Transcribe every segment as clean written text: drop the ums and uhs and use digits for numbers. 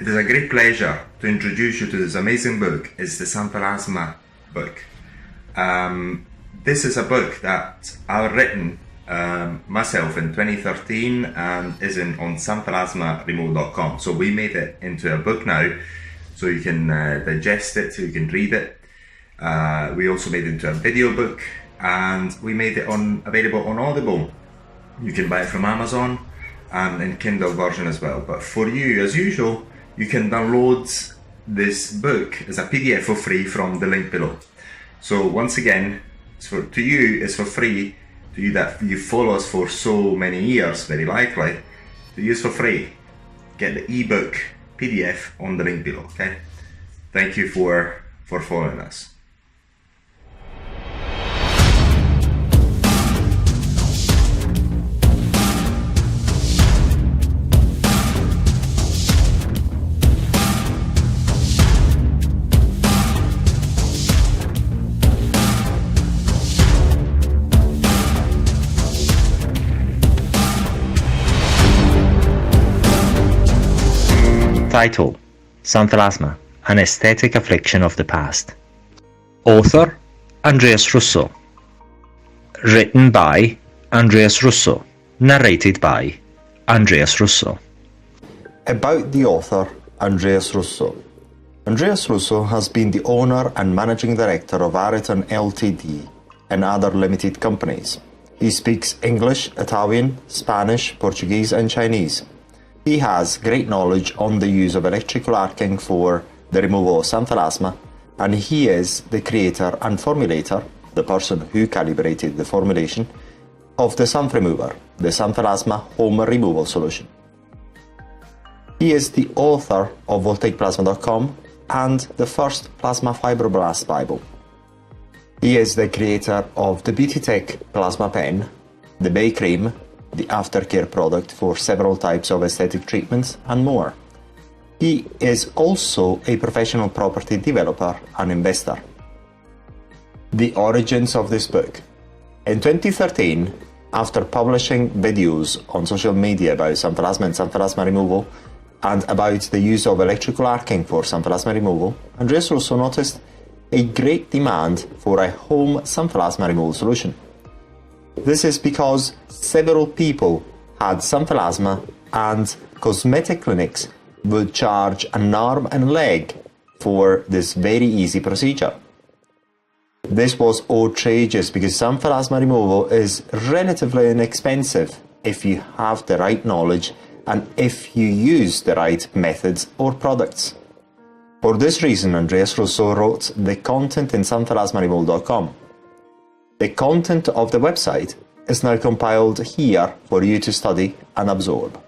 It is a great pleasure to introduce you to this amazing book. It's the Xanthelasma book. This is a book that I've written myself in 2013 and is on XanthRemover.com. So we made it into a book now, so you can digest it, so you can read it. We also made it into a video book, and we made it available on Audible. You can buy it from Amazon and in Kindle version as well. But for you, as usual, you can download this book as a PDF for free from the link below. So once again, to you it's for free. To you that you follow us for so many years, very likely, to use for free. Get the ebook PDF on the link below. Okay. Thank you for following us. Title: Xanthelasma, an aesthetic affliction of the past. Author: Andreas Russo. Written by Andreas Russo. Narrated by Andreas Russo. About the author, Andreas Russo. Andreas Russo has been the owner and managing director of Ariton Ltd. and other limited companies. He speaks English, Italian, Spanish, Portuguese and Chinese. He has great knowledge on the use of electrical arcing for the removal of xanthelasma, and he is the creator and formulator, the person who calibrated the formulation, of the XanthRemover, the Xanthelasma Home Removal Solution. He is the author of voltaicplasma.com and the First Plasma Fibroblast Bible. He is the creator of the BeautyTech Plasma Pen, the Bay Cream, the aftercare product for several types of aesthetic treatments, and more. He is also a professional property developer and investor. The origins of this book. In 2013, after publishing videos on social media about xanthelasma and xanthelasma removal, and about the use of electrical arcing for xanthelasma removal, Andreas Russo noticed a great demand for a home xanthelasma removal solution. This is because several people had xanthelasma and cosmetic clinics would charge an arm and leg for this very easy procedure. This was outrageous because xanthelasma removal is relatively inexpensive if you have the right knowledge and if you use the right methods or products. For this reason, Andreas Russo wrote the content in XanthRemover.com. The content of the website is now compiled here for you to study and absorb.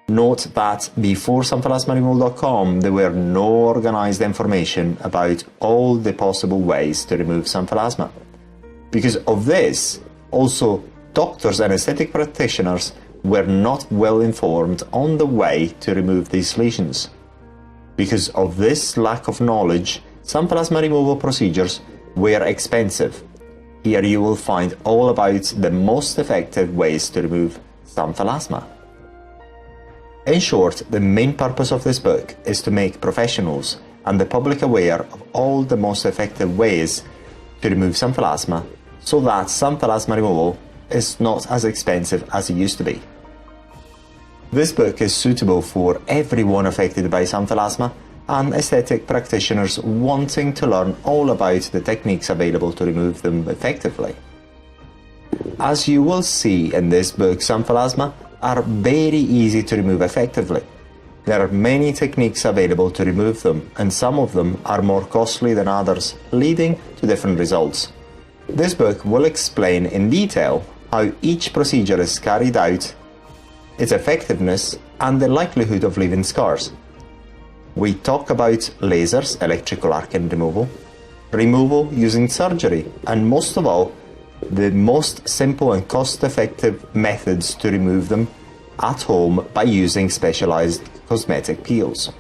Note that before XanthRemover.com there were no organized information about all the possible ways to remove xanthelasma. Because of this, also doctors and aesthetic practitioners were not well informed on the way to remove these lesions. Because of this lack of knowledge, xanthelasma removal procedures were expensive. Here you will find all about the most effective ways to remove xanthelasma. In short, the main purpose of this book is to make professionals and the public aware of all the most effective ways to remove xanthelasma, so that xanthelasma removal is not as expensive as it used to be. This book is suitable for everyone affected by xanthelasma and aesthetic practitioners wanting to learn all about the techniques available to remove them effectively. As you will see in this book, xanthelasma are very easy to remove effectively. There are many techniques available to remove them, and some of them are more costly than others, leading to different results. This book will explain in detail how each procedure is carried out, its effectiveness, and the likelihood of leaving scars. We talk about lasers, electrical arcing removal, removal using surgery, and most of all, the most simple and cost-effective methods to remove them at home by using specialized cosmetic peels.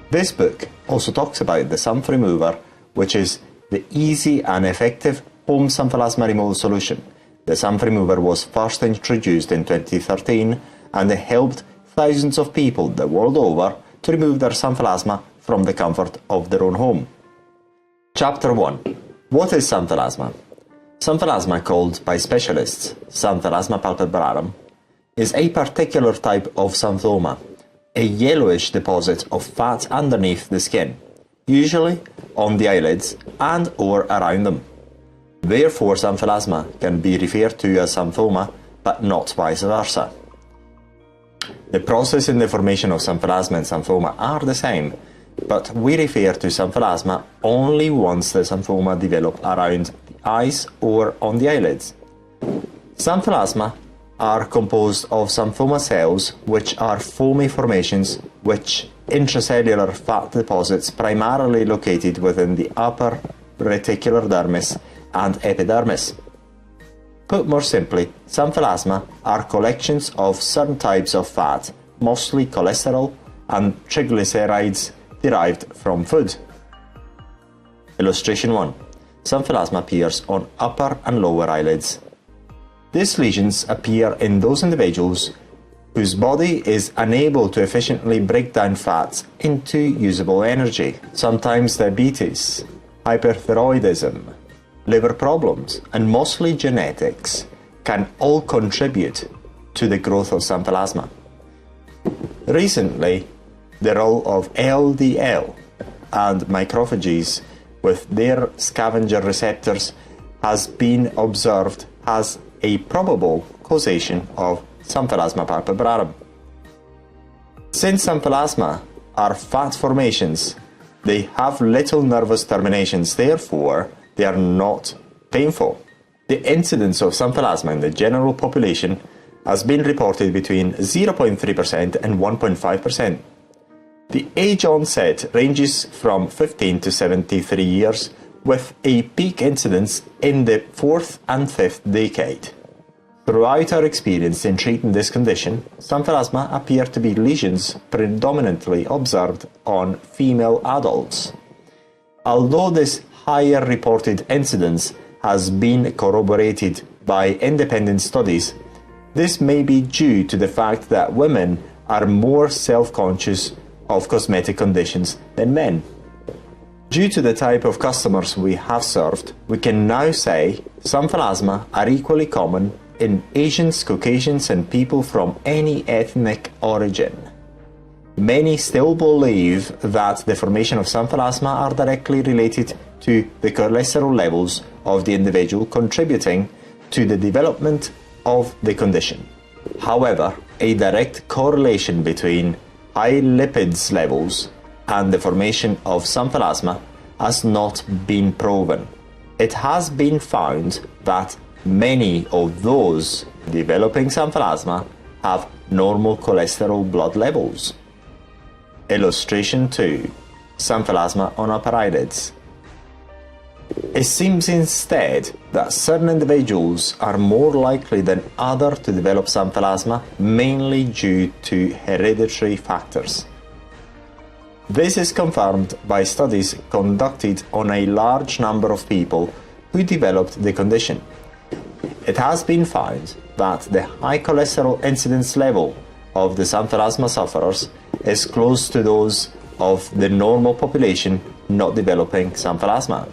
This book also talks about the XanthRemover, which is the easy and effective home xanthelasma removal solution. The XanthRemover was first introduced in 2013 and it helped thousands of people the world over to remove their xanthelasma from the comfort of their own home. Chapter 1. What is xanthelasma? Xanthelasma, called by specialists Xanthelasma palpebrarum, is a particular type of xanthoma, a yellowish deposit of fat underneath the skin, usually on the eyelids and or around them. Therefore, xanthelasma can be referred to as xanthoma, but not vice versa. The process in the formation of xanthelasma and xanthoma are the same, but we refer to xanthelasma only once the xanthoma develops around the eyes or on the eyelids. Xanthelasma are composed of xanthoma cells, which are foamy formations which intracellular fat deposits primarily located within the upper reticular dermis and epidermis. Put more simply, xanthelasma are collections of certain types of fat, mostly cholesterol and triglycerides derived from food. Illustration 1. Xanthelasma appears on upper and lower eyelids. These lesions appear in those individuals whose body is unable to efficiently break down fats into usable energy. Sometimes diabetes, hyperthyroidism, liver problems, and mostly genetics can all contribute to the growth of xanthelasma. Recently, the role of LDL and macrophages with their scavenger receptors has been observed as a probable causation of xanthelasma palpebrarum. Since xanthelasma are fat formations, they have little nervous terminations, therefore they are not painful. The incidence of xanthelasma in the general population has been reported between 0.3% and 1.5%. The age onset ranges from 15 to 73 years, with a peak incidence in the 4th and 5th decade. Throughout our experience in treating this condition, xanthelasma appear to be lesions predominantly observed on female adults. Although this higher reported incidence has been corroborated by independent studies, this may be due to the fact that women are more self-conscious of cosmetic conditions than men. Due to the type of customers we have served, we can now say xanthelasma are equally common in Asians, Caucasians, and people from any ethnic origin. Many still believe that the formation of xanthelasma are directly related to the cholesterol levels of the individual, contributing to the development of the condition. However, a direct correlation between high lipids levels and the formation of xanthelasma has not been proven. It has been found that many of those developing xanthelasma have normal cholesterol blood levels. Illustration 2. Xanthelasma on upper eyelids. It seems instead that certain individuals are more likely than others to develop xanthelasma, mainly due to hereditary factors. This is confirmed by studies conducted on a large number of people who developed the condition. It has been found that the high cholesterol incidence level of the xanthelasma sufferers is close to those of the normal population not developing xanthelasma.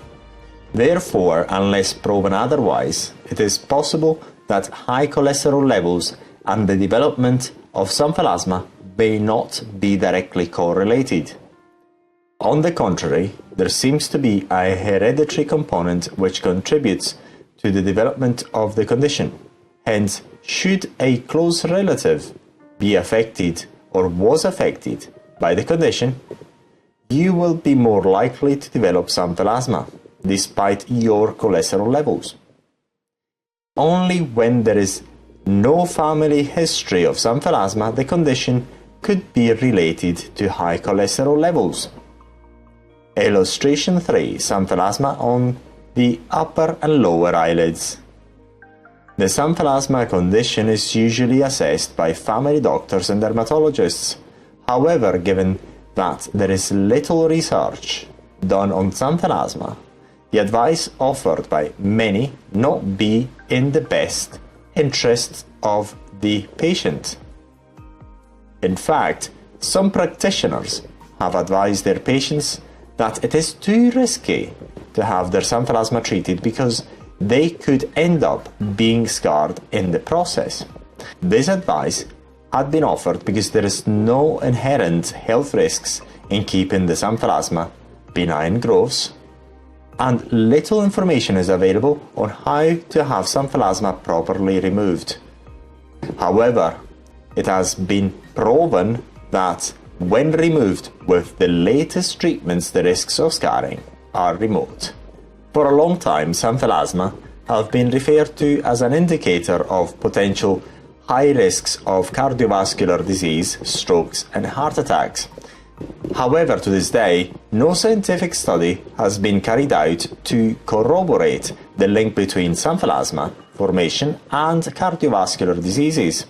Therefore, unless proven otherwise, it is possible that high cholesterol levels and the development of xanthelasma may not be directly correlated. On the contrary, there seems to be a hereditary component which contributes to the development of the condition. Hence, should a close relative be affected or was affected by the condition, you will be more likely to develop xanthelasma, despite your cholesterol levels. Only when there is no family history of xanthelasma, the condition could be related to high cholesterol levels. Illustration 3. Xanthelasma on the upper and lower eyelids. The xanthelasma condition is usually assessed by family doctors and dermatologists. However, given that there is little research done on xanthelasma, the advice offered by many not be in the best interest of the patient. In fact, some practitioners have advised their patients that it is too risky to have their xanthelasma treated because they could end up being scarred in the process. This advice had been offered because there is no inherent health risks in keeping the xanthelasma benign growths, and little information is available on how to have xanthelasma properly removed. However, it has been proven that when removed with the latest treatments, the risks of scarring are remote. For a long time, xanthelasma have been referred to as an indicator of potential high risks of cardiovascular disease, strokes, and heart attacks. However, to this day, no scientific study has been carried out to corroborate the link between xanthelasma formation and cardiovascular diseases.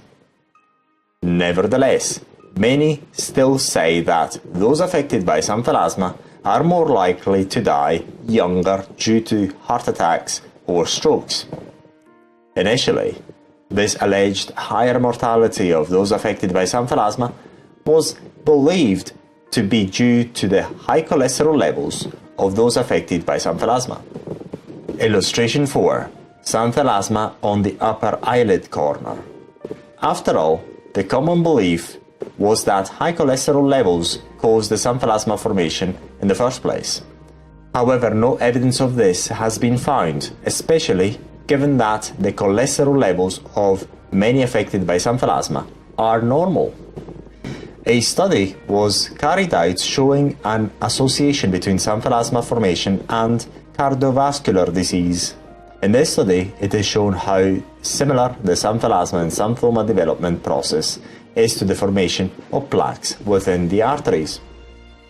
Nevertheless, many still say that those affected by xanthelasma are more likely to die younger due to heart attacks or strokes. Initially, this alleged higher mortality of those affected by xanthelasma was believed to be due to the high cholesterol levels of those affected by xanthelasma. Illustration 4. Xanthelasma on the upper eyelid corner. After all, the common belief was that high cholesterol levels caused the xanthelasma formation in the first place. However, no evidence of this has been found, especially given that the cholesterol levels of many affected by xanthelasma are normal. A study was carried out showing an association between xanthelasma formation and cardiovascular disease. In this study, it is shown how similar the xanthelasma and xanthoma development process is to the formation of plaques within the arteries.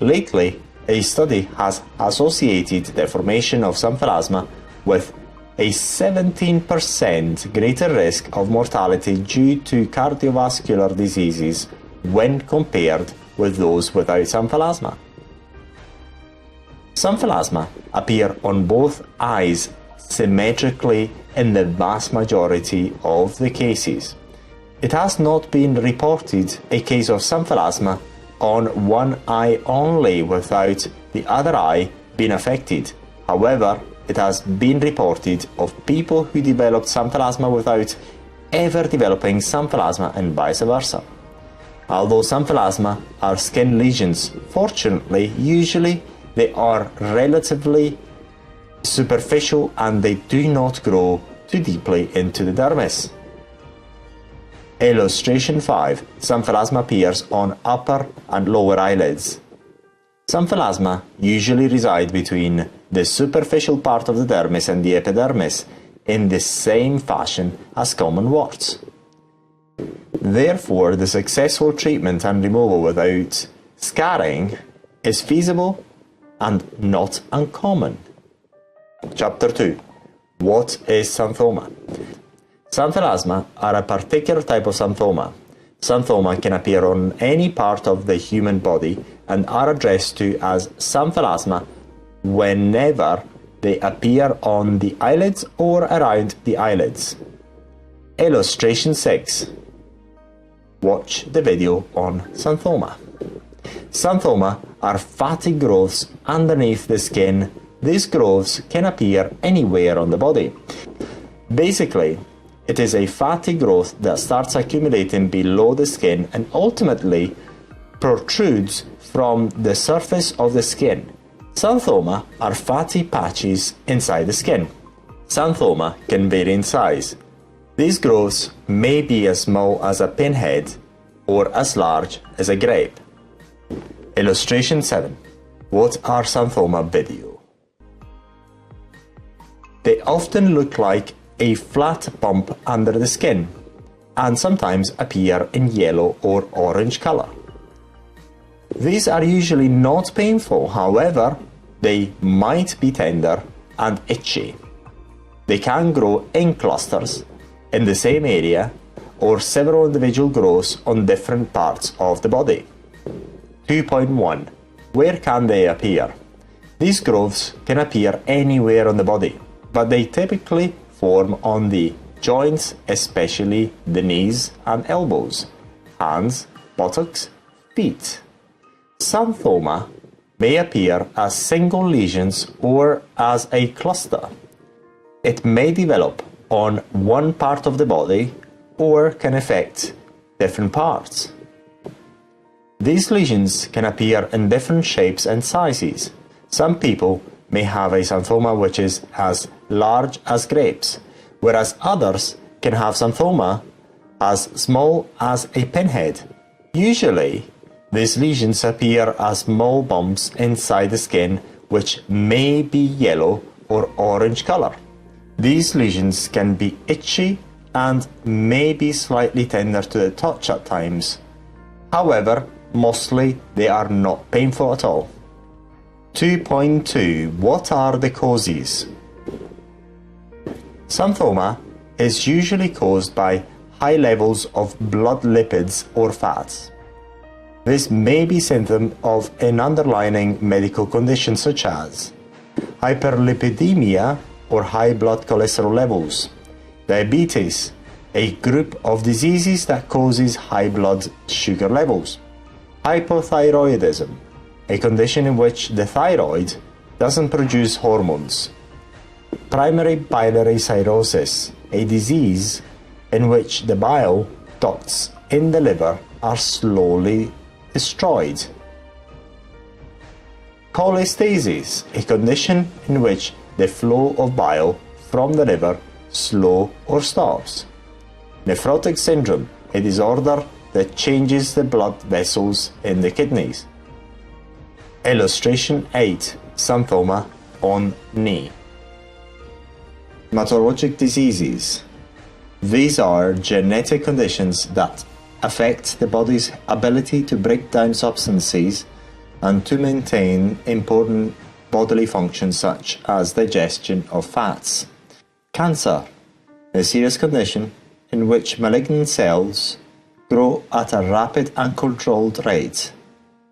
Lately, a study has associated the formation of xanthelasma with a 17% greater risk of mortality due to cardiovascular diseases when compared with those without xanthelasma. Xanthelasma appear on both eyes symmetrically in the vast majority of the cases. It has not been reported a case of xanthelasma on one eye only without the other eye being affected. However, it has been reported of people who developed xanthelasma without ever developing xanthelasma and vice versa. Although xanthelasma are skin lesions, fortunately, usually they are relatively superficial and they do not grow too deeply into the dermis. Illustration 5. Xanthelasma appears on upper and lower eyelids. Xanthelasma usually reside between the superficial part of the dermis and the epidermis in the same fashion as common warts. Therefore, the successful treatment and removal without scarring is feasible and not uncommon. Chapter 2. What is xanthoma? Xanthelasma are a particular type of xanthoma. Xanthoma can appear on any part of the human body and are addressed to as xanthelasma whenever they appear on the eyelids or around the eyelids. Illustration 6. Watch the video on xanthoma. Xanthoma are fatty growths underneath the skin. These growths can appear anywhere on the body. Basically, it is a fatty growth that starts accumulating below the skin and ultimately protrudes from the surface of the skin. Xanthoma are fatty patches inside the skin. Xanthoma can vary in size. These growths may be as small as a pinhead or as large as a grape. Illustration 7. What are xanthoma video? They often look like a flat bump under the skin and sometimes appear in yellow or orange color. These are usually not painful, however, they might be tender and itchy. They can grow in clusters in the same area or several individual growths on different parts of the body. 2.1. Where can they appear? These growths can appear anywhere on the body, but they typically form on the joints, especially the knees and elbows, hands, buttocks, feet. Xanthoma may appear as single lesions or as a cluster. It may develop on one part of the body or can affect different parts. These lesions can appear in different shapes and sizes. Some people may have a xanthoma which is as large as grapes, whereas others can have xanthoma as small as a pinhead. Usually, these lesions appear as small bumps inside the skin which may be yellow or orange color. These lesions can be itchy and may be slightly tender to the touch at times. However, mostly they are not painful at all. 2.2. What are the causes? Xanthoma is usually caused by high levels of blood lipids or fats. This may be symptom of an underlying medical condition such as hyperlipidemia or high blood cholesterol levels, diabetes, a group of diseases that causes high blood sugar levels, hypothyroidism, a condition in which the thyroid doesn't produce hormones, primary biliary cirrhosis, a disease in which the bile ducts in the liver are slowly destroyed, cholestasis, a condition in which the flow of bile from the liver slow or stops, nephrotic syndrome, a disorder that changes the blood vessels in the kidneys. Illustration 8. Xanthoma on knee. Hematologic diseases. These are genetic conditions that affect the body's ability to break down substances and to maintain important bodily functions such as digestion of fats. Cancer, a serious condition in which malignant cells grow at a rapid and controlled rate,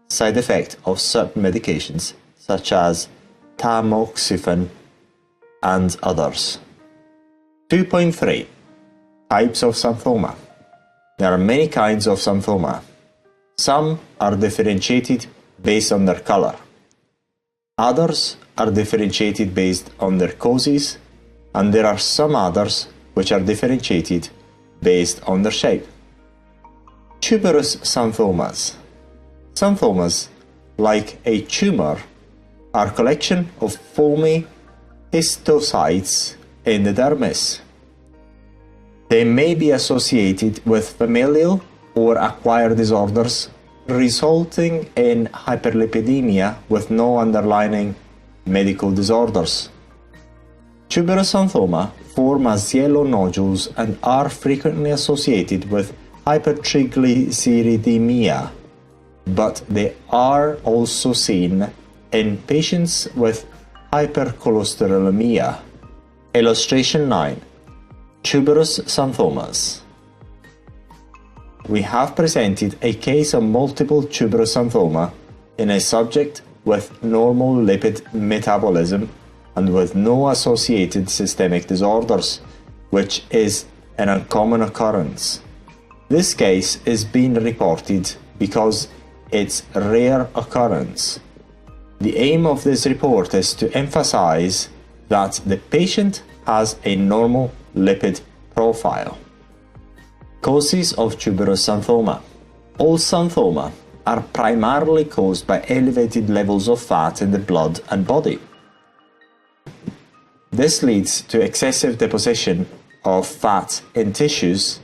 side effect of certain medications such as tamoxifen and others. 2.3. Types of xanthoma. There are many kinds of xanthoma. Some are differentiated based on their color. Others are differentiated based on their causes, and there are some others which are differentiated based on their shape. Tuberous xanthomas. Xanthomas, like a tumor, are a collection of foamy histocytes in the dermis. They may be associated with familial or acquired disorders resulting in hyperlipidemia with no underlying medical disorders. Tuberous xanthoma form as yellow nodules and are frequently associated with hypertriglyceridemia, but they are also seen in patients with hypercholesterolemia. Illustration 9. Tuberous xanthomas. We have presented a case of multiple tuberous xanthoma in a subject with normal lipid metabolism and with no associated systemic disorders, which is an uncommon occurrence. This case is being reported because it's a rare occurrence. The aim of this report is to emphasize that the patient has a normal lipid profile. Causes of tuberous xanthoma. All xanthoma are primarily caused by elevated levels of fat in the blood and body. This leads to excessive deposition of fat in tissues,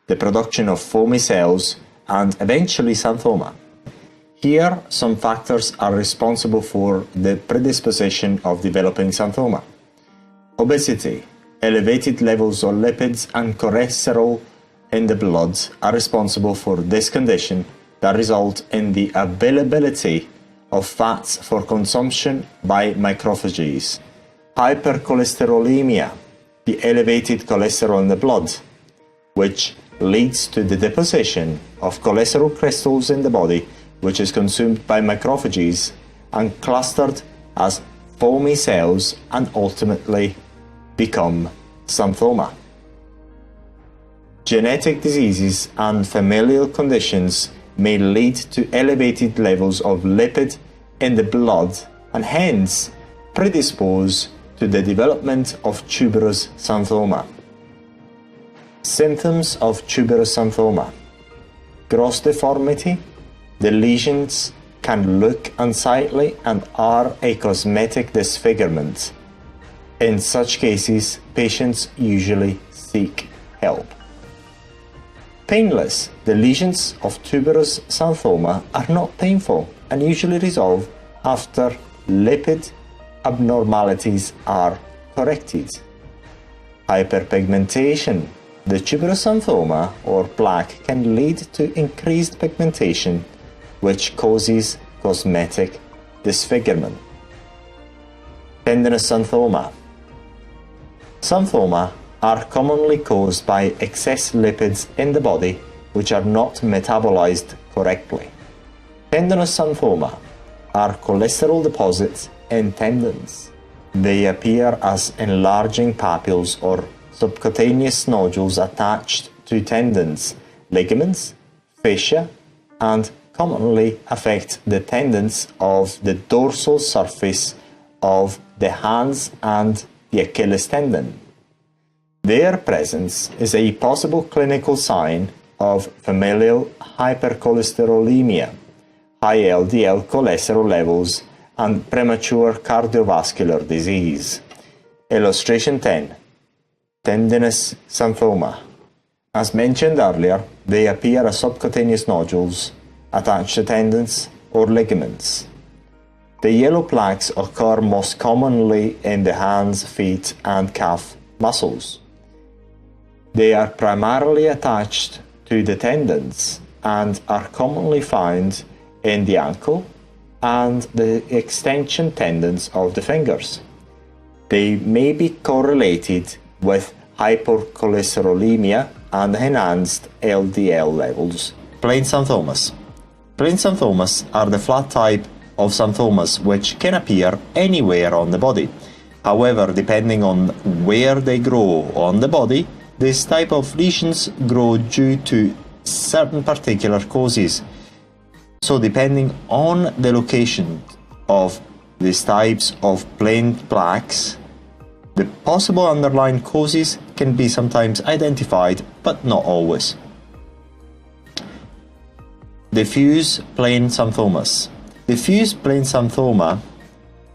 the production of foamy cells, and eventually xanthoma. Here, some factors are responsible for the predisposition of developing xanthoma. Obesity, elevated levels of lipids and cholesterol in the blood are responsible for this condition that result in the availability of fats for consumption by macrophages. Hypercholesterolemia, the elevated cholesterol in the blood, which leads to the deposition of cholesterol crystals in the body, which is consumed by macrophages and clustered as foamy cells and ultimately become xanthoma. Genetic diseases and familial conditions may lead to elevated levels of lipid in the blood and hence predispose to the development of tuberous xanthoma. Symptoms of tuberous xanthoma: gross deformity. The lesions can look unsightly and are a cosmetic disfigurement. In such cases, patients usually seek help. Painless. The lesions of tuberous xanthoma are not painful and usually resolve after lipid abnormalities are corrected. Hyperpigmentation. The tuberous xanthoma or plaque can lead to increased pigmentation, which causes cosmetic disfigurement. Tendinous xanthoma. Xanthoma are commonly caused by excess lipids in the body which are not metabolized correctly. Tendinous xanthoma are cholesterol deposits in tendons. They appear as enlarging papules or subcutaneous nodules attached to tendons, ligaments, fascia, and commonly affect the tendons of the dorsal surface of the hands and the Achilles tendon. Their presence is a possible clinical sign of familial hypercholesterolemia, high LDL cholesterol levels, and premature cardiovascular disease. Illustration 10. Tendinous xanthoma. As mentioned earlier, they appear as subcutaneous nodules attached to tendons or ligaments. The yellow plaques occur most commonly in the hands, feet, and calf muscles. They are primarily attached to the tendons and are commonly found in the ankle and the extension tendons of the fingers. They may be correlated with hypercholesterolemia and enhanced LDL levels. Plain xanthomas. Plain xanthomas are the flat type of xanthomas which can appear anywhere on the body. However, depending on where they grow on the body, this type of lesions grow due to certain particular causes. So depending on the location of these types of plain plaques, the possible underlying causes can be sometimes identified, but not always. Diffuse plain xanthomas. Diffuse plain xanthoma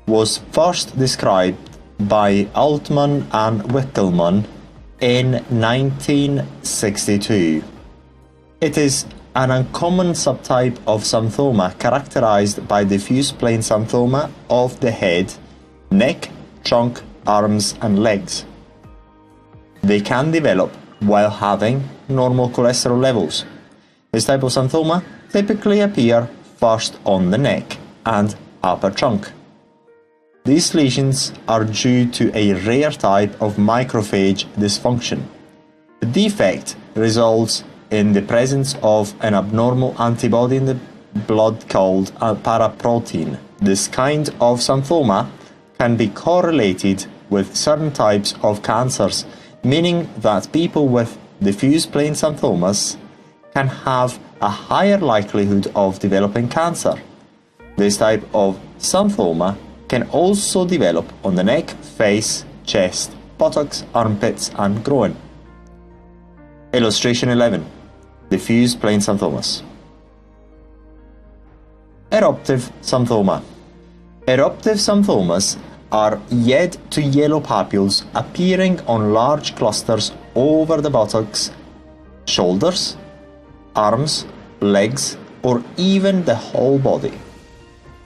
was first described by Altman and Wickelmann in 1962. It is an uncommon subtype of xanthoma characterized by diffuse plain xanthoma of the head, neck, trunk, arms, and legs. They can develop while having normal cholesterol levels. This type of xanthoma typically appear first on the neck and upper trunk. These lesions are due to a rare type of macrophage dysfunction. The defect results in the presence of an abnormal antibody in the blood called a paraprotein. This kind of xanthoma can be correlated with certain types of cancers, meaning that people with diffuse plain xanthomas can have a higher likelihood of developing cancer. This type of xanthoma can also develop on the neck, face, chest, buttocks, armpits, and groin. Illustration 11. Diffuse plain xanthomas. Eruptive xanthoma. Eruptive xanthomas are red to yellow papules appearing on large clusters over the buttocks, shoulders, arms, legs, or even the whole body.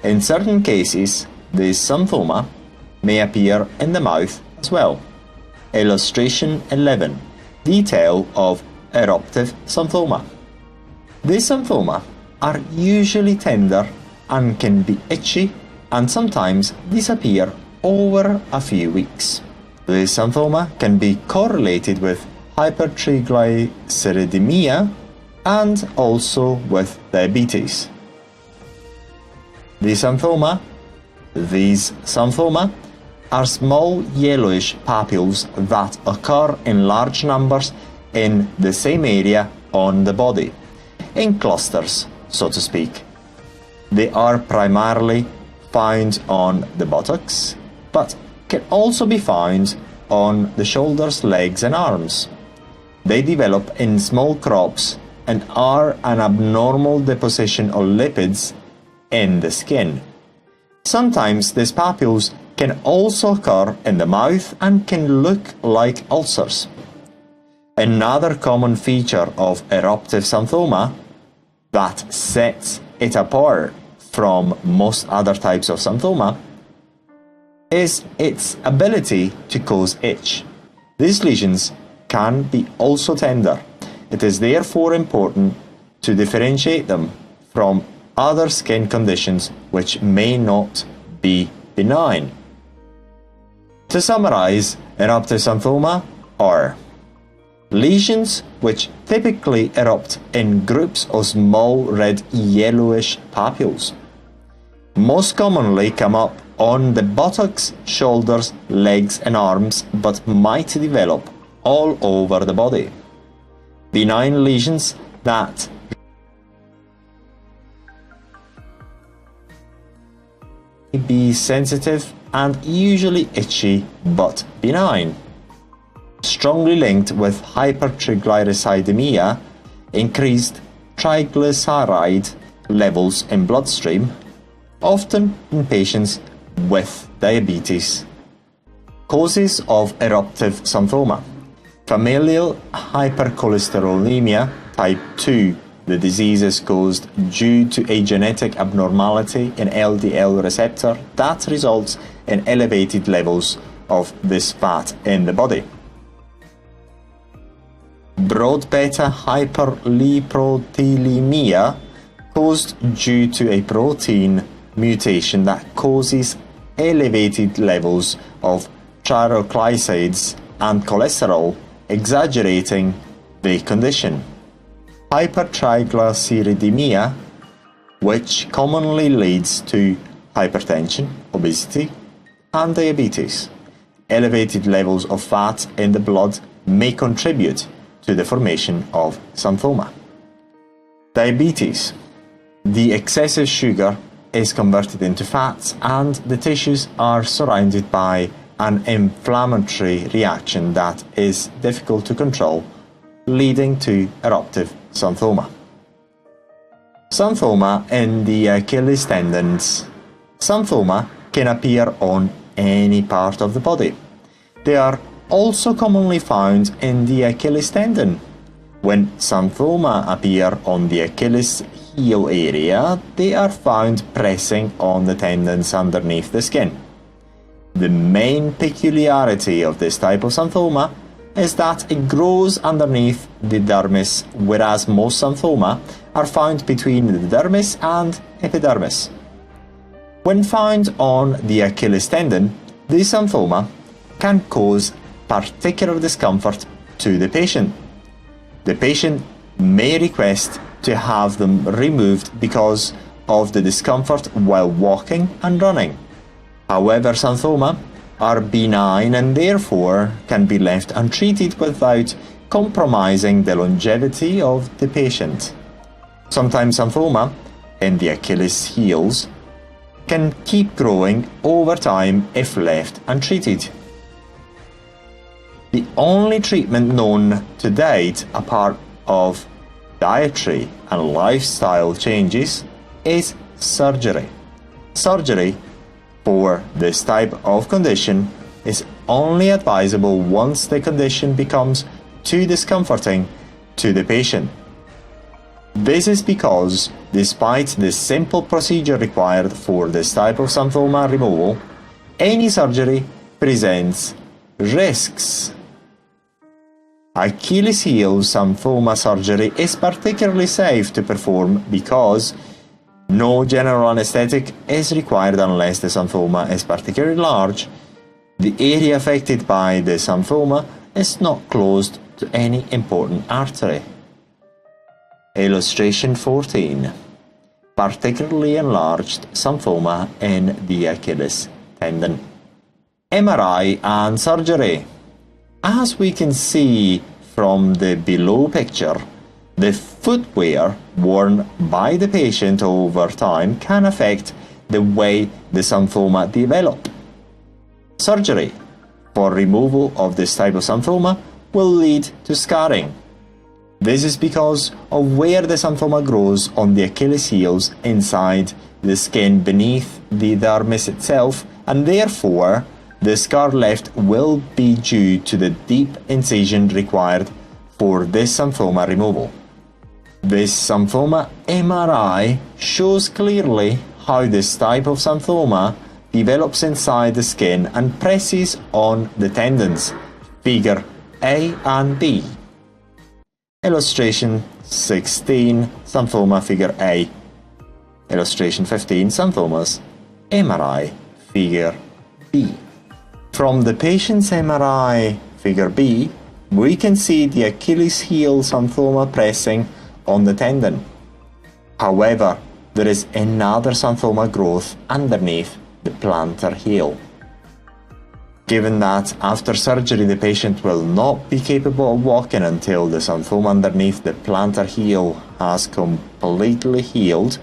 In certain cases, this xanthoma may appear in the mouth as well. Illustration 11. Detail of eruptive xanthoma. These xanthoma are usually tender and can be itchy and sometimes disappear over a few weeks. This xanthoma can be correlated with hypertriglyceridemia and also with diabetes. These xanthoma are small yellowish papules that occur in large numbers in the same area on the body, in clusters, so to speak. They are primarily found on the buttocks, but can also be found on the shoulders, legs, and arms. They develop in small crops and are an abnormal deposition of lipids in the skin. Sometimes these papules can also occur in the mouth and can look like ulcers. Another common feature of eruptive xanthoma that sets it apart from most other types of xanthoma is its ability to cause itch. These lesions can be also tender. It is therefore important to differentiate them from other skin conditions which may not be benign. To summarize, eruptive xanthoma are lesions which typically erupt in groups of small red yellowish papules. Most commonly come up on the buttocks, shoulders, legs and arms, but might develop all over the body. Benign lesions that be sensitive and usually itchy but benign. Strongly linked with hypertriglyceridemia, increased triglyceride levels in bloodstream, often in patients with diabetes. Causes of eruptive xanthoma: familial hypercholesterolemia type 2. The disease is caused due to a genetic abnormality in LDL receptor that results in elevated levels of this fat in the body. Broad beta hyperlipoproteinemia, caused due to a protein mutation that causes elevated levels of triglycerides and cholesterol, exaggerating the condition. Hypertriglyceridemia, which commonly leads to hypertension, obesity, and diabetes. Elevated levels of fat in the blood may contribute to the formation of xanthoma. Diabetes. The excessive sugar is converted into fats and the tissues are surrounded by an inflammatory reaction that is difficult to control, leading to eruptive xanthoma. Xanthoma in the Achilles tendons. Xanthoma can appear on any part of the body. They are also commonly found in the Achilles tendon. When xanthoma appear on the Achilles heel area, they are found pressing on the tendons underneath the skin. The main peculiarity of this type of xanthoma is that it grows underneath the dermis, whereas most xanthoma are found between the dermis and epidermis. When found on the Achilles tendon, this xanthoma can cause particular discomfort to the patient. The patient may request to have them removed because of the discomfort while walking and running. However, xanthoma are benign and therefore can be left untreated without compromising the longevity of the patient. Sometimes xanthoma in the Achilles heels can keep growing over time if left untreated. The only treatment known to date, apart of dietary and lifestyle changes, is surgery. Surgery for this type of condition is only advisable once the condition becomes too discomforting to the patient. This is because, despite the simple procedure required for this type of xanthoma removal, any surgery presents risks. Achilles heel xanthoma surgery is particularly safe to perform because no general anesthetic is required unless the xanthoma is particularly large. The area affected by the xanthoma is not close to any important artery. Illustration 14. Particularly enlarged xanthoma in the Achilles tendon. MRI and surgery. As we can see from the below picture, The footwear worn by the patient over time can affect the way the xanthoma develop. Surgery for removal of this type of xanthoma will lead to scarring. This is because of where the xanthoma grows on the Achilles heels inside the skin beneath the dermis itself, and therefore the scar left will be due to the deep incision required for this xanthoma removal. This xanthoma MRI shows clearly how this type of xanthoma develops inside the skin and presses on the tendons, figure A and B. Illustration 16, xanthoma figure A. Illustration 15, xanthomas, MRI, figure B. From the patient's MRI, figure B, we can see the Achilles heel xanthoma pressing on the tendon. However, there is another xanthoma growth underneath the plantar heel. Given that after surgery the patient will not be capable of walking until the xanthoma underneath the plantar heel has completely healed,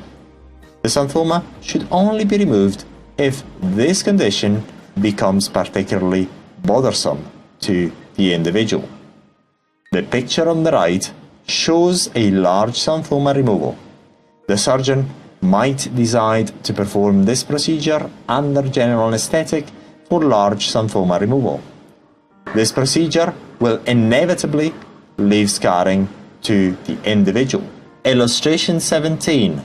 the xanthoma should only be removed if this condition becomes particularly bothersome to the individual. The picture on the right shows a large xanthoma removal. The surgeon might decide to perform this procedure under general anesthetic for large xanthoma removal. This procedure will inevitably leave scarring to the individual. Illustration 17.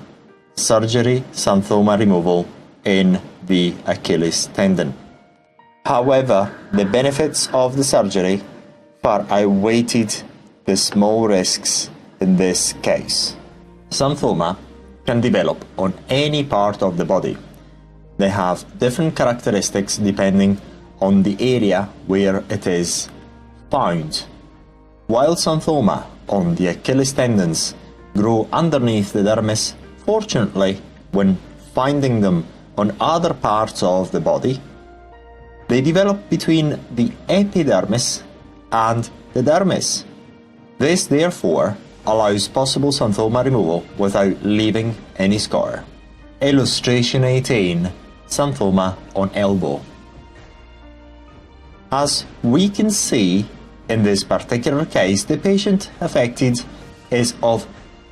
Surgery xanthoma removal in the Achilles tendon. However, the benefits of the surgery far outweighed the small risks in this case. Xanthoma can develop on any part of the body. They have different characteristics depending on the area where it is found. While xanthoma on the Achilles tendons grow underneath the dermis, fortunately, when finding them on other parts of the body, they develop between the epidermis and the dermis. This, therefore, allows possible xanthoma removal without leaving any scar. Illustration 18. Xanthoma on elbow. As we can see, in this particular case, the patient affected is of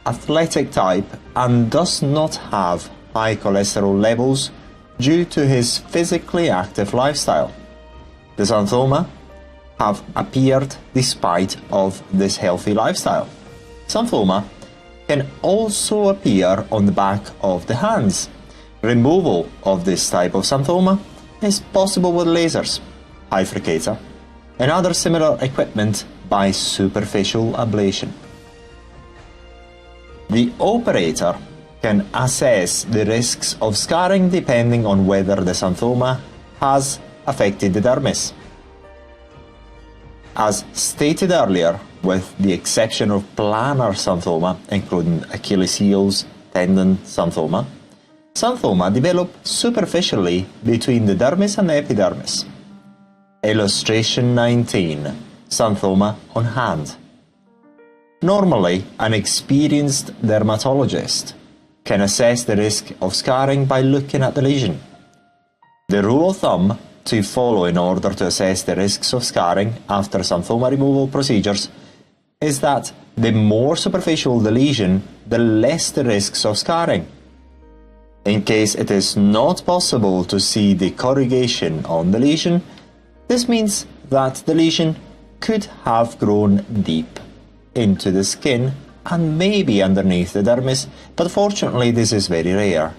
athletic type and does not have high cholesterol levels due to his physically active lifestyle. The xanthoma have appeared despite of this healthy lifestyle. Xanthoma can also appear on the back of the hands. Removal of this type of xanthoma is possible with lasers, hyfricator, and other similar equipment by superficial ablation. The operator can assess the risks of scarring depending on whether the xanthoma has affected the dermis. As stated earlier, with the exception of planar xanthoma, including Achilles heels, tendon xanthoma, xanthoma develop superficially between the dermis and the epidermis. Illustration 19. Xanthoma on hand. Normally, an experienced dermatologist can assess the risk of scarring by looking at the lesion. The rule of thumb to follow in order to assess the risks of scarring after xanthoma removal procedures is that the more superficial the lesion, the less the risks of scarring. In case it is not possible to see the corrugation on the lesion, this means that the lesion could have grown deep into the skin and maybe underneath the dermis, but fortunately this is very rare.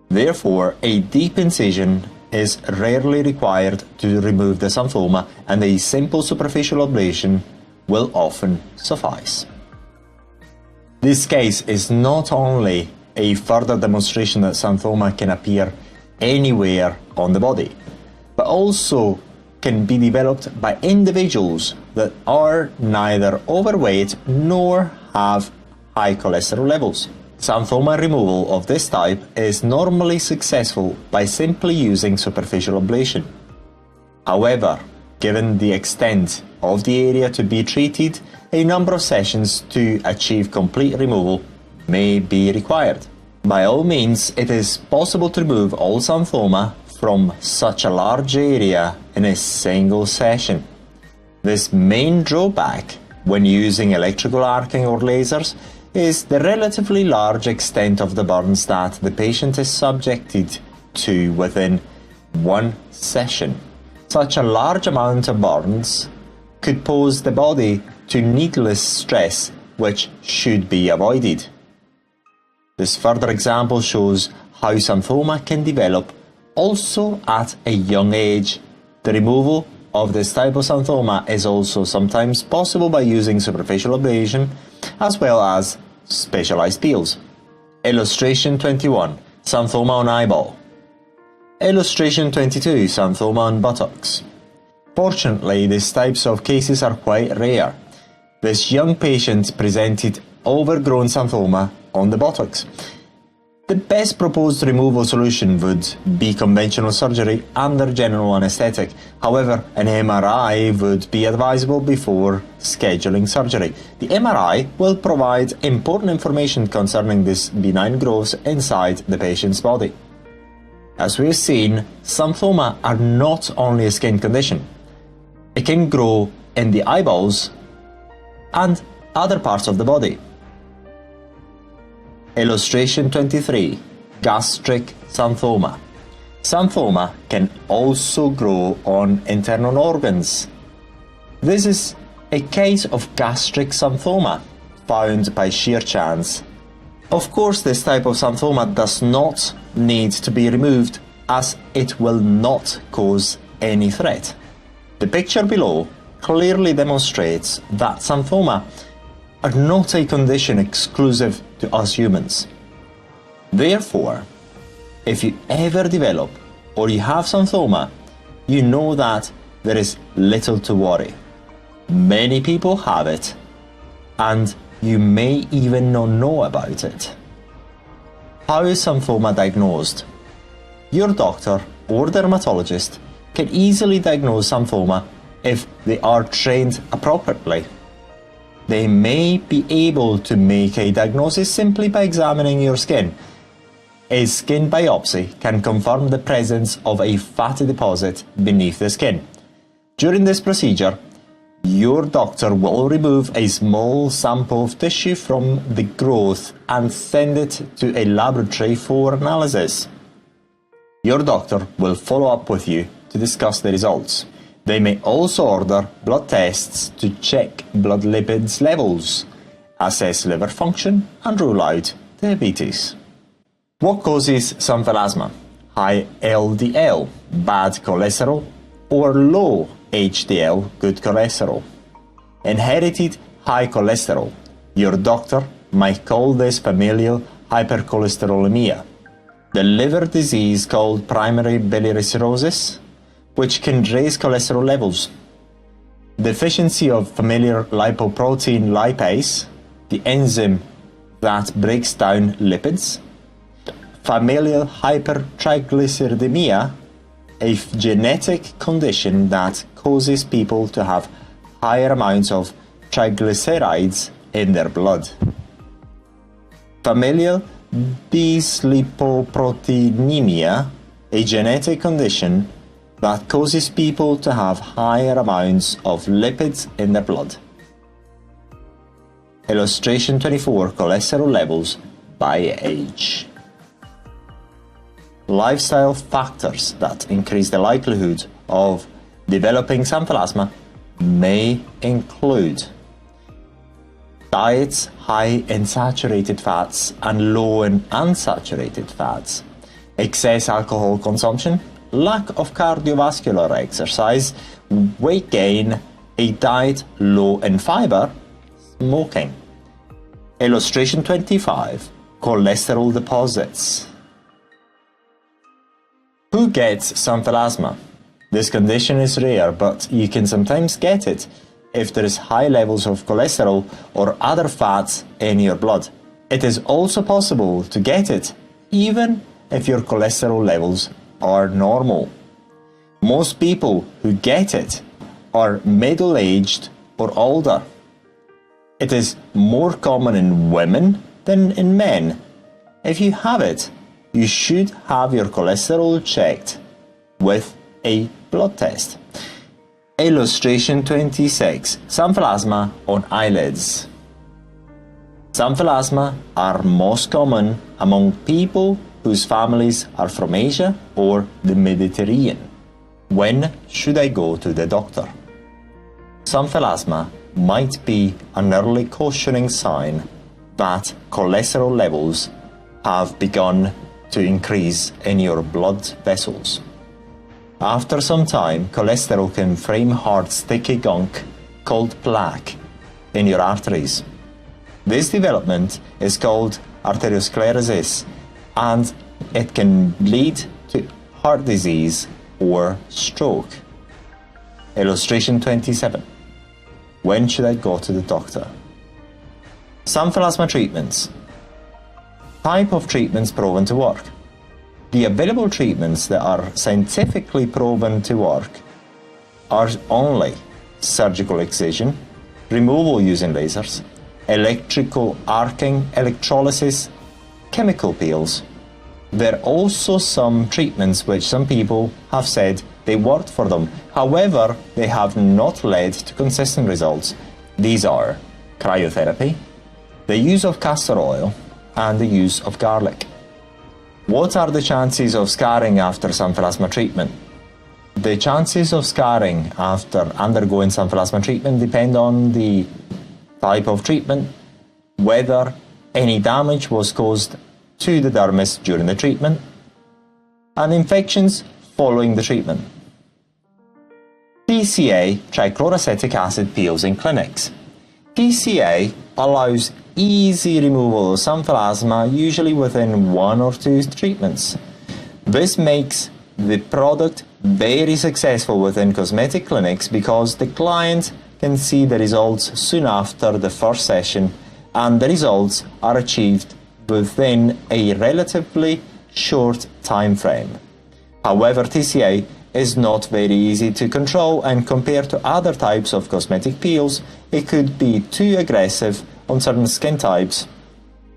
Therefore, a deep incision is rarely required to remove the xanthoma, and a simple superficial ablation will often suffice. This case is not only a further demonstration that xanthoma can appear anywhere on the body, but also can be developed by individuals that are neither overweight nor have high cholesterol levels. Xanthoma removal of this type is normally successful by simply using superficial ablation. However, given the extent of the area to be treated, a number of sessions to achieve complete removal may be required. By all means, it is possible to remove all xanthoma from such a large area in a single session. This main drawback when using electrical arcing or lasers is the relatively large extent of the burns that the patient is subjected to within one session. Such a large amount of burns could pose the body to needless stress, which should be avoided. This further example shows how xanthoma can develop also at a young age. The removal of this type of xanthoma is also sometimes possible by using superficial ablation as well as specialized peels. Illustration 21. Xanthoma on eyeball. Illustration 22. Xanthoma on buttocks. Fortunately, these types of cases are quite rare. This young patient presented overgrown xanthoma on the buttocks. The best proposed removal solution would be conventional surgery under general anesthetic. However, an MRI would be advisable before scheduling surgery. The MRI will provide important information concerning these benign growths inside the patient's body. As we have seen, xanthoma are not only a skin condition. It can grow in the eyeballs and other parts of the body. Illustration 23. Gastric xanthoma. Xanthoma can also grow on internal organs. This is a case of gastric xanthoma found by sheer chance. Of course, this type of xanthoma does not need to be removed as it will not cause any threat. The picture below clearly demonstrates that xanthoma are not a condition exclusive to us humans. Therefore, if you ever develop or you have xanthoma, you know that there is little to worry. Many people have it, and you may even not know about it. How is xanthoma diagnosed? Your doctor or dermatologist can easily diagnose xanthoma if they are trained appropriately. They may be able to make a diagnosis simply by examining your skin. A skin biopsy can confirm the presence of a fatty deposit beneath the skin. During this procedure, your doctor will remove a small sample of tissue from the growth and send it to a laboratory for analysis. Your doctor will follow up with you to discuss the results. They may also order blood tests to check blood lipids levels, assess liver function, and rule out diabetes. What causes xanthelasma? High LDL, bad cholesterol, or low HDL, good cholesterol. Inherited high cholesterol. Your doctor might call this familial hypercholesterolemia. The liver disease called primary biliary cirrhosis, which can raise cholesterol levels. Deficiency of familiar lipoprotein lipase, the enzyme that breaks down lipids. Familial hypertriglyceridemia, a genetic condition that causes people to have higher amounts of triglycerides in their blood. Familial dyslipidemia, a genetic condition that causes people to have higher amounts of lipids in their blood. Illustration 24. Cholesterol levels by age. Lifestyle factors that increase the likelihood of developing xanthelasma may include diets high in saturated fats and low in unsaturated fats, excess alcohol consumption, lack of cardiovascular exercise, weight gain, a diet low in fiber, smoking. Illustration 25. Cholesterol deposits. Who gets xanthelasma? This condition is rare, but you can sometimes get it if there is high levels of cholesterol or other fats in your blood. It is also possible to get it even if your cholesterol levels are normal. Most people who get it are middle-aged or older. It is more common in women than in men. If you have it, you should have your cholesterol checked with a blood test. Illustration 26. Xanthelasma on eyelids. Xanthelasma are most common among people whose families are from Asia or the Mediterranean. When should I go to the doctor? Xanthelasma might be an early cautioning sign that cholesterol levels have begun to increase in your blood vessels. After some time, cholesterol can frame hard, sticky gunk called plaque in your arteries. This development is called arteriosclerosis, and it can lead to heart disease or stroke. Illustration 27. When should I go to the doctor? Xanthelasma treatments. Type of treatments proven to work. The available treatments that are scientifically proven to work are only surgical excision, removal using lasers, electrical arcing, electrolysis, chemical peels. There are also some treatments which some people have said they worked for them. However, they have not led to consistent results. These are cryotherapy, the use of castor oil, and the use of garlic. What are the chances of scarring after xanthelasma treatment? The chances of scarring after undergoing xanthelasma treatment depend on the type of treatment, whether any damage was caused to the dermis during the treatment, and infections following the treatment. TCA, trichloroacetic acid peels in clinics. TCA allows easy removal of xanthelasma, usually within 1 or 2 treatments. This makes the product very successful within cosmetic clinics because the client can see the results soon after the first session, and the results are achieved within a relatively short time frame. However, TCA is not very easy to control, and compared to other types of cosmetic peels, it could be too aggressive on certain skin types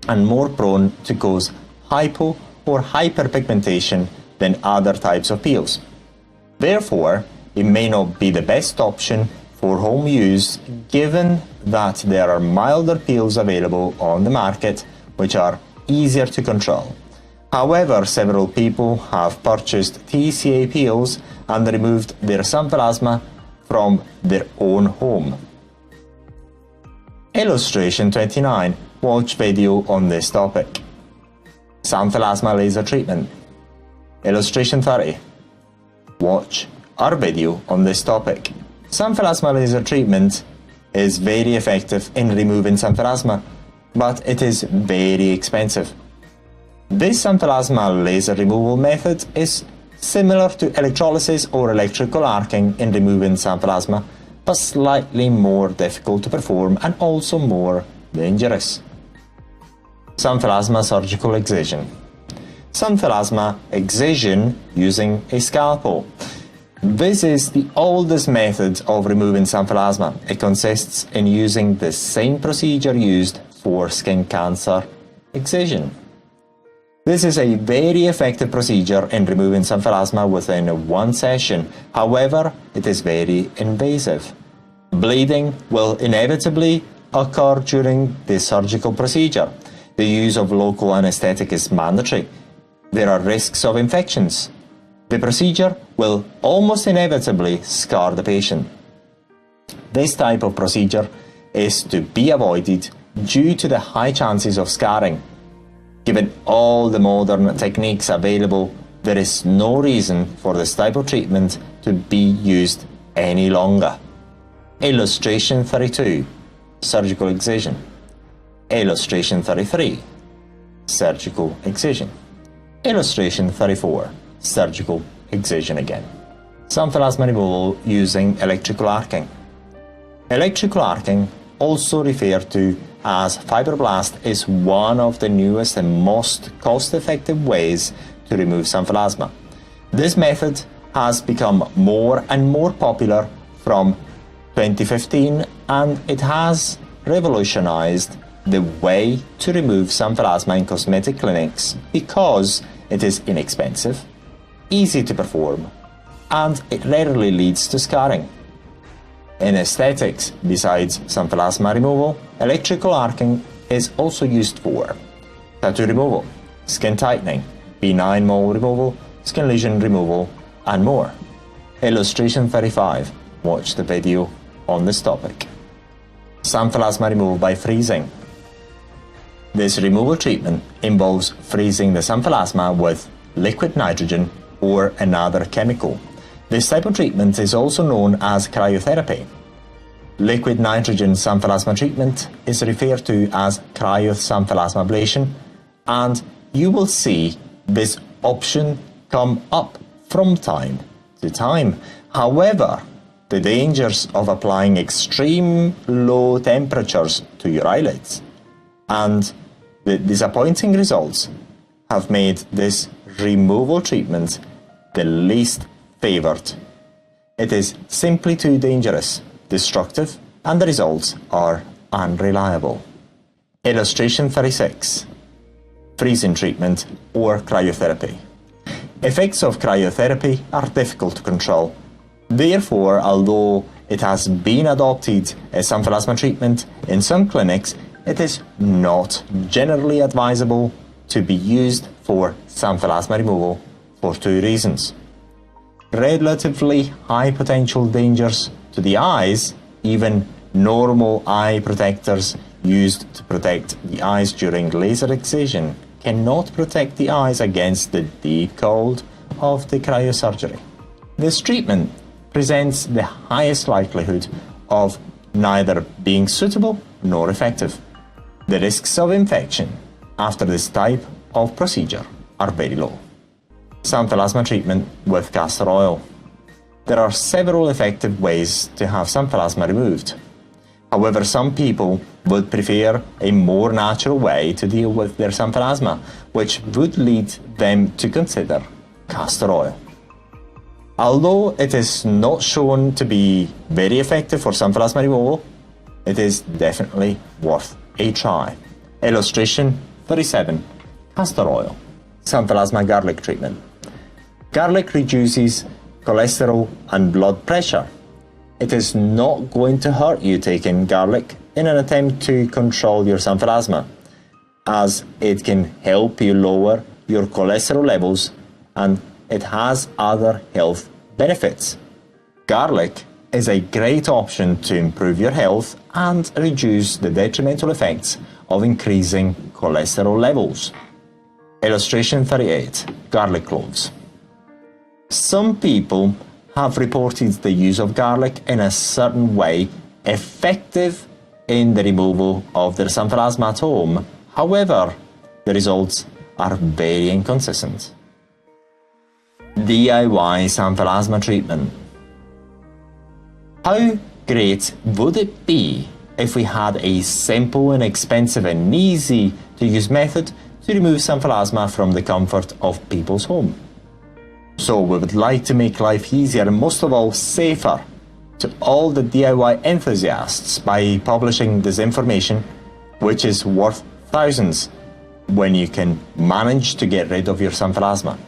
and more prone to cause hypo or hyperpigmentation than other types of peels. Therefore, it may not be the best option for home use, given that there are milder peels available on the market which are easier to control. However, several people have purchased TCA peels and removed their xanthelasma from their own home. Illustration 29. Watch video on this topic. Xanthelasma laser treatment. Illustration 30. Watch our video on this topic. Xanthelasma laser treatment is very effective in removing xanthelasma, but it is very expensive. This xanthelasma laser removal method is similar to electrolysis or electrical arcing in removing xanthelasma, but slightly more difficult to perform and also more dangerous. Xanthelasma surgical excision. Xanthelasma excision using a scalpel. This is the oldest method of removing xanthelasma. It consists in using the same procedure used for skin cancer excision. This is a very effective procedure in removing xanthelasma within 1 session. However, it is very invasive. Bleeding will inevitably occur during the surgical procedure. The use of local anesthetic is mandatory. There are risks of infections. The procedure will almost inevitably scar the patient. This type of procedure is to be avoided due to the high chances of scarring. Given all the modern techniques available, there is no reason for this type of treatment to be used any longer. Illustration 32. Surgical excision. Illustration 33. Surgical excision. Illustration 34. Surgical excision again. Xanthelasma removal using electrical arcing. Electrical arcing, also referred to as fibroblast, is one of the newest and most cost-effective ways to remove xanthelasma. This method has become more and more popular from 2015, and it has revolutionized the way to remove xanthelasma in cosmetic clinics because it is inexpensive, easy to perform, and it rarely leads to scarring. In aesthetics, besides xanthelasma removal, electrical arcing is also used for tattoo removal, skin tightening, benign mole removal, skin lesion removal, and more. Illustration 35. Watch the video on this topic. Xanthelasma removal by freezing. This removal treatment involves freezing the xanthelasma with liquid nitrogen or another chemical. This type of treatment is also known as cryotherapy. Liquid nitrogen xanthelasma treatment is referred to as cryoxanthelasma ablation, and you will see this option come up from time to time. However, the dangers of applying extreme low temperatures to your eyelids and the disappointing results have made this removal treatment the least favored. It is simply too dangerous, destructive, and the results are unreliable. Illustration 36. Freezing treatment or cryotherapy. Effects of cryotherapy are difficult to control. Therefore, although it has been adopted as xanthelasma treatment in some clinics, it is not generally advisable to be used for xanthelasma removal for two reasons. Relatively high potential dangers to the eyes, even normal eye protectors used to protect the eyes during laser excision cannot protect the eyes against the deep cold of the cryosurgery. This treatment presents the highest likelihood of neither being suitable nor effective. The risks of infection after this type of procedure are very low. Xanthelasma treatment with castor oil. There are several effective ways to have xanthelasma removed. However, some people would prefer a more natural way to deal with their xanthelasma, which would lead them to consider castor oil. Although it is not shown to be very effective for xanthelasma removal, it is definitely worth a try. Illustration 37. Castor oil. Xanthelasma garlic treatment. Garlic reduces cholesterol and blood pressure. It is not going to hurt you taking garlic in an attempt to control your xanthelasma, as it can help you lower your cholesterol levels and it has other health benefits. Garlic is a great option to improve your health and reduce the detrimental effects of increasing cholesterol levels. Illustration 38. Garlic cloves. Some people have reported the use of garlic in a certain way effective in the removal of their xanthelasma at home. However, the results are very inconsistent. DIY xanthelasma treatment. How great would it be if we had a simple, inexpensive and easy to use method to remove xanthelasma from the comfort of people's home? So we would like to make life easier and most of all safer to all the DIY enthusiasts by publishing this information, which is worth thousands when you can manage to get rid of your xanthelasma.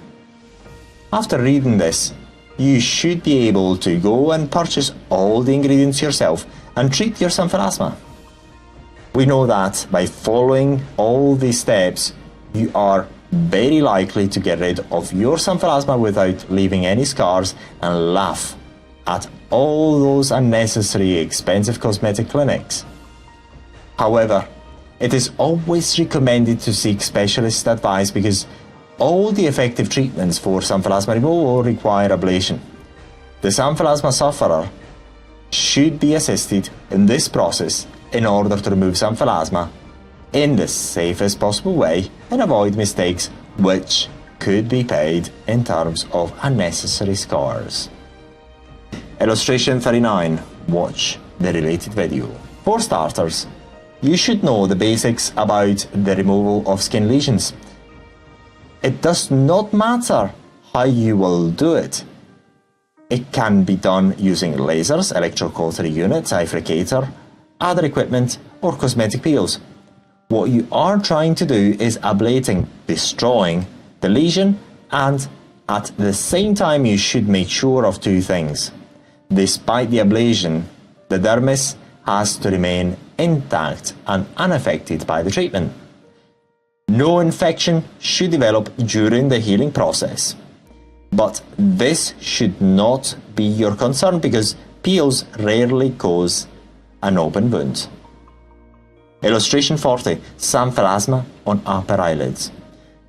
After reading this, you should be able to go and purchase all the ingredients yourself and treat your xanthelasma. We know that by following all these steps, you are very likely to get rid of your xanthelasma without leaving any scars and laugh at all those unnecessary expensive cosmetic clinics. However, it is always recommended to seek specialist advice because all the effective treatments for xanthelasma removal require ablation. The xanthelasma sufferer should be assisted in this process in order to remove xanthelasma in the safest possible way and avoid mistakes which could be paid in terms of unnecessary scars. Illustration 39. Watch the related video. For starters, you should know the basics about the removal of skin lesions. It does not matter how you will do it. It can be done using lasers, electrocautery units, eye fricator, other equipment, or cosmetic peels. What you are trying to do is ablating, destroying the lesion, and at the same time you should make sure of two things. Despite the ablation, the dermis has to remain intact and unaffected by the treatment. No infection should develop during the healing process. But this should not be your concern because peels rarely cause an open wound. Illustration 40. Xanthelasma on upper eyelids.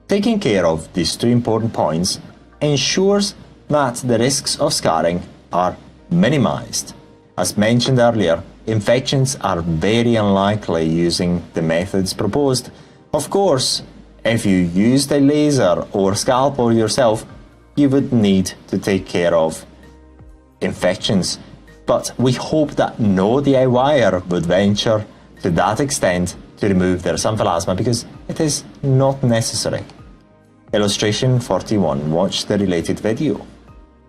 Taking care of these two important points ensures that the risks of scarring are minimized. As mentioned earlier, infections are very unlikely using the methods proposed. Of course, if you used a laser or scalpel yourself, you would need to take care of infections. But we hope that no DIYer would venture to that extent to remove their xanthelasma because it is not necessary. Illustration 41. Watch the related video.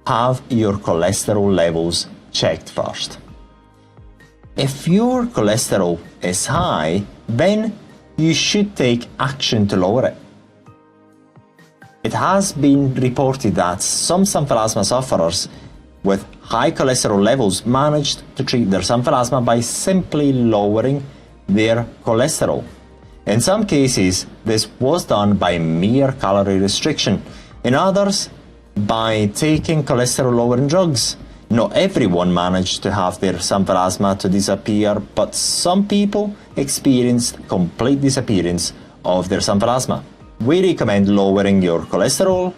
Have your cholesterol levels checked first. If your cholesterol is high, then you should take action to lower it. It has been reported that some xanthelasma sufferers with high cholesterol levels managed to treat their xanthelasma by simply lowering their cholesterol. In some cases, this was done by mere calorie restriction. In others, by taking cholesterol-lowering drugs. Not everyone managed to have their xanthelasma to disappear, but some people experienced complete disappearance of their xanthelasma. We recommend lowering your cholesterol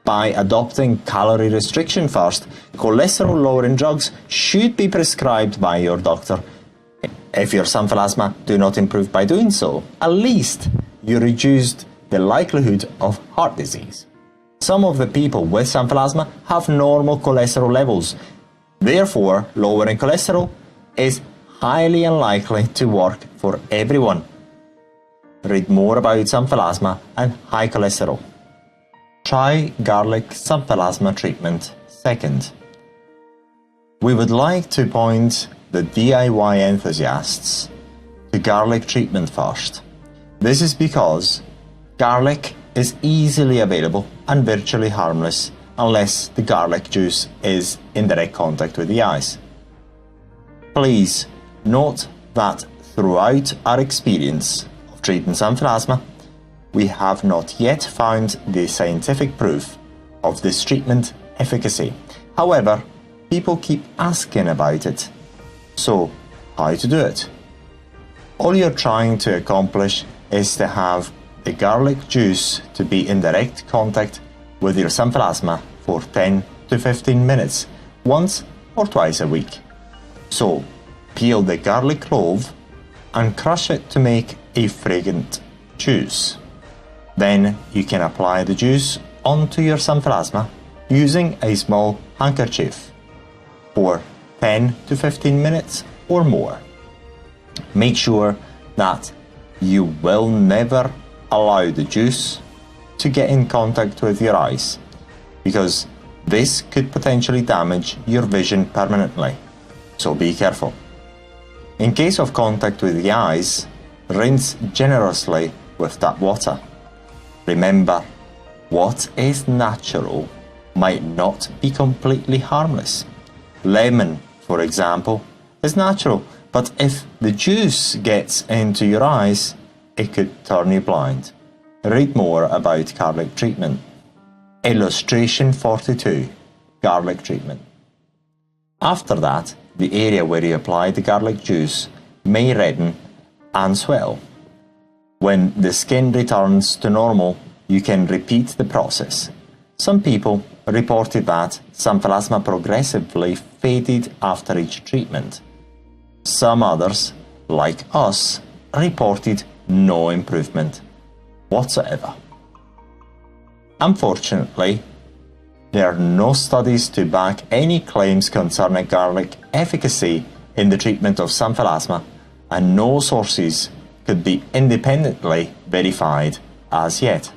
by adopting calorie restriction first. Cholesterol-lowering drugs should be prescribed by your doctor. If your xanthelasma do not improve by doing so, at least you reduced the likelihood of heart disease. Some of the people with xanthelasma have normal cholesterol levels. Therefore, lowering cholesterol is highly unlikely to work for everyone. Read more about xanthelasma and high cholesterol. Try garlic xanthelasma treatment second. We would like to point the DIY enthusiasts to garlic treatment first. This is because garlic is easily available and virtually harmless unless the garlic juice is in direct contact with the eyes. Please note that throughout our experience of treating xanthelasma, we have not yet found the scientific proof of this treatment efficacy. However, people keep asking about it. So, how to do it? All you're trying to accomplish is to have the garlic juice to be in direct contact with your xanthelasma for 10 to 15 minutes, once or twice a week. So, peel the garlic clove and crush it to make a fragrant juice. Then you can apply the juice onto your xanthelasma using a small handkerchief for 10 to 15 minutes or more. Make sure that you will never allow the juice to get in contact with your eyes, because this could potentially damage your vision permanently, so be careful. In case of contact with the eyes, rinse generously with tap water. Remember, what is natural might not be completely harmless. Lemon, for example, is natural, but if the juice gets into your eyes, it could turn you blind. Read more about garlic treatment. Illustration 42. Garlic treatment. After that, the area where you apply the garlic juice may redden and swell. When the skin returns to normal, you can repeat the process. Some people reported that xanthelasma progressively faded after each treatment. Some others, like us, reported no improvement whatsoever. Unfortunately, there are no studies to back any claims concerning garlic efficacy in the treatment of xanthelasma, and no sources could be independently verified as yet.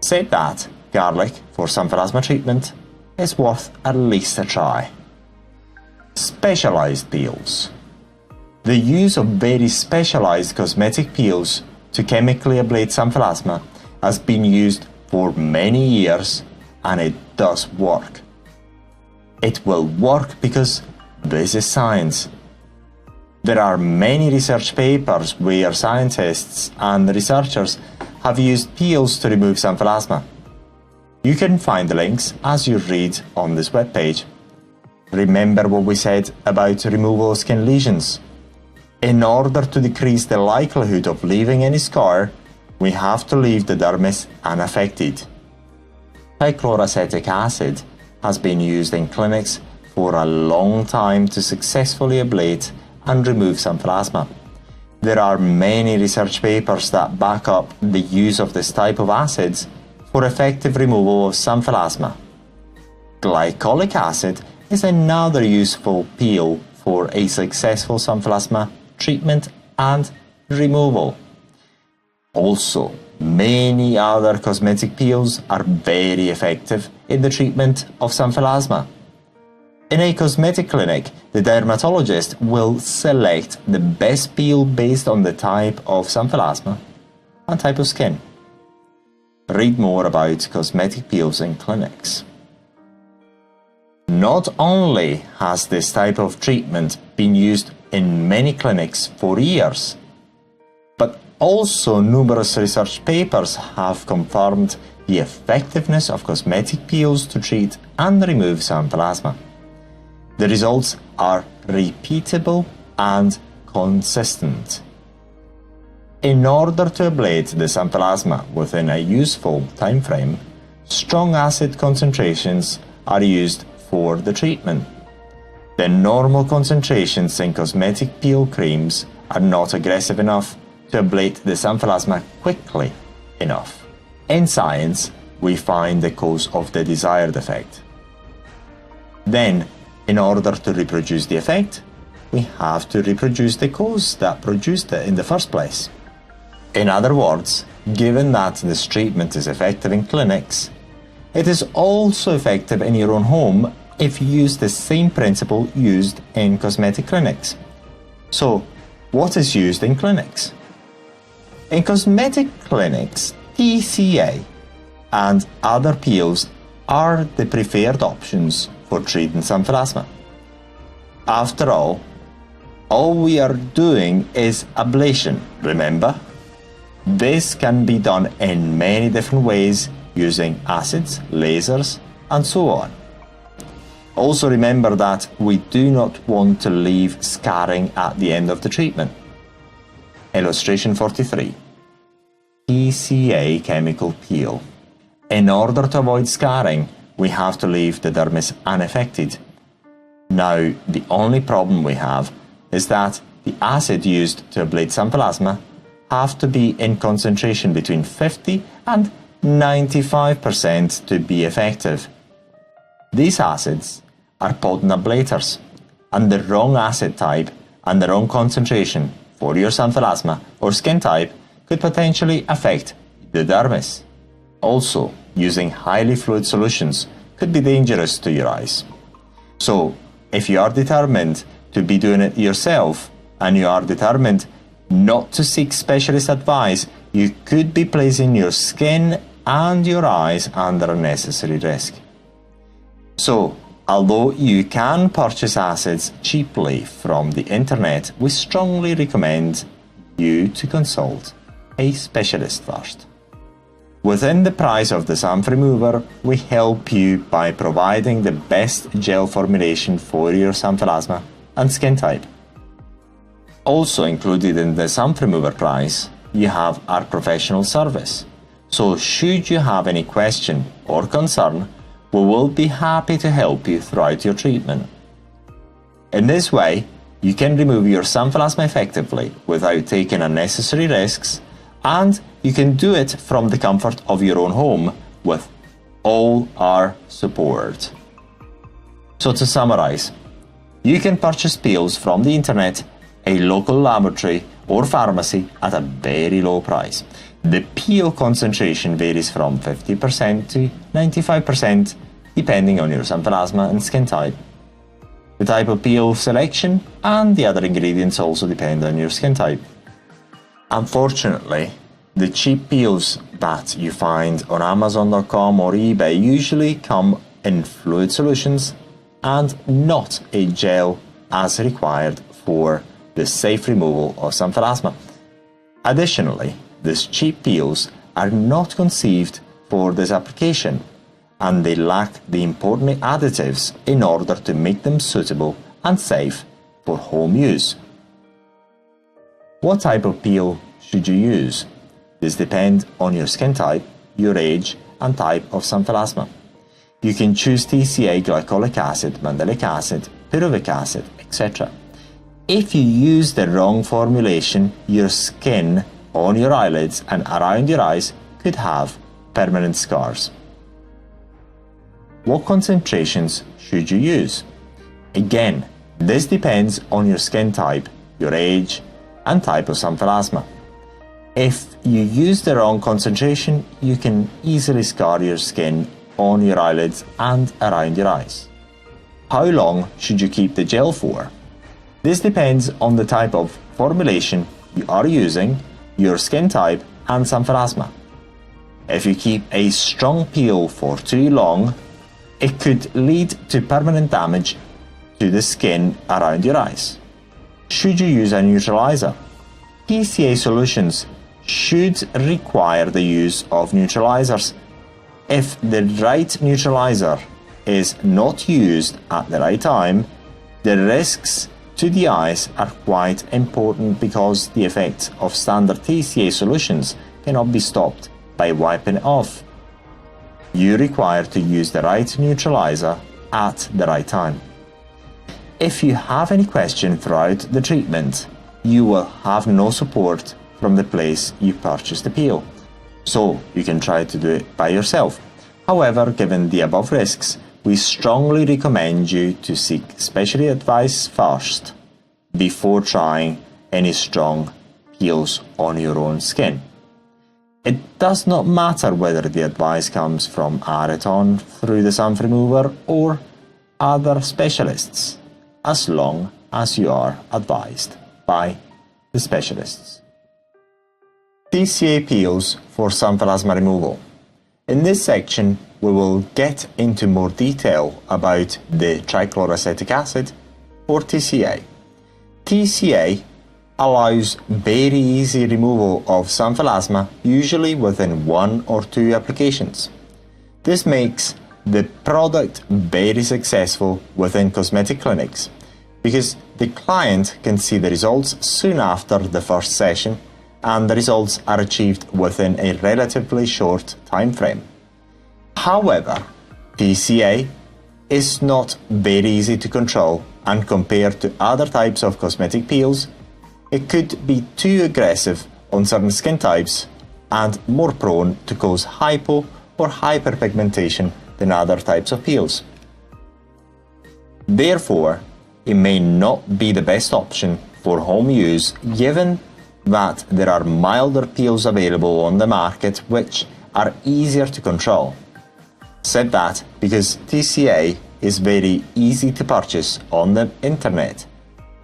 Said that, garlic for xanthelasma treatment is worth at least a try. Specialized peels. The use of very specialized cosmetic peels to chemically ablate xanthelasma has been used for many years, and it does work. It will work because this is science. There are many research papers where scientists and researchers have used peels to remove xanthelasma. You can find the links as you read on this webpage. Remember what we said about removal of skin lesions. In order to decrease the likelihood of leaving any scar, we have to leave the dermis unaffected. Hydrochloroacetic acid has been used in clinics for a long time to successfully ablate and remove xanthelasma. There are many research papers that back up the use of this type of acids for effective removal of xanthelasma. Glycolic acid is another useful peel for a successful xanthelasma treatment and removal. Also, many other cosmetic peels are very effective in the treatment of xanthelasma. In a cosmetic clinic, the dermatologist will select the best peel based on the type of xanthelasma and type of skin. Read more about cosmetic peels in clinics. Not only has this type of treatment been used in many clinics for years, but also numerous research papers have confirmed the effectiveness of cosmetic peels to treat and remove xanthelasma. The results are repeatable and consistent. In order to ablate the xanthelasma within a useful time frame, strong acid concentrations are used for the treatment. The normal concentrations in cosmetic peel creams are not aggressive enough to ablate the xanthelasma quickly enough. In science, we find the cause of the desired effect. Then, in order to reproduce the effect, we have to reproduce the cause that produced it in the first place. In other words, given that this treatment is effective in clinics, it is also effective in your own home if you use the same principle used in cosmetic clinics. So, what is used in clinics? In cosmetic clinics, TCA and other peels are the preferred options for treating xanthelasma. After all we are doing is ablation, remember? This can be done in many different ways using acids, lasers, and so on. Also remember that we do not want to leave scarring at the end of the treatment. Illustration 43. TCA chemical peel. In order to avoid scarring, we have to leave the dermis unaffected. Now, the only problem we have is that the acid used to ablate xanthelasma have to be in concentration between 50 and 95% to be effective. These acids are potent ablators, and the wrong acid type and the wrong concentration for your xanthelasma or skin type could potentially affect the dermis. Also, using highly fluid solutions could be dangerous to your eyes. So, if you are determined to be doing it yourself and you are determined not to seek specialist advice, you could be placing your skin and your eyes under unnecessary risk. So, although you can purchase acids cheaply from the internet, we strongly recommend you to consult a specialist first. Within the price of the XanthRemover, we help you by providing the best gel formulation for your xanthelasma and skin type. Also included in the XanthRemover price, you have our professional service. So should you have any question or concern, we will be happy to help you throughout your treatment. In this way, you can remove your xanthelasma effectively without taking unnecessary risks, and you can do it from the comfort of your own home with all our support. So to summarize, you can purchase peels from the internet, a local laboratory or pharmacy at a very low price. The peel concentration varies from 50% to 95% depending on your xanthelasma and skin type. The type of peel selection and the other ingredients also depend on your skin type. Unfortunately, the cheap peels that you find on Amazon.com or eBay usually come in fluid solutions and not a gel as required for the safe removal of xanthelasma. Additionally, these cheap peels are not conceived for this application, and they lack the important additives in order to make them suitable and safe for home use. What type of peel should you use? This depends on your skin type, your age, and type of xanthelasma. You can choose TCA, glycolic acid, mandelic acid, pyruvic acid, etc. If you use the wrong formulation, your skin on your eyelids and around your eyes could have permanent scars. What concentrations should you use? Again, this depends on your skin type, your age, and type of xanthelasma. If you use the wrong concentration, you can easily scar your skin on your eyelids and around your eyes. How long should you keep the gel for? This depends on the type of formulation you are using, your skin type, and xanthelasma. If you keep a strong peel for too long, it could lead to permanent damage to the skin around your eyes. Should you use a neutralizer? TCA solutions should require the use of neutralizers. If the right neutralizer is not used at the right time, the risks to the eyes are quite important because the effect of standard TCA solutions cannot be stopped by wiping it off. You require to use the right neutralizer at the right time. If you have any question throughout the treatment, you will have no support from the place you purchased the peel, so you can try to do it by yourself. However, given the above risks, we strongly recommend you to seek specialist advice first before trying any strong peels on your own skin. It does not matter whether the advice comes from Ariton through the XanthRemover or other specialists, as long as you are advised by the specialists. TCA peels for xanthelasma removal. In this section, we will get into more detail about the trichloroacetic acid, or TCA. TCA allows very easy removal of xanthelasma, usually within 1 or 2 applications. This makes the product very successful within cosmetic clinics because the client can see the results soon after the first session, and the results are achieved within a relatively short time frame. However, TCA is not very easy to control, and compared to other types of cosmetic peels, it could be too aggressive on certain skin types and more prone to cause hypo or hyperpigmentation than other types of peels. Therefore, it may not be the best option for home use, given that there are milder peels available on the market which are easier to control. Said that because TCA is very easy to purchase on the internet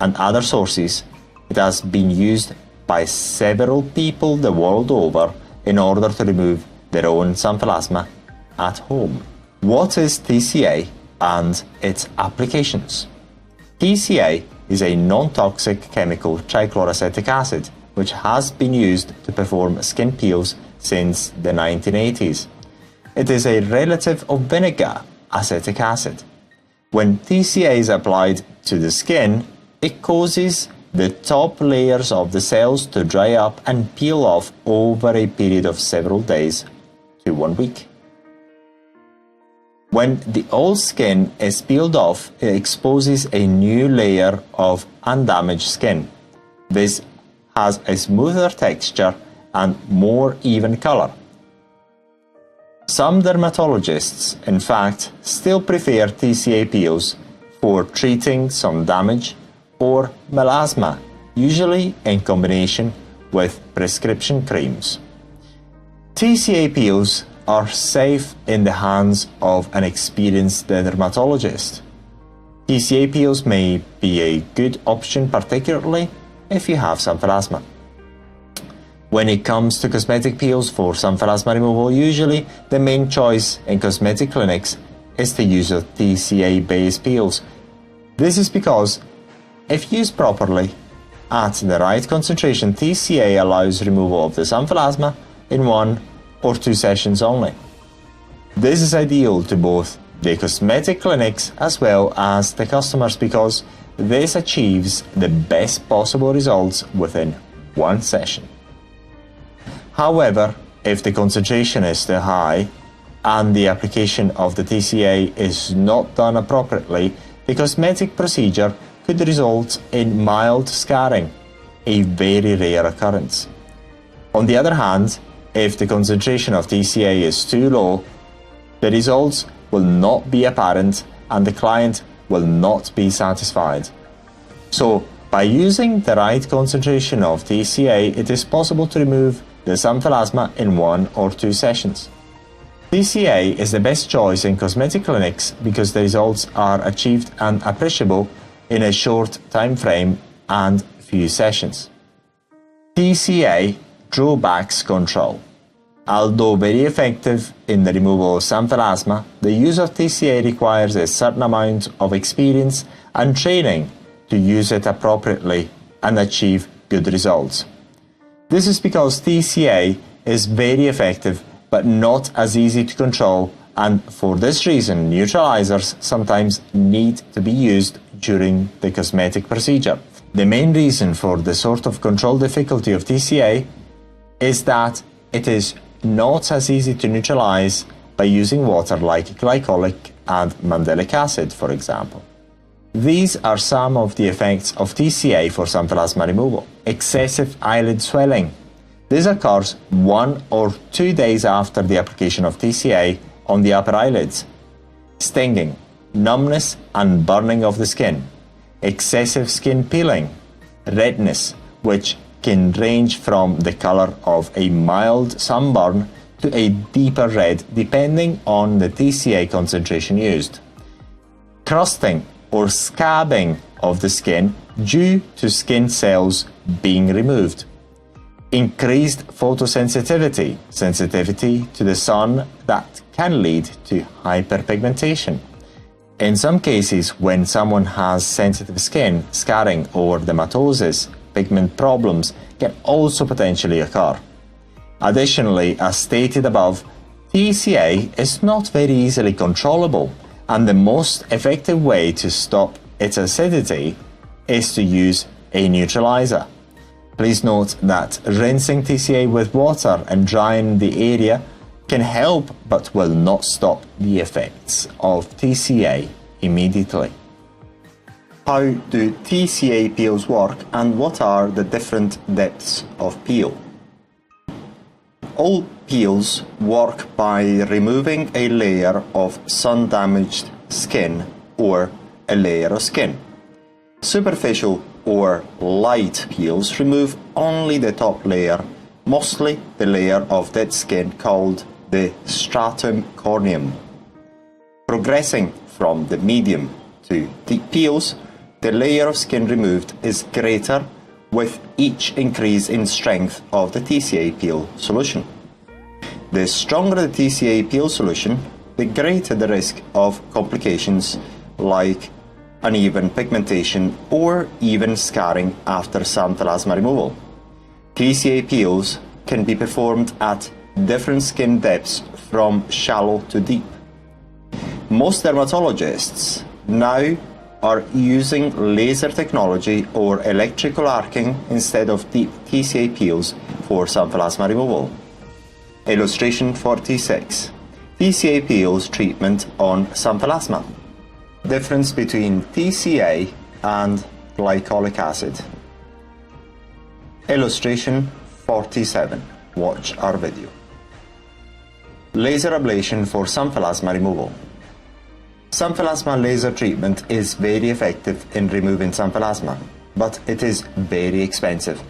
and other sources, it has been used by several people the world over in order to remove their own xanthelasma at home. What is TCA and its applications? TCA is a non-toxic chemical trichloroacetic acid which has been used to perform skin peels since the 1980s. It is a relative of vinegar, acetic acid. When TCA is applied to the skin, it causes the top layers of the cells to dry up and peel off over a period of several days to 1 week. When the old skin is peeled off, it exposes a new layer of undamaged skin. This has a smoother texture and more even color. Some dermatologists, in fact, still prefer TCA peels for treating some damage or melasma, usually in combination with prescription creams. TCA peels are safe in the hands of an experienced dermatologist. TCA peels may be a good option, particularly if you have xanthelasma. When it comes to cosmetic peels for xanthelasma removal, usually the main choice in cosmetic clinics is the use of TCA-based peels. This is because, if used properly, at the right concentration, TCA allows removal of the xanthelasma in 1 or 2 sessions only. This is ideal to both the cosmetic clinics as well as the customers because this achieves the best possible results within 1 session. However, if the concentration is too high and the application of the TCA is not done appropriately, the cosmetic procedure could result in mild scarring, a very rare occurrence. On the other hand, if the concentration of TCA is too low, the results will not be apparent and the client will not be satisfied. So, by using the right concentration of TCA, it is possible to remove the xanthelasma in 1 or 2 sessions. TCA is the best choice in cosmetic clinics because the results are achieved and appreciable in a short time frame and few sessions. TCA drawbacks control. Although very effective in the removal of xanthelasma, the use of TCA requires a certain amount of experience and training to use it appropriately and achieve good results. This is because TCA is very effective but not as easy to control, and for this reason neutralizers sometimes need to be used during the cosmetic procedure. The main reason for the sort of control difficulty of TCA is that it is not as easy to neutralize by using water like glycolic and mandelic acid, for example. These are some of the effects of TCA for xanthelasma removal. Excessive eyelid swelling. This occurs 1 or 2 days after the application of TCA on the upper eyelids. Stinging, numbness and burning of the skin. Excessive skin peeling. Redness, which can range from the color of a mild sunburn to a deeper red depending on the TCA concentration used. Crusting or scabbing of the skin due to skin cells being removed. Increased photosensitivity, sensitivity to the sun that can lead to hyperpigmentation. In some cases, when someone has sensitive skin, scarring or dermatosis, pigment problems can also potentially occur. Additionally, as stated above, TCA is not very easily controllable, and the most effective way to stop its acidity is to use a neutralizer. Please note that rinsing TCA with water and drying the area can help but will not stop the effects of TCA immediately. How do TCA peels work and what are the different depths of peel? All peels work by removing a layer of sun-damaged skin or a layer of skin. Superficial or light peels remove only the top layer, mostly the layer of dead skin called the stratum corneum. Progressing from the medium to deep peels, the layer of skin removed is greater with each increase in strength of the TCA peel solution. The stronger the TCA peel solution, the greater the risk of complications like uneven pigmentation or even scarring after xanthelasma removal. TCA peels can be performed at different skin depths from shallow to deep. Most dermatologists now are using laser technology or electrical arcing instead of deep TCA peels for xanthelasma removal. Illustration 46. TCA peels treatment on xanthelasma. Difference between TCA and glycolic acid. Illustration 47. Watch our video. Laser ablation for xanthelasma removal. Xanthelasma laser treatment is very effective in removing xanthelasma, but it is very expensive.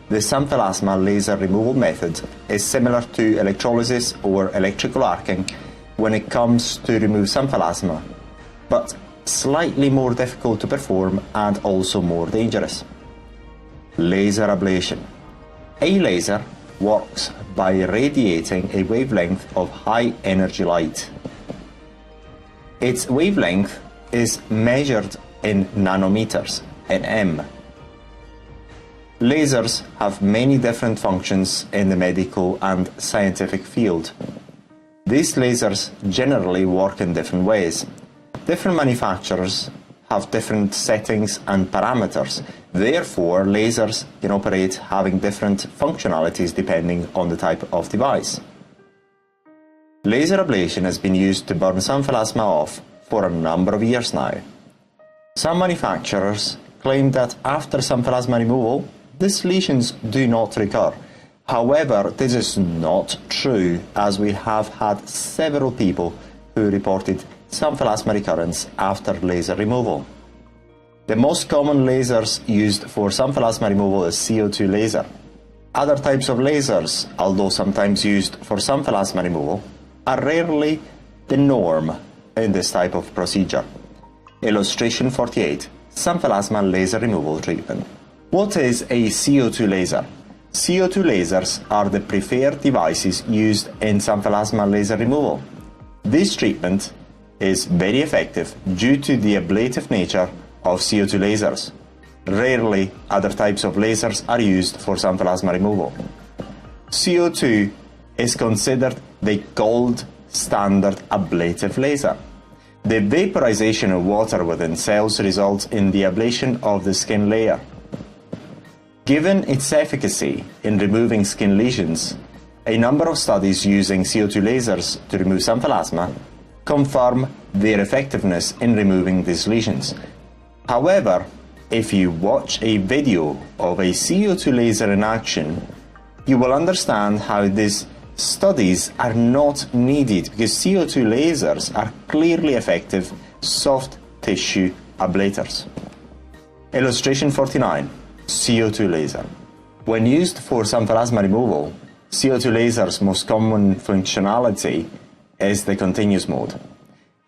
The xanthelasma laser removal method is similar to electrolysis or electrical arcing when it comes to remove xanthelasma, but slightly more difficult to perform and also more dangerous. Laser ablation. A laser works by radiating a wavelength of high energy light. Its wavelength is measured in nanometers, nm. Lasers have many different functions in the medical and scientific field. These lasers generally work in different ways. Different manufacturers have different settings and parameters. Therefore, lasers can operate having different functionalities depending on the type of device. Laser ablation has been used to burn xanthelasma off for a number of years now. Some manufacturers claim that after xanthelasma removal, these lesions do not recur. However, this is not true, as we have had several people who reported xanthelasma recurrence after laser removal. The most common lasers used for xanthelasma removal is CO2 laser. Other types of lasers, although sometimes used for xanthelasma removal, are rarely the norm in this type of procedure. Illustration 48. Xanthelasma laser removal treatment. What is a CO2 laser? CO2 lasers are the preferred devices used in xanthelasma laser removal. This treatment is very effective due to the ablative nature of CO2 lasers. Rarely other types of lasers are used for xanthelasma removal. CO2 is considered the gold standard ablative laser. The vaporization of water within cells results in the ablation of the skin layer. Given its efficacy in removing skin lesions, a number of studies using CO2 lasers to remove xanthelasma confirm their effectiveness in removing these lesions. However, if you watch a video of a CO2 laser in action, you will understand how these studies are not needed, because CO2 lasers are clearly effective soft tissue ablators. Illustration 49. CO2 laser. When used for xanthelasma removal, CO2 laser's most common functionality is the continuous mode.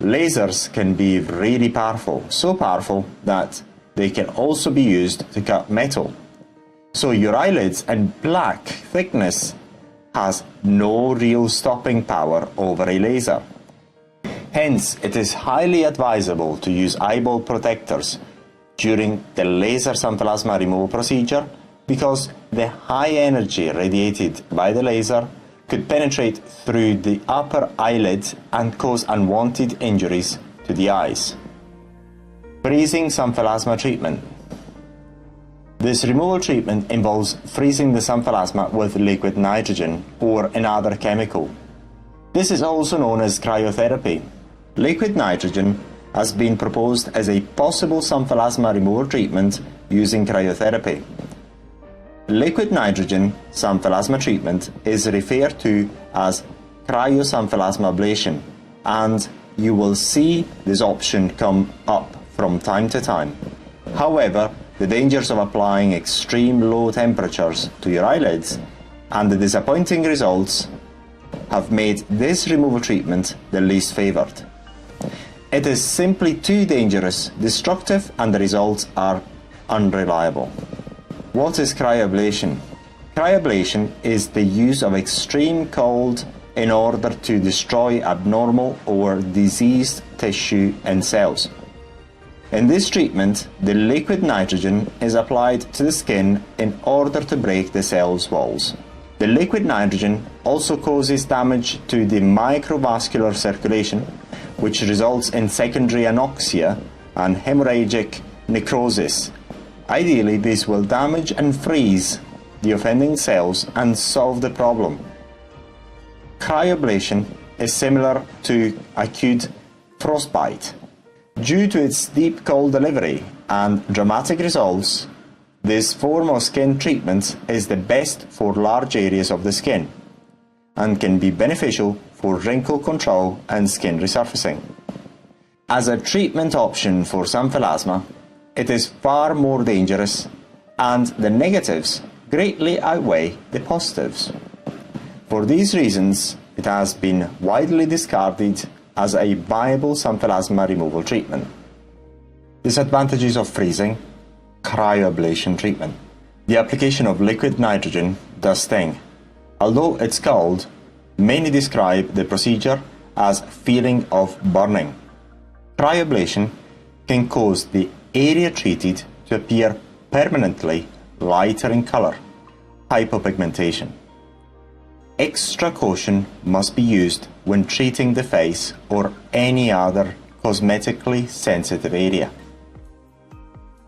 Lasers can be really powerful, so powerful that they can also be used to cut metal. So your eyelids and plaque thickness has no real stopping power over a laser. Hence, it is highly advisable to use eyeball protectors during the laser xanthelasma removal procedure, because the high energy radiated by the laser could penetrate through the upper eyelid and cause unwanted injuries to the eyes. Freezing xanthelasma treatment. This removal treatment involves freezing the xanthelasma with liquid nitrogen or another chemical. This is also known as cryotherapy. Liquid nitrogen has been proposed as a possible xanthelasma removal treatment using cryotherapy. Liquid nitrogen xanthelasma treatment is referred to as cryoxanthelasma ablation, and you will see this option come up from time to time. However, the dangers of applying extreme low temperatures to your eyelids and the disappointing results have made this removal treatment the least favored. It is simply too dangerous, destructive, and the results are unreliable. What is cryoablation? Cryoablation is the use of extreme cold in order to destroy abnormal or diseased tissue and cells. In this treatment, the liquid nitrogen is applied to the skin in order to break the cell's walls. The liquid nitrogen also causes damage to the microvascular circulation, which results in secondary anoxia and hemorrhagic necrosis. Ideally, this will damage and freeze the offending cells and solve the problem. Cryoablation is similar to acute frostbite. Due to its deep cold delivery and dramatic results, this form of skin treatment is the best for large areas of the skin and can be beneficial for wrinkle control and skin resurfacing. As a treatment option for xanthelasma, it is far more dangerous, and the negatives greatly outweigh the positives. For these reasons, it has been widely discarded as a viable xanthelasma removal treatment. Disadvantages of freezing. Cryoablation treatment. The application of liquid nitrogen does sting. Although it's cold, many describe the procedure as feeling of burning. Cryoablation can cause the area treated to appear permanently lighter in color, hypopigmentation. Extra caution must be used when treating the face or any other cosmetically sensitive area.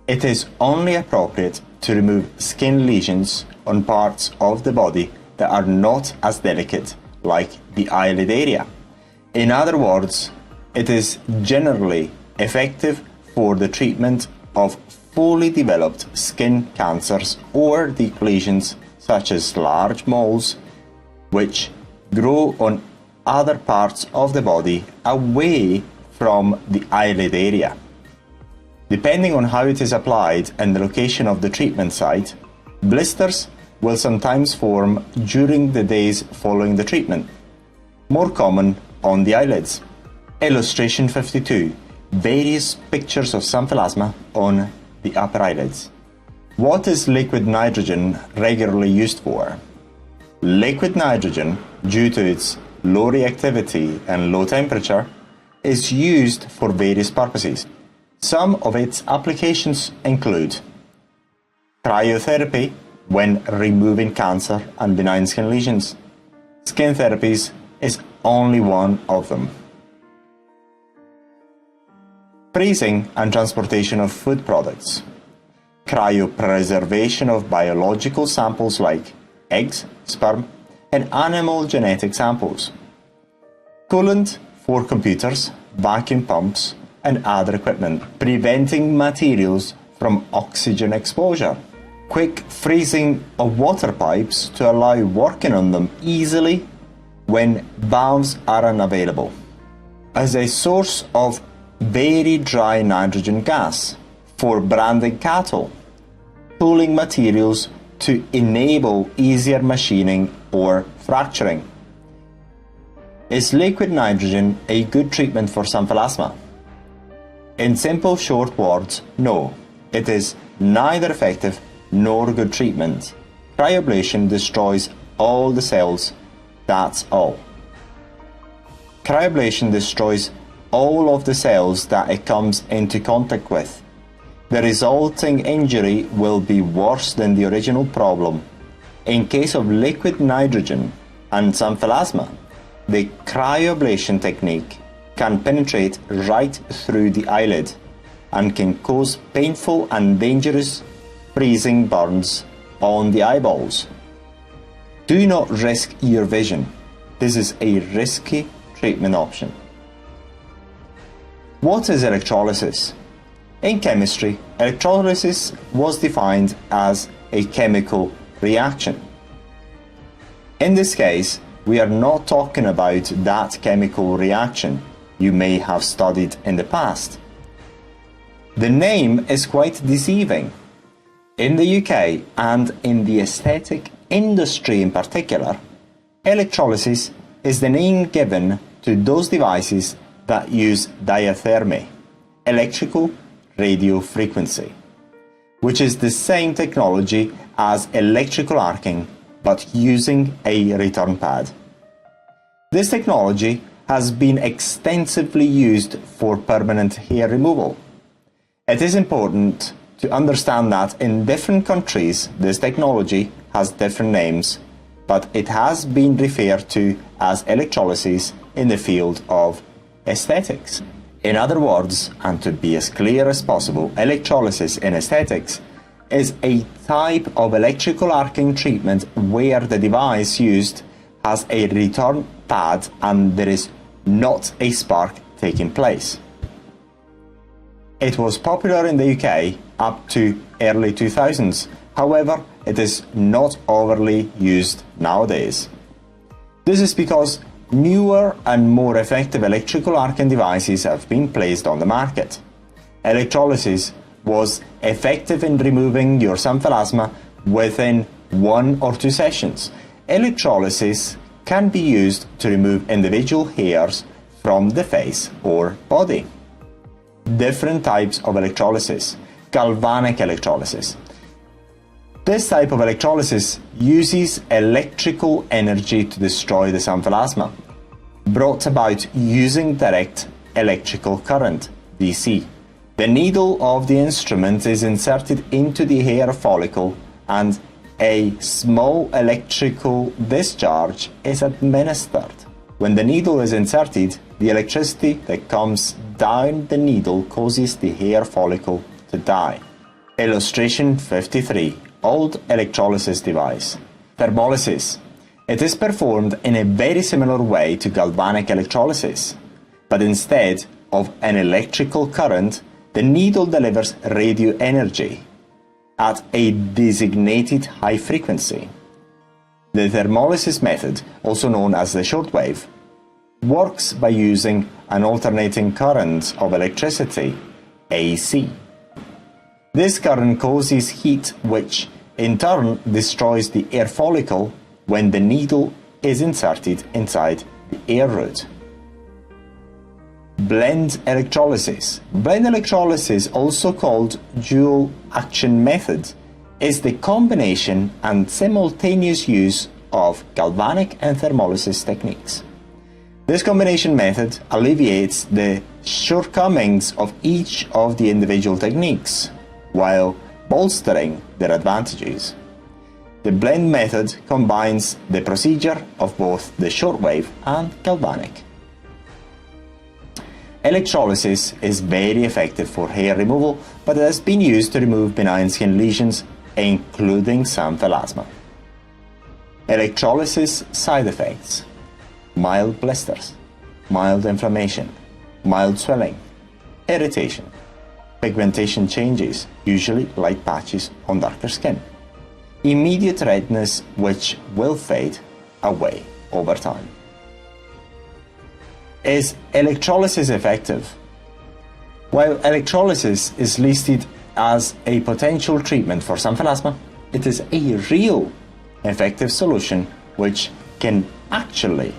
It is only appropriate to remove skin lesions on parts of the body that are not as delicate, like the eyelid area. In other words, it is generally effective for the treatment of fully developed skin cancers or deep lesions such as large moles, which grow on other parts of the body away from the eyelid area. Depending on how it is applied and the location of the treatment site, blisters will sometimes form during the days following the treatment, more common on the eyelids. Illustration 52. Various pictures of xanthelasma on the upper eyelids. What is liquid nitrogen regularly used for? Liquid nitrogen, due to its low reactivity and low temperature, is used for various purposes. Some of its applications include cryotherapy when removing cancer and benign skin lesions. Skin therapies is only one of them. Freezing and transportation of food products. Cryopreservation of biological samples like eggs, sperm, and animal genetic samples. Coolant for computers, vacuum pumps, and other equipment, preventing materials from oxygen exposure. Quick freezing of water pipes to allow working on them easily when valves are unavailable. As a source of very dry nitrogen gas for branding cattle. Cooling materials to enable easier machining or fracturing. Is liquid nitrogen a good treatment for xanthelasma? In simple short words, no. It is neither effective nor good treatment. Cryoablation destroys all the cells, that's all. Cryoablation destroys all of the cells that it comes into contact with. The resulting injury will be worse than the original problem. In case of liquid nitrogen and xanthelasma, the cryoablation technique can penetrate right through the eyelid and can cause painful and dangerous freezing burns on the eyeballs. Do not risk your vision. This is a risky treatment option. What is electrolysis? In chemistry, electrolysis was defined as a chemical reaction. In this case, we are not talking about that chemical reaction you may have studied in the past. The name is quite deceiving. In the UK and in the aesthetic industry in particular, electrolysis is the name given to those devices that use diathermy, electrical radio frequency, which is the same technology as electrical arcing but using a return pad. This technology has been extensively used for permanent hair removal. It is important to understand that in different countries this technology has different names, but it has been referred to as electrolysis in the field of aesthetics. In other words, and to be as clear as possible, electrolysis in aesthetics is a type of electrical arcing treatment where the device used has a return pad and there is not a spark taking place. It was popular in the UK up to early 2000s, however, it is not overly used nowadays. This is because newer and more effective electrical arcing devices have been placed on the market. Electrolysis was effective in removing your xanthelasma within 1 or 2 sessions. Electrolysis can be used to remove individual hairs from the face or body. different types of electrolysis, galvanic electrolysis. This type of electrolysis uses electrical energy to destroy the xanthelasma, brought about using direct electrical current, DC. The needle of the instrument is inserted into the hair follicle and a small electrical discharge is administered. When the needle is inserted, the electricity that comes down the needle causes the hair follicle to die. Illustration 53. Old electrolysis device. Thermolysis. It is performed in a very similar way to galvanic electrolysis, but instead of an electrical current, the needle delivers radio energy at a designated high frequency. The thermolysis method, also known as the shortwave, works by using an alternating current of electricity, AC. This current causes heat, which in turn destroys the hair follicle when the needle is inserted inside the hair root. Blend electrolysis. Blend electrolysis, also called dual action method, is the combination and simultaneous use of galvanic and thermolysis techniques. This combination method alleviates the shortcomings of each of the individual techniques, while bolstering their advantages. The blend method combines the procedure of both the shortwave and galvanic. Electrolysis is very effective for hair removal, but it has been used to remove benign skin lesions, including xanthelasma. Electrolysis side effects: mild blisters, mild inflammation, mild swelling, irritation, pigmentation changes, usually light patches on darker skin, immediate redness which will fade away over time. Is electrolysis effective? While electrolysis is listed as a potential treatment for xanthelasma, it is a real effective solution which can actually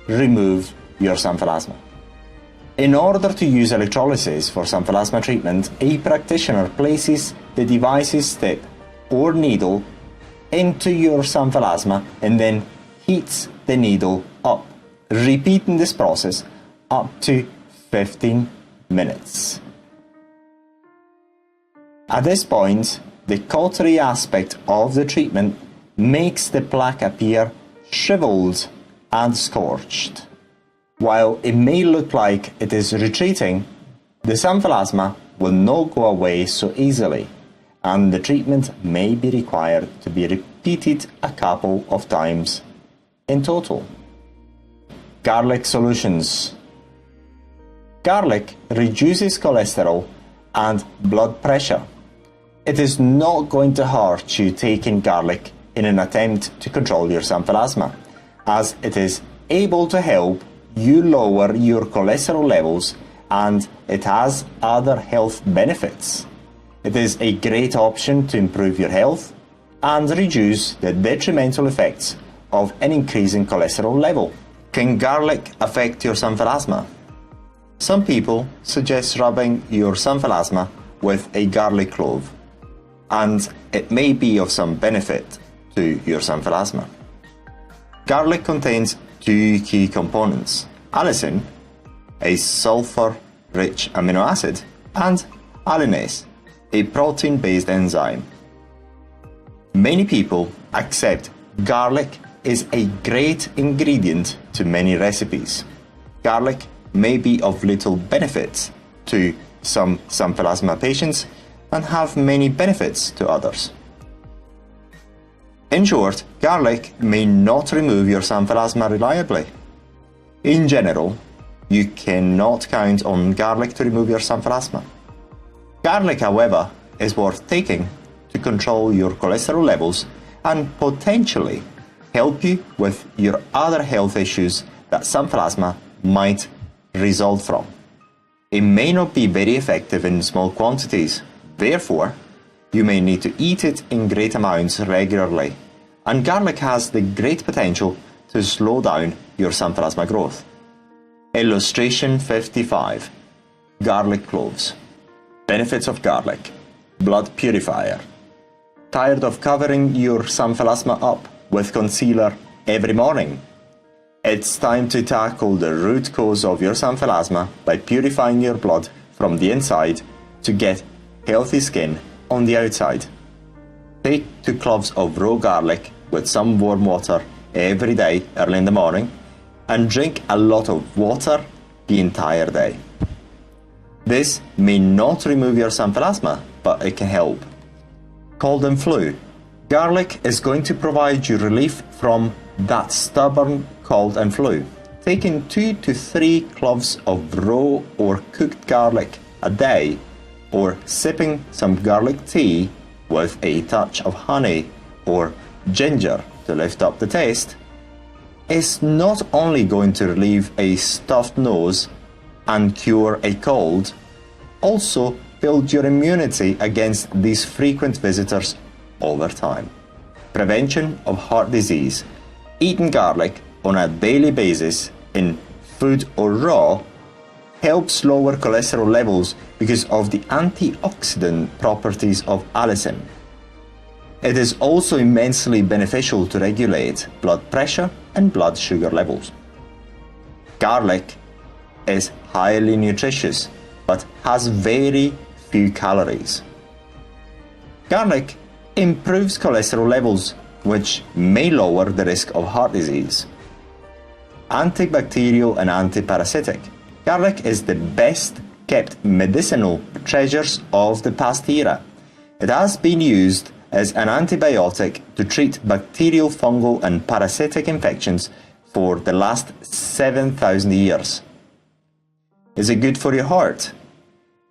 remove your xanthelasma. In order to use electrolysis for xanthelasma treatment, a practitioner places the device's tip or needle into your xanthelasma and then heats the needle up, repeating this process up to 15 minutes. At this point, the cautery aspect of the treatment makes the plaque appear shriveled and scorched. While it may look like it is retreating, the xanthelasma will not go away so easily, and the treatment may be required to be repeated a couple of times in total. Garlic solutions. Garlic reduces cholesterol and blood pressure. It is not going to hurt you taking garlic in an attempt to control your xanthelasma, as it is able to help you lower your cholesterol levels, and it has other health benefits. It is a great option to improve your health and reduce the detrimental effects of an increasing cholesterol level. Can garlic affect your xanthelasma? Some people suggest rubbing your xanthelasma with a garlic clove, and it may be of some benefit to your xanthelasma. Garlic contains two key components: allicin, a sulfur-rich amino acid, and allinase, a protein-based enzyme. Many people accept garlic is a great ingredient to many recipes. Garlic may be of little benefit to some xanthelasma patients and have many benefits to others. In short, garlic may not remove your xanthelasma reliably. In general, you cannot count on garlic to remove your xanthelasma. Garlic, however, is worth taking to control your cholesterol levels and potentially help you with your other health issues that xanthelasma might result from. It may not be very effective in small quantities, therefore, you may need to eat it in great amounts regularly, and garlic has the great potential to slow down your xanthelasma growth. Illustration 55. Garlic cloves. Benefits of garlic. Blood purifier. Tired of covering your Xanthelasma up with concealer every morning? It's time to tackle the root cause of your Xanthelasma by purifying your blood from the inside to get healthy skin on the outside. Take 2 cloves of raw garlic with some warm water every day early in the morning and drink a lot of water the entire day. This may not remove your Xanthelasma, but it can help. Cold and flu. Garlic is going to provide you relief from that stubborn cold and flu. Taking 2 to 3 cloves of raw or cooked garlic a day, or sipping some garlic tea with a touch of honey or ginger to lift up the taste, is not only going to relieve a stuffed nose and cure a cold, also build your immunity against these frequent visitors over time. Prevention of heart disease. Eating garlic on a daily basis in food or raw helps lower cholesterol levels because of the antioxidant properties of allicin. It is also immensely beneficial to regulate blood pressure and blood sugar levels. Garlic is highly nutritious but has very few calories. Garlic improves cholesterol levels, which may lower the risk of heart disease. Antibacterial and antiparasitic. Garlic is the best kept medicinal treasures of the past era. It has been used as an antibiotic to treat bacterial, fungal and parasitic infections for the last 7,000 years. Is it good for your heart?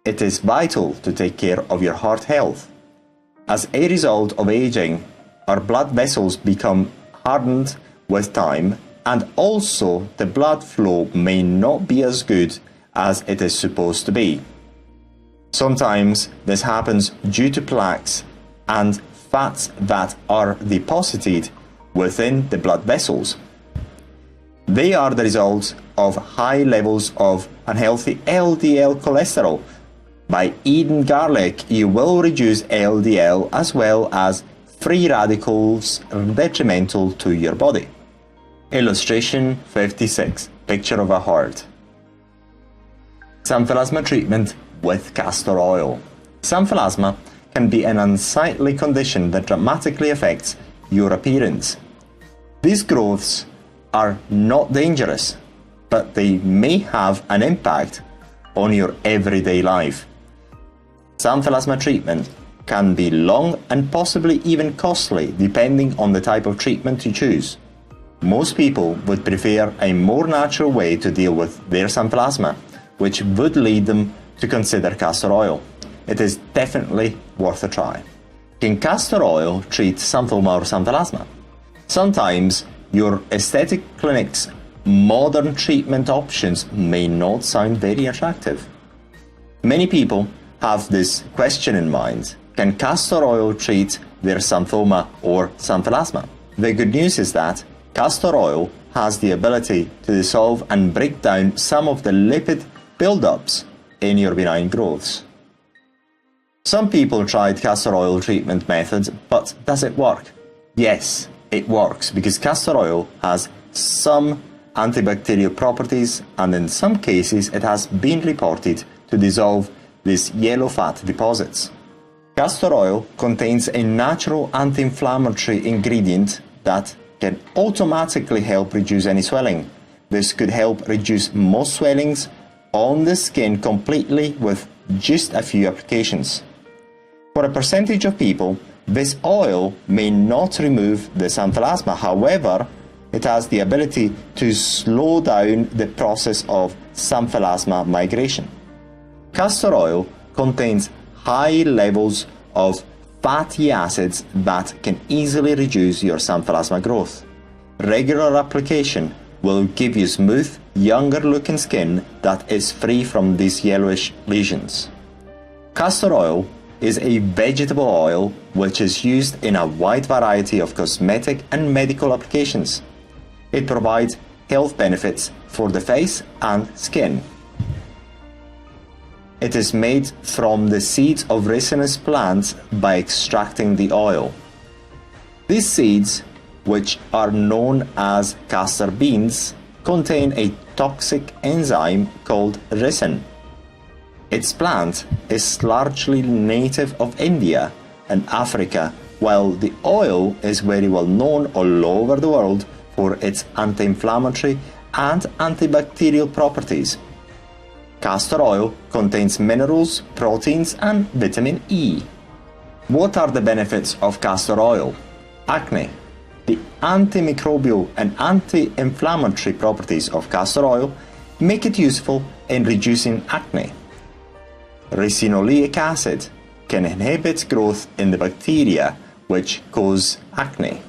It is vital to take care of your heart health. As a result of aging, our blood vessels become hardened with time, and also the blood flow may not be as good as it is supposed to be. Sometimes this happens due to plaques and fats that are deposited within the blood vessels. They are the result of high levels of unhealthy LDL cholesterol. By eating garlic, you will reduce LDL as well as free radicals detrimental to your body. Illustration 56. Picture of a heart. Xanthelasma treatment with castor oil. Xanthelasma can be an unsightly condition that dramatically affects your appearance. These growths are not dangerous, but they may have an impact on your everyday life. Xanthelasma treatment can be long and possibly even costly depending on the type of treatment you choose. Most people would prefer a more natural way to deal with their Xanthelasma, which would lead them to consider castor oil. It is definitely worth a try. Can castor oil treat xanthoma or Xanthelasma? Sometimes your aesthetic clinic's modern treatment options may not sound very attractive. Many people have this question in mind: can castor oil treat their xanthoma or Xanthelasma? The good news is that castor oil has the ability to dissolve and break down some of the lipid buildups in your benign growths. Some people tried castor oil treatment methods, but does it work? Yes, it works because castor oil has some antibacterial properties, and in some cases it has been reported to dissolve these yellow fat deposits. Castor oil contains a natural anti-inflammatory ingredient that can automatically help reduce any swelling. This could help reduce most swellings on the skin completely with just a few applications. For a percentage of people, this oil may not remove the Xanthelasma. However, it has the ability to slow down the process of Xanthelasma migration. Castor oil contains high levels of fatty acids that can easily reduce your Xanthelasma growth. Regular application will give you smooth, younger looking skin that is free from these yellowish lesions. Castor oil is a vegetable oil which is used in a wide variety of cosmetic and medical applications. It provides health benefits for the face and skin. It is made from the seeds of resinous plants by extracting the oil. These seeds, which are known as castor beans, contain a toxic enzyme called resin. Its plant is largely native of India and Africa, while the oil is very well known all over the world for its anti-inflammatory and antibacterial properties. Castor oil contains minerals, proteins, and vitamin E. What are the benefits of castor oil? Acne. The antimicrobial and anti-inflammatory properties of castor oil make it useful in reducing acne. Ricinoleic acid can inhibit growth in the bacteria which cause acne.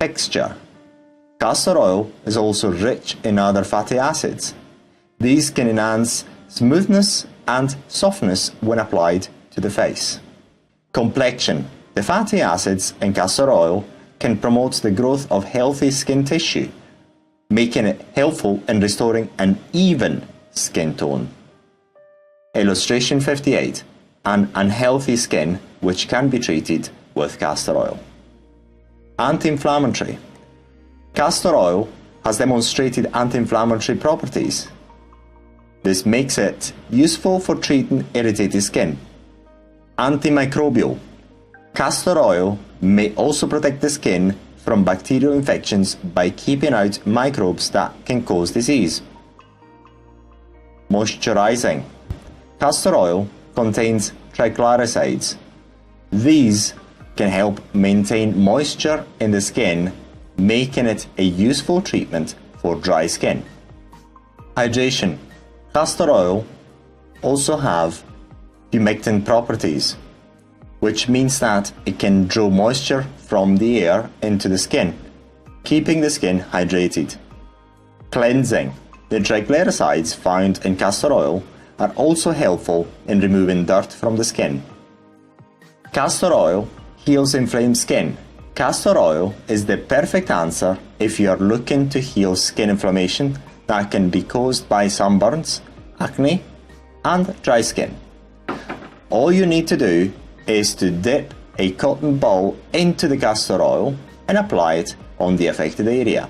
Texture. Castor oil is also rich in other fatty acids. These can enhance smoothness and softness when applied to the face. Complexion. The fatty acids in castor oil can promote the growth of healthy skin tissue, making it helpful in restoring an even skin tone. Illustration 58. An unhealthy skin which can be treated with castor oil. Anti-inflammatory. Castor oil has demonstrated anti-inflammatory properties. This makes it useful for treating irritated skin. Antimicrobial. Castor oil may also protect the skin from bacterial infections by keeping out microbes that can cause disease. Moisturizing. Castor oil contains triglycerides. These can help maintain moisture in the skin, making it a useful treatment for dry skin. Hydration. Castor oil also have humectant properties, which means that it can draw moisture from the air into the skin, keeping the skin hydrated. Cleansing. The triglycerides found in castor oil are also helpful in removing dirt from the skin. Castor oil heals inflamed skin. Castor oil is the perfect answer if you are looking to heal skin inflammation that can be caused by sunburns, acne, and dry skin. All you need to do is to dip a cotton ball into the castor oil and apply it on the affected area.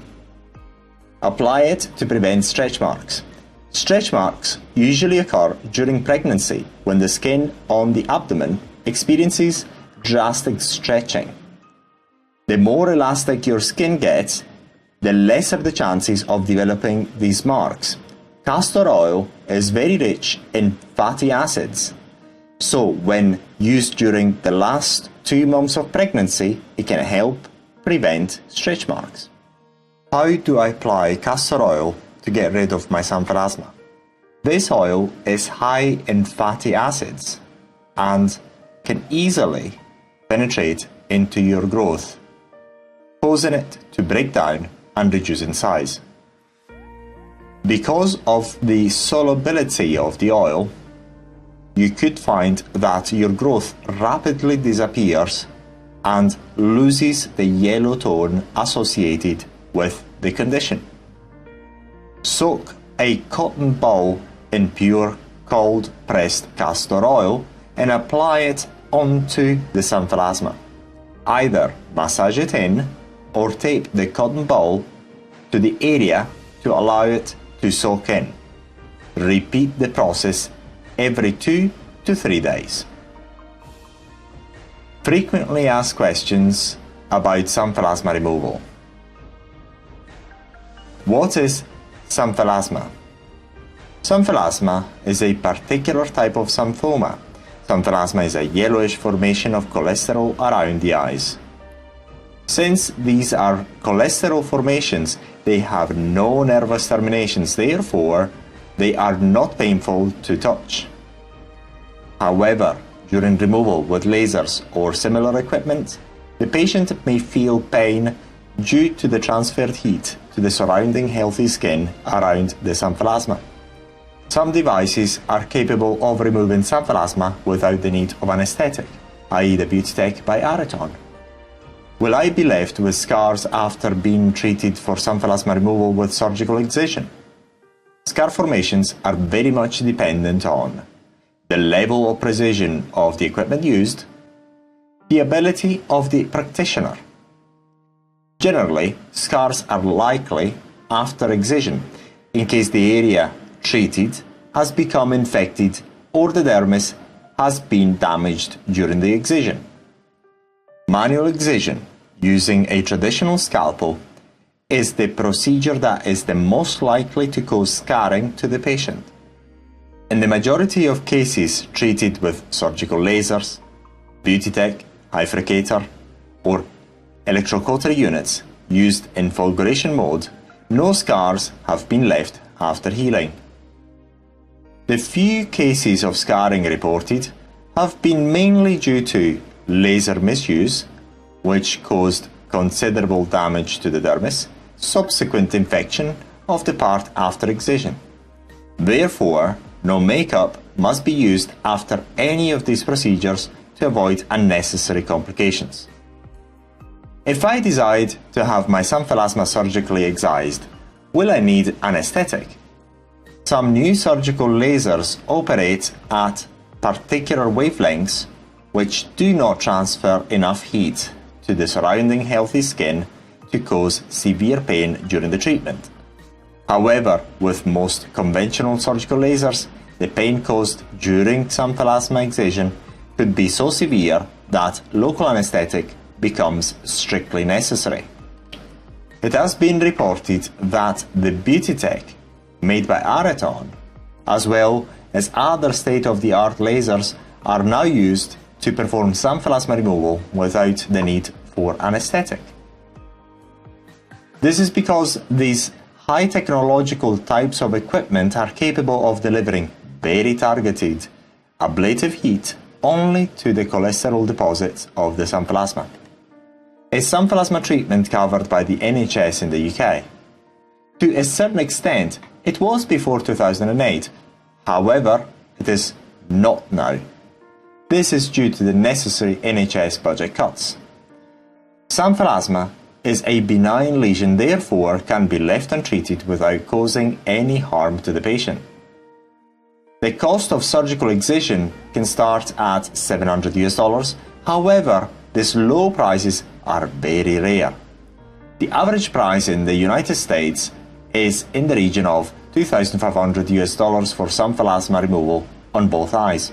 Apply it to prevent stretch marks. Stretch marks usually occur during pregnancy when the skin on the abdomen experiences drastic stretching. The more elastic your skin gets, the lesser the chances of developing these marks. Castor oil is very rich in fatty acids, so when used during the last 2 months of pregnancy, it can help prevent stretch marks. How do I apply castor oil to get rid of my xanthelasma? This oil is high in fatty acids and can easily penetrate into your growth, causing it to break down and reduce in size. Because of the solubility of the oil, you could find that your growth rapidly disappears and loses the yellow tone associated with the condition. Soak a cotton ball in pure cold pressed castor oil and apply it onto the xanthelasma. Either massage it in or tape the cotton ball to the area to allow it to soak in. Repeat the process every 2 to 3 days. Frequently asked questions about xanthelasma removal. What is xanthelasma? Xanthelasma is a particular type of xanthoma. Xanthelasma is a yellowish formation of cholesterol around the eyes. Since these are cholesterol formations, they have no nervous terminations, therefore, they are not painful to touch. However, during removal with lasers or similar equipment, the patient may feel pain due to the transferred heat to the surrounding healthy skin around the xanthelasma. Some devices are capable of removing xanthelasma without the need of anesthetic, i.e. the Beauty by Araton. Will I be left with scars after being treated for xanthelasma removal with surgical excision? Scar formations are very much dependent on the level of precision of the equipment used, the ability of the practitioner. Generally, scars are likely after excision, in case the area treated has become infected or the dermis has been damaged during the excision. Manual excision using a traditional scalpel is the procedure that is the most likely to cause scarring to the patient. In the majority of cases treated with surgical lasers, beauty tech, hyfrecator, or electrocautery units used in fulguration mode, no scars have been left after healing. The few cases of scarring reported have been mainly due to laser misuse, which caused considerable damage to the dermis, subsequent infection of the part after excision. Therefore, no makeup must be used after any of these procedures to avoid unnecessary complications. If I decide to have my xanthelasma surgically excised, will I need anesthetic? Some new surgical lasers operate at particular wavelengths which do not transfer enough heat to the surrounding healthy skin to cause severe pain during the treatment. However, with most conventional surgical lasers, the pain caused during xanthelasma excision could be so severe that local anesthetic becomes strictly necessary. It has been reported that the beauty tech made by Araton, as well as other state-of-the-art lasers, are now used to perform xanthelasma removal without the need for anesthetic. This is because these high technological types of equipment are capable of delivering very targeted ablative heat only to the cholesterol deposits of the xanthelasma. A xanthelasma treatment covered by the NHS in the UK. To a certain extent, it was before 2008. However, it is not now. This is due to the necessary NHS budget cuts. Xanthelasma is a benign lesion, therefore can be left untreated without causing any harm to the patient. The cost of surgical excision can start at $700. However, these low prices are very rare. The average price in the United States is in the region of $2,500 for xanthelasma removal on both eyes.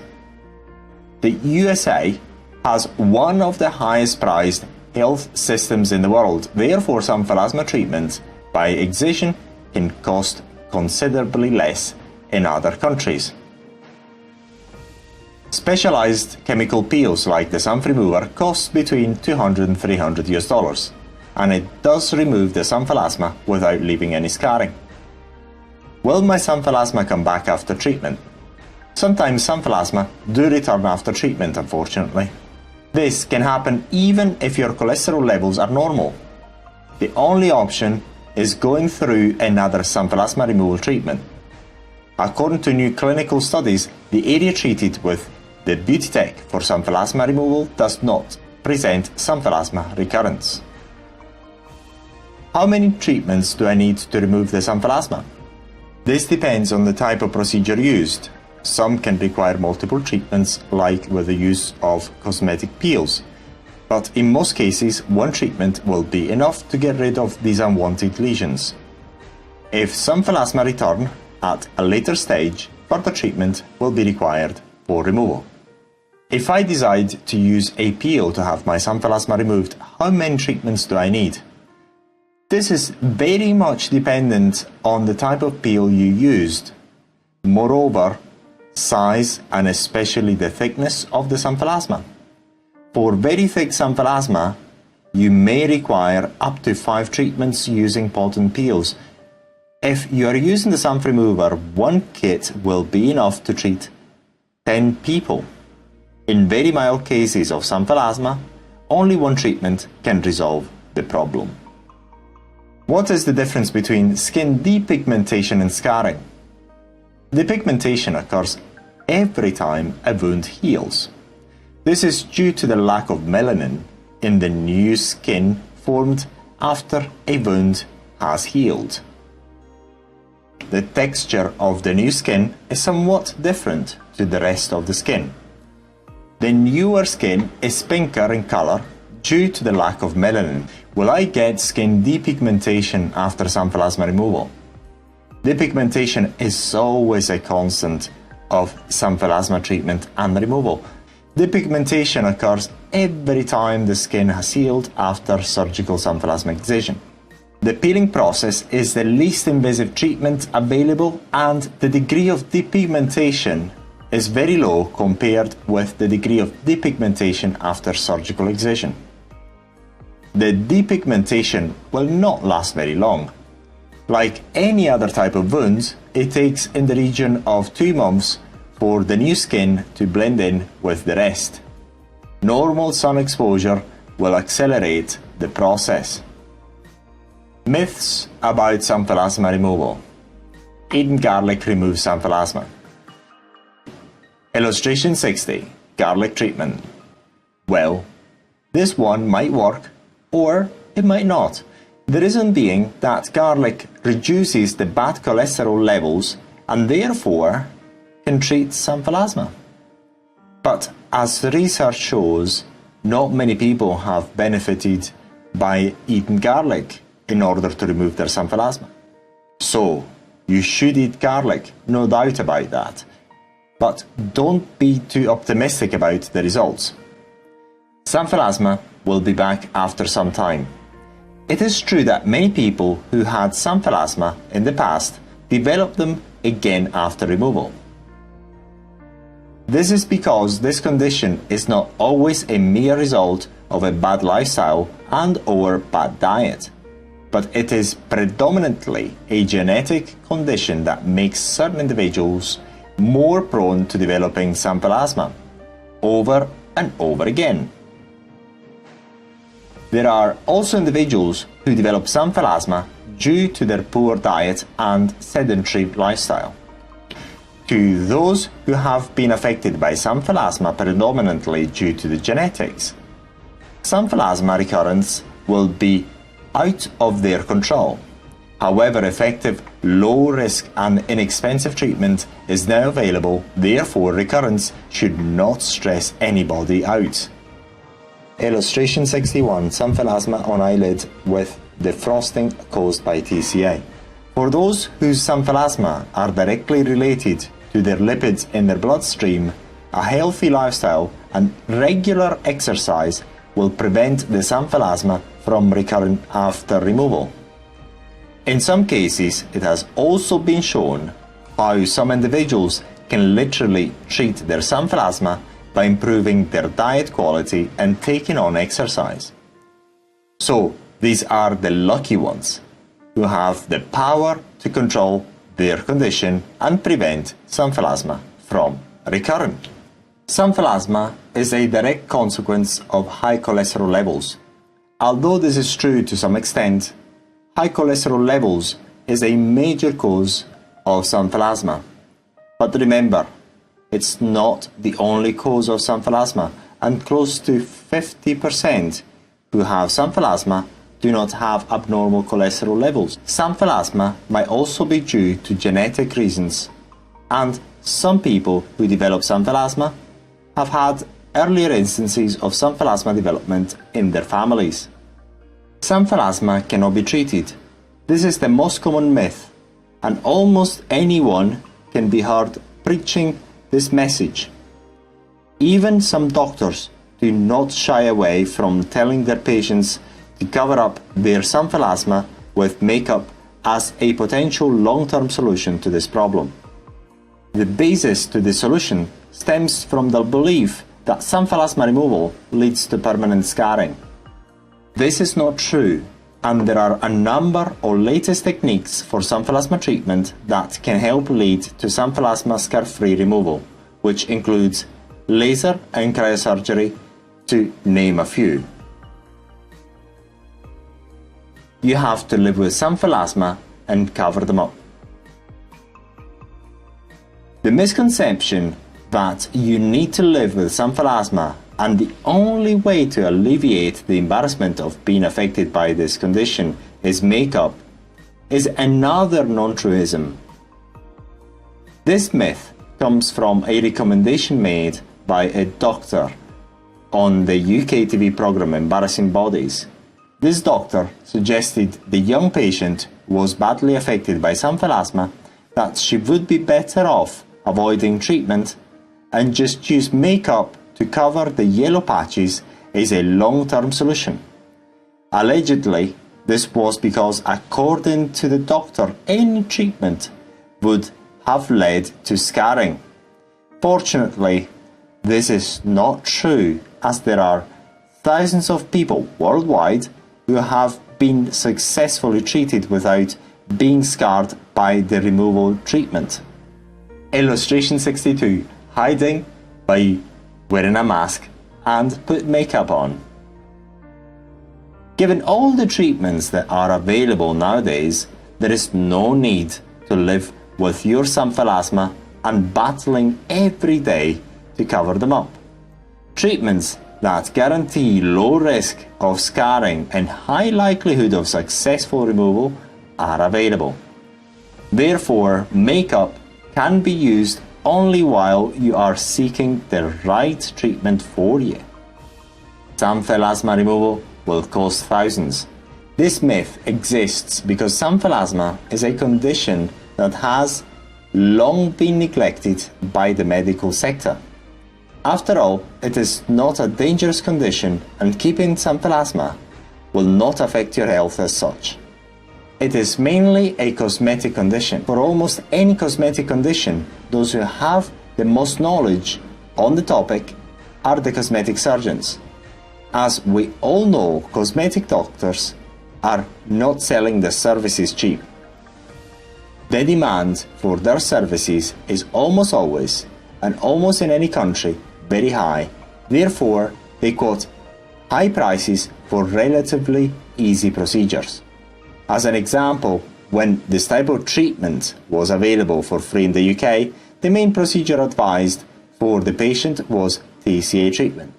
The USA has one of the highest priced health systems in the world, therefore xanthelasma treatment by excision can cost considerably less in other countries. Specialized chemical peels like the XanthRemover cost between $200 and $300, and it does remove the xanthelasma without leaving any scarring. Will my xanthelasma come back after treatment? Sometimes xanthelasma do return after treatment, unfortunately. This can happen even if your cholesterol levels are normal. The only option is going through another xanthelasma removal treatment. According to new clinical studies, the area treated with the beauty tech for xanthelasma removal does not present xanthelasma recurrence. How many treatments do I need to remove the xanthelasma? This depends on the type of procedure used. Some can require multiple treatments, like with the use of cosmetic peels, but in most cases, one treatment will be enough to get rid of these unwanted lesions. If xanthelasma return at a later stage, further treatment will be required for removal. If I decide to use a peel to have my xanthelasma removed, how many treatments do I need? This is very much dependent on the type of peel you used. Moreover, size and especially the thickness of the xanthelasma. For very thick xanthelasma, you may require up to 5 treatments using potent peels. If you are using the XanthRemover, one kit will be enough to treat 10 people. In very mild cases of xanthelasma, only one treatment can resolve the problem. What is the difference between skin depigmentation and scarring? Depigmentation occurs every time a wound heals. This is due to the lack of melanin in the new skin formed after a wound has healed. The texture of the new skin is somewhat different to the rest of the skin. The newer skin is pinker in color due to the lack of melanin. Will I get skin depigmentation after xanthelasma removal? Depigmentation is always a constant of xanthelasma treatment and removal. Depigmentation occurs every time the skin has healed after surgical xanthelasma excision. The peeling process is the least invasive treatment available, and the degree of depigmentation is very low compared with the degree of depigmentation after surgical excision. The depigmentation will not last very long. Like any other type of wound, it takes in the region of 2 months for the new skin to blend in with the rest. Normal sun exposure will accelerate the process. Myths about xanthelasma removal. Eating garlic removes xanthelasma. Illustration 60. Garlic treatment. Well, this one might work, or it might not. The reason being that garlic reduces the bad cholesterol levels and therefore can treat xanthelasma. But as the research shows, not many people have benefited by eating garlic in order to remove their xanthelasma. So, you should eat garlic, no doubt about that. But don't be too optimistic about the results. Xanthelasma will be back after some time. It is true that many people who had xanthelasma in the past develop them again after removal. This is because this condition is not always a mere result of a bad lifestyle and/or bad diet, but it is predominantly a genetic condition that makes certain individuals more prone to developing xanthelasma over and over again. There are also individuals who develop xanthelasma due to their poor diet and sedentary lifestyle. To those who have been affected by xanthelasma predominantly due to the genetics, xanthelasma recurrence will be out of their control. However, effective, low-risk and inexpensive treatment is now available, therefore recurrence should not stress anybody out. Illustration 61. Xanthelasma on eyelid with defrosting caused by TCA. For those whose xanthelasma are directly related to their lipids in their bloodstream, a healthy lifestyle and regular exercise will prevent the xanthelasma from recurring after removal. In some cases, it has also been shown how some individuals can literally treat their xanthelasma by improving their diet quality and taking on exercise. So, these are the lucky ones who have the power to control their condition and prevent xanthelasma from recurring. Xanthelasma is a direct consequence of high cholesterol levels. Although this is true to some extent, high cholesterol levels is a major cause of xanthelasma. But remember, it's not the only cause of xanthelasma, and close to 50% who have xanthelasma do not have abnormal cholesterol levels. Xanthelasma might also be due to genetic reasons, and some people who develop xanthelasma have had earlier instances of xanthelasma development in their families. Xanthelasma cannot be treated. This is the most common myth, and almost anyone can be heard preaching this message. Even some doctors do not shy away from telling their patients to cover up their xanthelasma with makeup as a potential long-term solution to this problem. The basis to the solution stems from the belief that xanthelasma removal leads to permanent scarring. This is not true, and there are a number of latest techniques for xanthelasma treatment that can help lead to xanthelasma scar-free removal, which includes laser and cryosurgery, to name a few. You have to live with xanthelasma and cover them up. The misconception that you need to live with xanthelasma and the only way to alleviate the embarrassment of being affected by this condition is makeup is another non-truism This myth comes from a recommendation made by a doctor on the UK TV program Embarrassing Bodies. This doctor suggested the young patient was badly affected by xanthelasma that she would be better off avoiding treatment and just use makeup to cover the yellow patches as a long-term solution. Allegedly, this was because, according to the doctor, any treatment would have led to scarring. Fortunately, this is not true, as there are thousands of people worldwide who have been successfully treated without being scarred by the removal treatment. Illustration 62. Hiding by wearing a mask and put makeup on. Given all the treatments that are available nowadays, there is no need to live with your xanthelasma and battling every day to cover them up. Treatments that guarantee low risk of scarring and high likelihood of successful removal are available. Therefore, makeup can be used only while you are seeking the right treatment for you. Xanthelasma removal will cost thousands. This myth exists because xanthelasma is a condition that has long been neglected by the medical sector. After all, it is not a dangerous condition, and keeping xanthelasma will not affect your health as such. It is mainly a cosmetic condition. For almost any cosmetic condition, those who have the most knowledge on the topic are the cosmetic surgeons. As we all know, cosmetic doctors are not selling their services cheap. The demand for their services is almost always, and almost in any country, very high. Therefore, they quote high prices for relatively easy procedures. As an example, when this type of treatment was available for free in the UK, the main procedure advised for the patient was TCA treatment.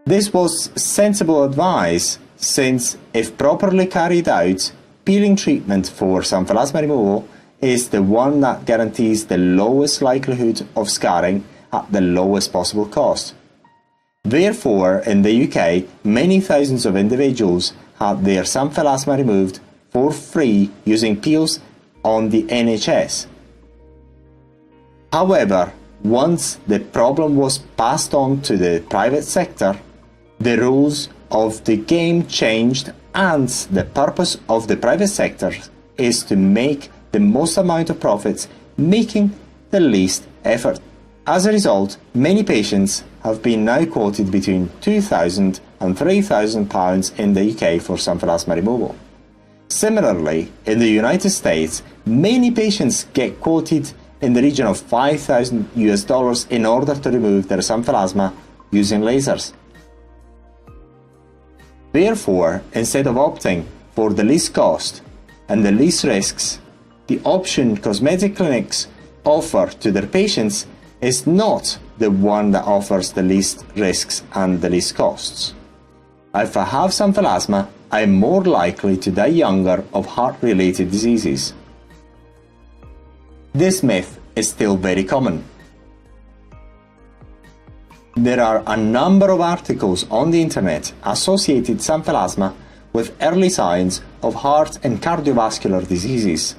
This was sensible advice, since if properly carried out, peeling treatment for xanthelasma removal is the one that guarantees the lowest likelihood of scarring at the lowest possible cost. Therefore, in the UK, many thousands of individuals had their xanthelasma removed for free using peels on the NHS. However, once the problem was passed on to the private sector, the rules of the game changed, and the purpose of the private sector is to make the most amount of profits, making the least effort. As a result, many patients have been now quoted between £2,000 and £3,000 in the UK for xanthelasma removal. Similarly, in the United States, many patients get quoted in the region of $5,000 in order to remove their xanthelasma using lasers. Therefore, instead of opting for the least cost and the least risks, the option cosmetic clinics offer to their patients is not the one that offers the least risks and the least costs. If I have xanthelasma, I am more likely to die younger of heart-related diseases. This myth is still very common. There are a number of articles on the internet associated xanthelasma with early signs of heart and cardiovascular diseases.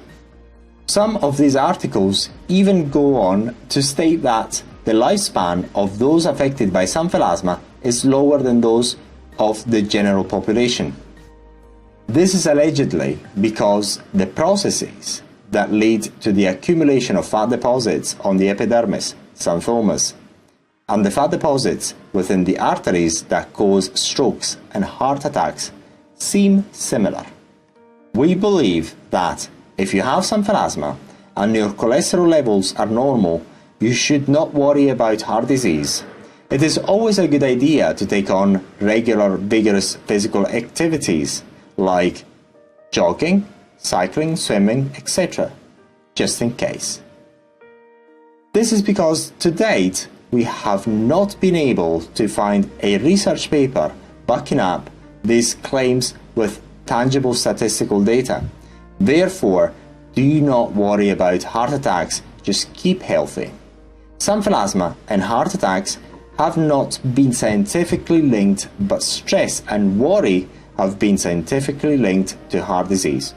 Some of these articles even go on to state that the lifespan of those affected by xanthelasma is lower than those of the general population. This is allegedly because the processes that lead to the accumulation of fat deposits on the epidermis, Xanthomas, and the fat deposits within the arteries that cause strokes and heart attacks seem similar. We believe that if you have xanthelasma and your cholesterol levels are normal, you should not worry about heart disease. It is always a good idea to take on regular vigorous physical activities like jogging, cycling, swimming, etc., just in case. This is because to date we have not been able to find a research paper backing up these claims with tangible statistical data. Therefore, do not worry about heart attacks just keep healthy. Xanthelasma and heart attacks have not been scientifically linked, but stress and worry have been scientifically linked to heart disease.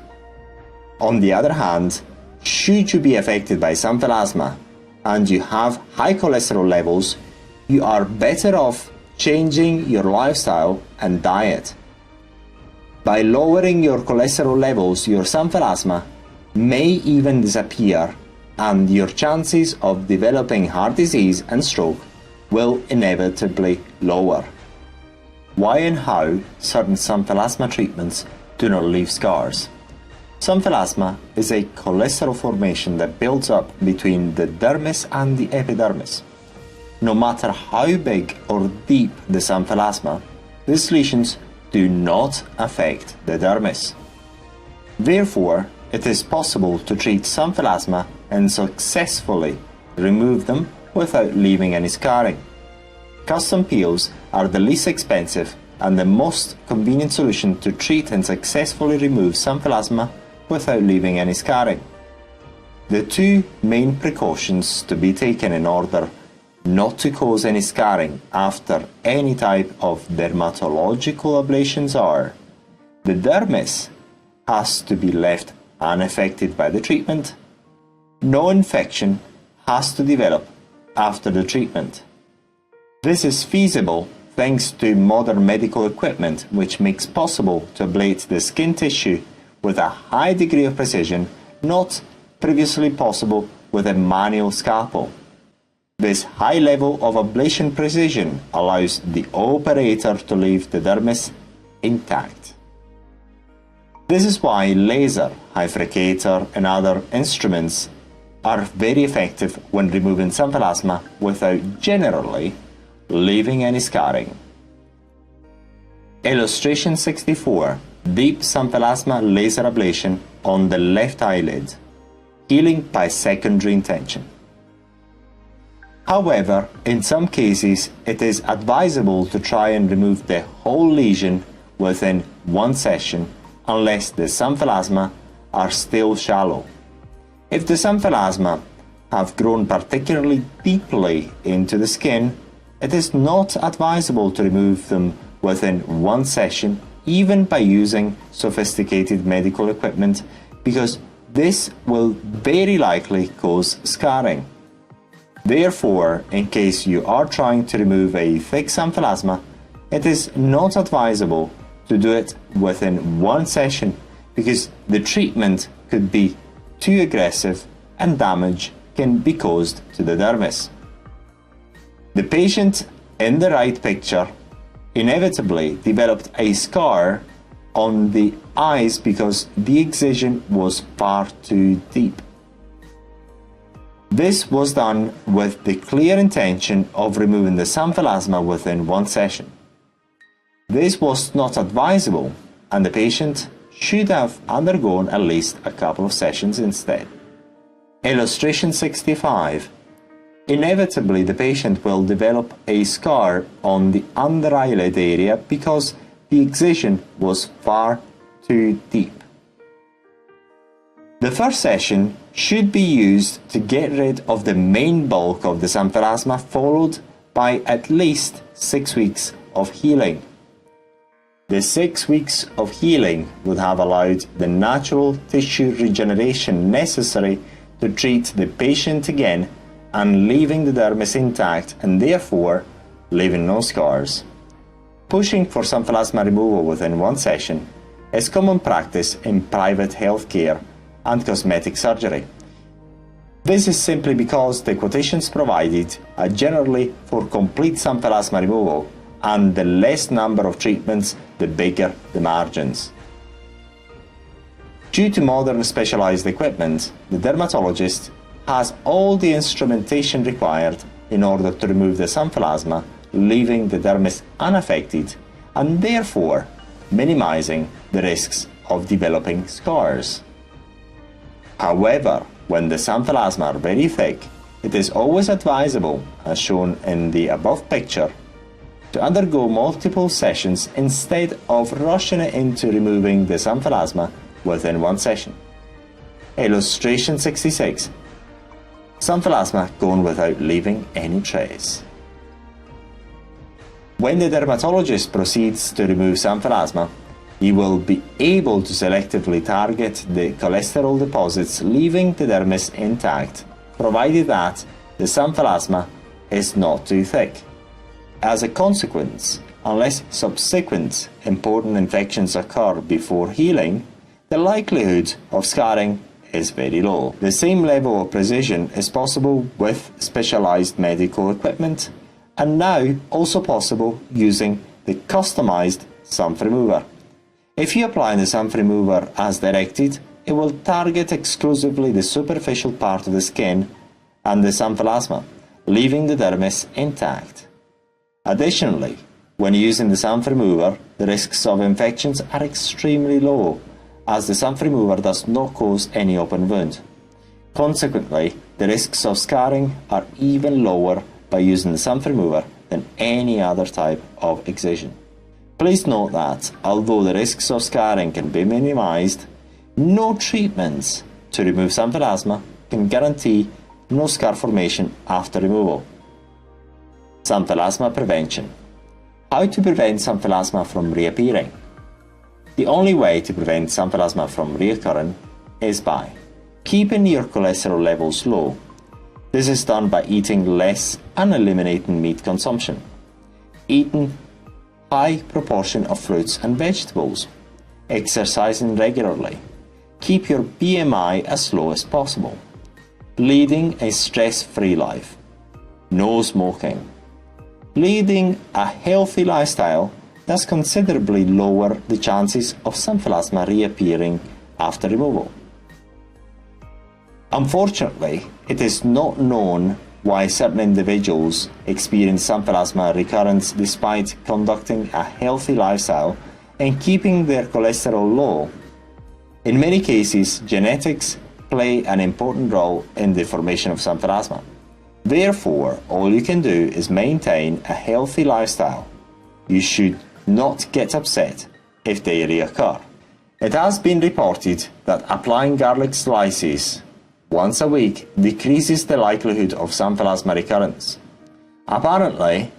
On the other hand, should you be affected by xanthelasma and you have high cholesterol levels, you are better off changing your lifestyle and diet. By lowering your cholesterol levels, your xanthelasma may even disappear, and your chances of developing heart disease and stroke will inevitably lower. Why and how certain xanthelasma treatments do not leave scars? Xanthelasma is a cholesterol formation that builds up between the dermis and the epidermis. No matter how big or deep the xanthelasma, these lesions do not affect the dermis. Therefore, it is possible to treat xanthelasma and successfully remove them without leaving any scarring. Custom peels are the least expensive and the most convenient solution to treat and successfully remove xanthelasma without leaving any scarring. The two main precautions to be taken in order not to cause any scarring after any type of dermatological ablations are: the dermis has to be left unaffected by the treatment, no infection has to develop after the treatment. This is feasible thanks to modern medical equipment, which makes possible to ablate the skin tissue with a high degree of precision not previously possible with a manual scalpel. This high level of ablation precision allows the operator to leave the dermis intact. This is why laser, hyfrecator and other instruments are very effective when removing xanthelasma without generally leaving any scarring. Illustration 64. Deep xanthelasma laser ablation on the left eyelid. Healing by secondary intention. However, in some cases, it is advisable to try and remove the whole lesion within one session unless the xanthelasma are still shallow. If the xanthelasma have grown particularly deeply into the skin, it is not advisable to remove them within one session, even by using sophisticated medical equipment, because this will very likely cause scarring. Therefore, in case you are trying to remove a thick xanthelasma, it is not advisable to do it within one session, because the treatment could be too aggressive and damage can be caused to the dermis. The patient in the right picture inevitably developed a scar on the eyes because the excision was far too deep. This was done with the clear intention of removing the xanthelasma within one session. This was not advisable, and the patient should have undergone at least a couple of sessions instead. Illustration 65. Inevitably, the patient will develop a scar on the under eyelid area because the excision was far too deep. The first session should be used to get rid of the main bulk of the xanthelasma, followed by at least 6 weeks of healing. The 6 weeks of healing would have allowed the natural tissue regeneration necessary to treat the patient again and leaving the dermis intact and therefore leaving no scars. Pushing for xanthelasma removal within one session is common practice in private healthcare and cosmetic surgery. This is simply because the quotations provided are generally for complete xanthelasma removal, and the less number of treatments, the bigger the margins. Due to modern specialized equipment, the dermatologist has all the instrumentation required in order to remove the xanthelasma, leaving the dermis unaffected and therefore minimizing the risks of developing scars. However, when the xanthelasma are very thick, it is always advisable, as shown in the above picture, to undergo multiple sessions instead of rushing into removing the xanthelasma within one session. Illustration 66. xanthelasma gone without leaving any trace. When the dermatologist proceeds to remove xanthelasma, he will be able to selectively target the cholesterol deposits, leaving the dermis intact, provided that the xanthelasma is not too thick. As a consequence, unless subsequent important infections occur before healing, the likelihood of scarring is very low. The same level of precision is possible with specialized medical equipment, and now also possible using the customized XanthRemover. If you apply the XanthRemover as directed, it will target exclusively the superficial part of the skin and the xanthelasma, leaving the dermis intact. Additionally, when using the XanthRemover, the risks of infections are extremely low, as the XanthRemover does not cause any open wound. Consequently, the risks of scarring are even lower by using the XanthRemover than any other type of excision. Please note that, although the risks of scarring can be minimized, no treatments to remove xanthelasma can guarantee no scar formation after removal. Xanthelasma prevention. How to prevent xanthelasma from reappearing? The only way to prevent xanthelasma from reoccurring is by keeping your cholesterol levels low. This is done by eating less and eliminating meat consumption. Eating high proportion of fruits and vegetables. Exercising regularly. Keep your BMI as low as possible. Leading a stress-free life. No smoking. Leading a healthy lifestyle does considerably lower the chances of xanthelasma reappearing after removal. Unfortunately, it is not known why certain individuals experience xanthelasma recurrence despite conducting a healthy lifestyle and keeping their cholesterol low. In many cases, genetics play an important role in the formation of xanthelasma. Therefore, all you can do is maintain a healthy lifestyle. You should not get upset if they reoccur. It has been reported that applying garlic slices once a week decreases the likelihood of xanthelasma recurrence. Apparently,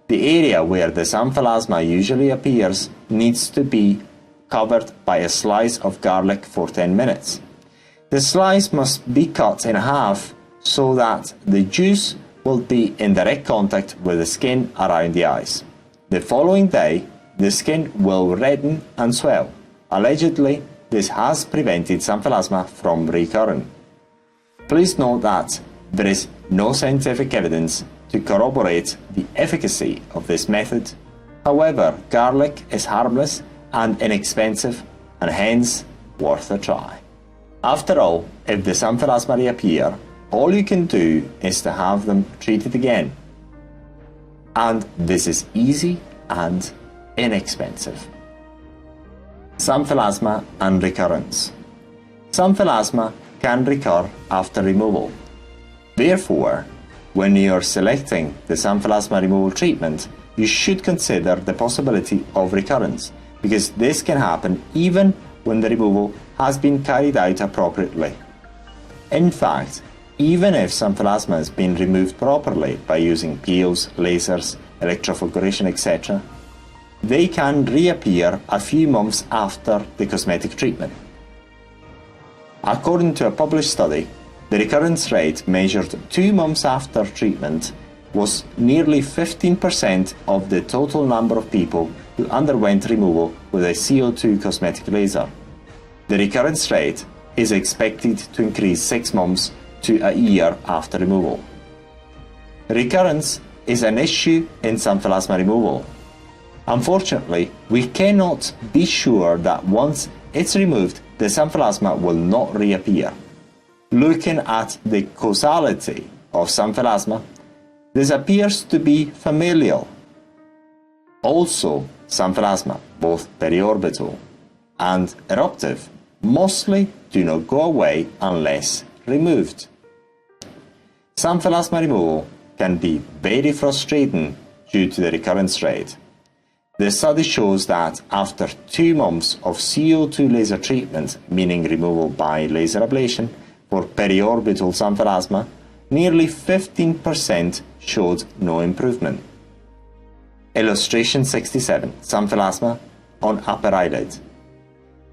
the area where the xanthelasma usually appears needs to be covered by a slice of garlic for 10 minutes. The slice must be cut in half so that the juice will be in direct contact with the skin around the eyes. The following day, the skin will redden and swell. Allegedly, this has prevented xanthelasma from recurring. Please note that there is no scientific evidence to corroborate the efficacy of this method. However, garlic is harmless and inexpensive, and hence worth a try. After all, if the xanthelasma reappear, all you can do is to have them treated again. And this is easy and inexpensive. Xanthelasma and recurrence. Xanthelasma can recur after removal. Therefore, when you are selecting the xanthelasma removal treatment, you should consider the possibility of recurrence, because this can happen even when the removal has been carried out appropriately. In fact, even if xanthelasma has been removed properly by using peels, lasers, electrofulguration, etc., they can reappear a few months after the cosmetic treatment. According to a published study, the recurrence rate measured 2 months after treatment was nearly 15% of the total number of people who underwent removal with a CO2 cosmetic laser. The recurrence rate is expected to increase 6 months to a year after removal. Recurrence is an issue in xanthelasma removal. Unfortunately, we cannot be sure that once it's removed, the xanthelasma will not reappear. Looking at the causality of xanthelasma, this appears to be familial. Also, xanthelasma, both periorbital and eruptive, mostly do not go away unless removed. Xanthelasma removal can be very frustrating due to the recurrence rate. The study shows that after 2 months of CO2 laser treatment, meaning removal by laser ablation, for periorbital xanthelasma, nearly 15% showed no improvement. Illustration 67, Xanthelasma on upper eyelid.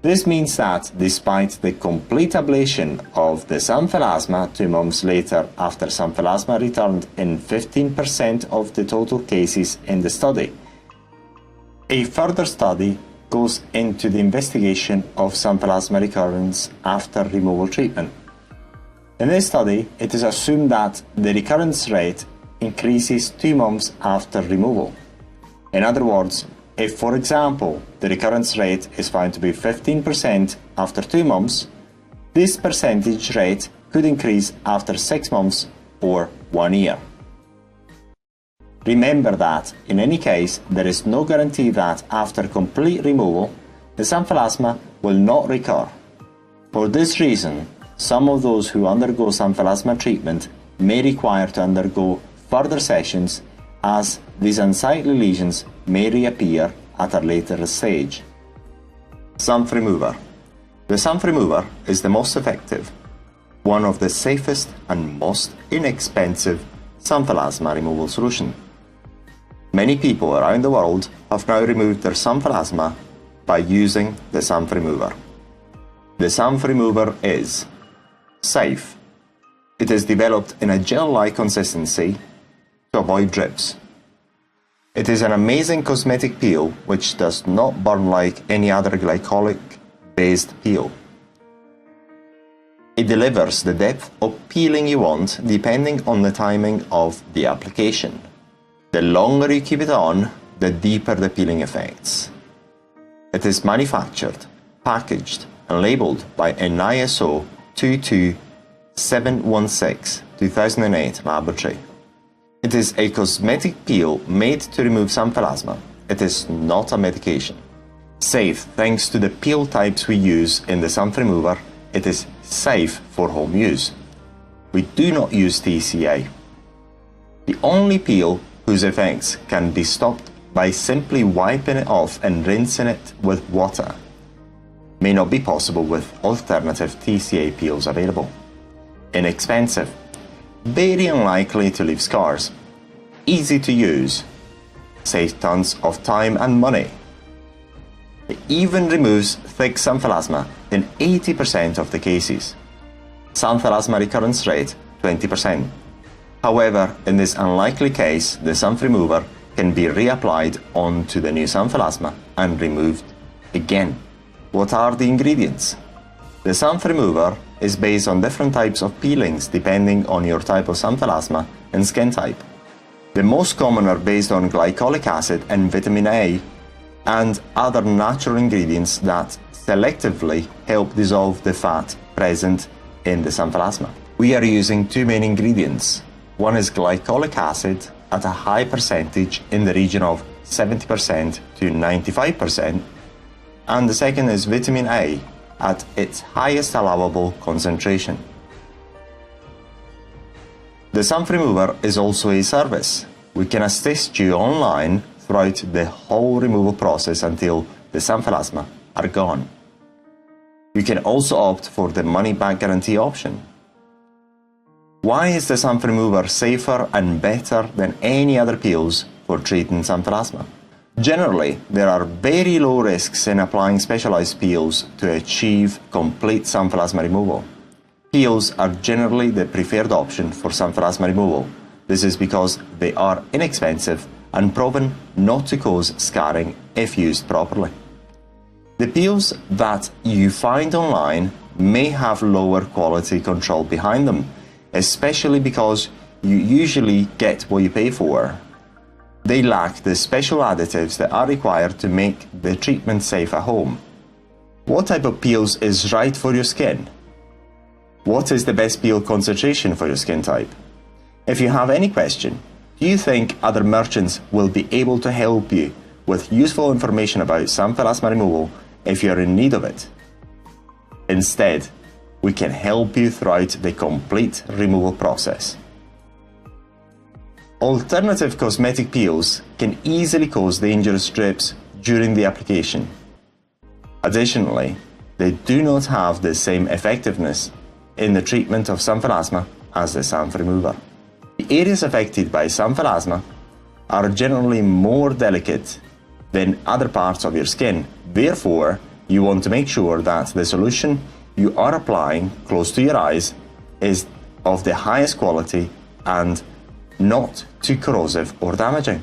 This means that despite the complete ablation of the Xanthelasma 2 months later after Xanthelasma returned in 15% of the total cases in the study, a further study goes into the investigation of Xanthelasma recurrence after removal treatment. In this study, it is assumed that the recurrence rate increases 2 months after removal. In other words, if, for example, the recurrence rate is found to be 15% after 2 months, this percentage rate could increase after 6 months or 1 year. Remember that, in any case, there is no guarantee that after complete removal, the Xanthelasma will not recur. For this reason, some of those who undergo Xanthelasma treatment may require to undergo further sessions, as these unsightly lesions may reappear at a later stage. XanthRemover. The XanthRemover is the most effective, one of the safest and most inexpensive Xanthelasma removal solution. Many people around the world have now removed their Xanthelasma by using the XanthRemover. The XanthRemover is safe. It is developed in a gel-like consistency to avoid drips. It is an amazing cosmetic peel which does not burn like any other glycolic-based peel. It delivers the depth of peeling you want depending on the timing of the application. The longer you keep it on, the deeper the peeling effects. It is manufactured, packaged, and labeled by an ISO 22716-2008 laboratory. It is a cosmetic peel made to remove Xanthelasma. It is not a medication. Safe thanks to the peel types we use in the XanthRemover, it is safe for home use. We do not use TCA. The only peel whose effects can be stopped by simply wiping it off and rinsing it with water may not be possible with alternative TCA peels available. Inexpensive, very unlikely to leave scars, easy to use, saves tons of time and money. It even removes thick Xanthelasma in 80% of the cases. Xanthelasma recurrence rate 20%. However, in this unlikely case, the XanthRemover can be reapplied onto the new Xanthelasma and removed again. What are the ingredients? The XanthRemover is based on different types of peelings depending on your type of Xanthelasma and skin type. The most common are based on glycolic acid and vitamin A and other natural ingredients that selectively help dissolve the fat present in the Xanthelasma. We are using 2 main ingredients. One is glycolic acid at a high percentage in the region of 70% to 95%, and the second is vitamin A at its highest allowable concentration. The XanthRemover is also a service. We can assist you online throughout the whole removal process until the Xanthelasma are gone. You can also opt for the money-back guarantee option. Why is the XanthRemover safer and better than any other peels for treating Xanthelasma? Generally, there are very low risks in applying specialized peels to achieve complete Xanthelasma removal. Peels are generally the preferred option for Xanthelasma removal. This is because they are inexpensive and proven not to cause scarring if used properly. The peels that you find online may have lower quality control behind them, especially because you usually get what you pay for. They lack the special additives that are required to make the treatment safe at home. What type of peels is right for your skin? What is the best peel concentration for your skin type? If you have any question, do you think other merchants will be able to help you with useful information about Xanthelasma removal if you are in need of it? Instead, we can help you throughout the complete removal process. Alternative cosmetic peels can easily cause dangerous drips during the application. Additionally, they do not have the same effectiveness in the treatment of Xanthelasma as the XanthRemover. The areas affected by xanthelasma are generally more delicate than other parts of your skin. Therefore, you want to make sure that the solution you are applying close to your eyes is of the highest quality and not too corrosive or damaging.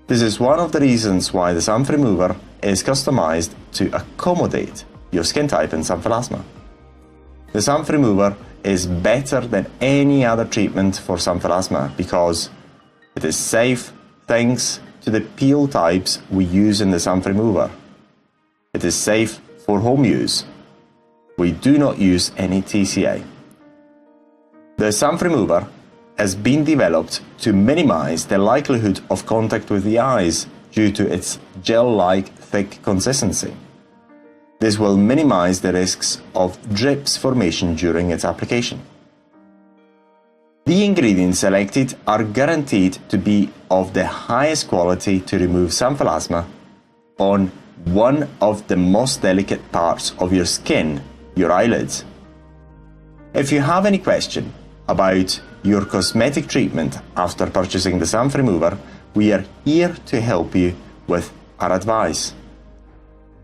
This is one of the reasons why the XanthRemover is customized to accommodate your skin type in xanthelasma. The XanthRemover is better than any other treatment for xanthelasma because it is safe thanks to the peel types we use in the XanthRemover. It is safe for home use. We do not use any TCA. The XanthRemover has been developed to minimize the likelihood of contact with the eyes due to its gel-like thick consistency. This will minimize the risks of drips formation during its application. The ingredients selected are guaranteed to be of the highest quality to remove xanthelasma on one of the most delicate parts of your skin, your eyelids. If you have any question about your cosmetic treatment after purchasing the XanthRemover, we are here to help you with our advice.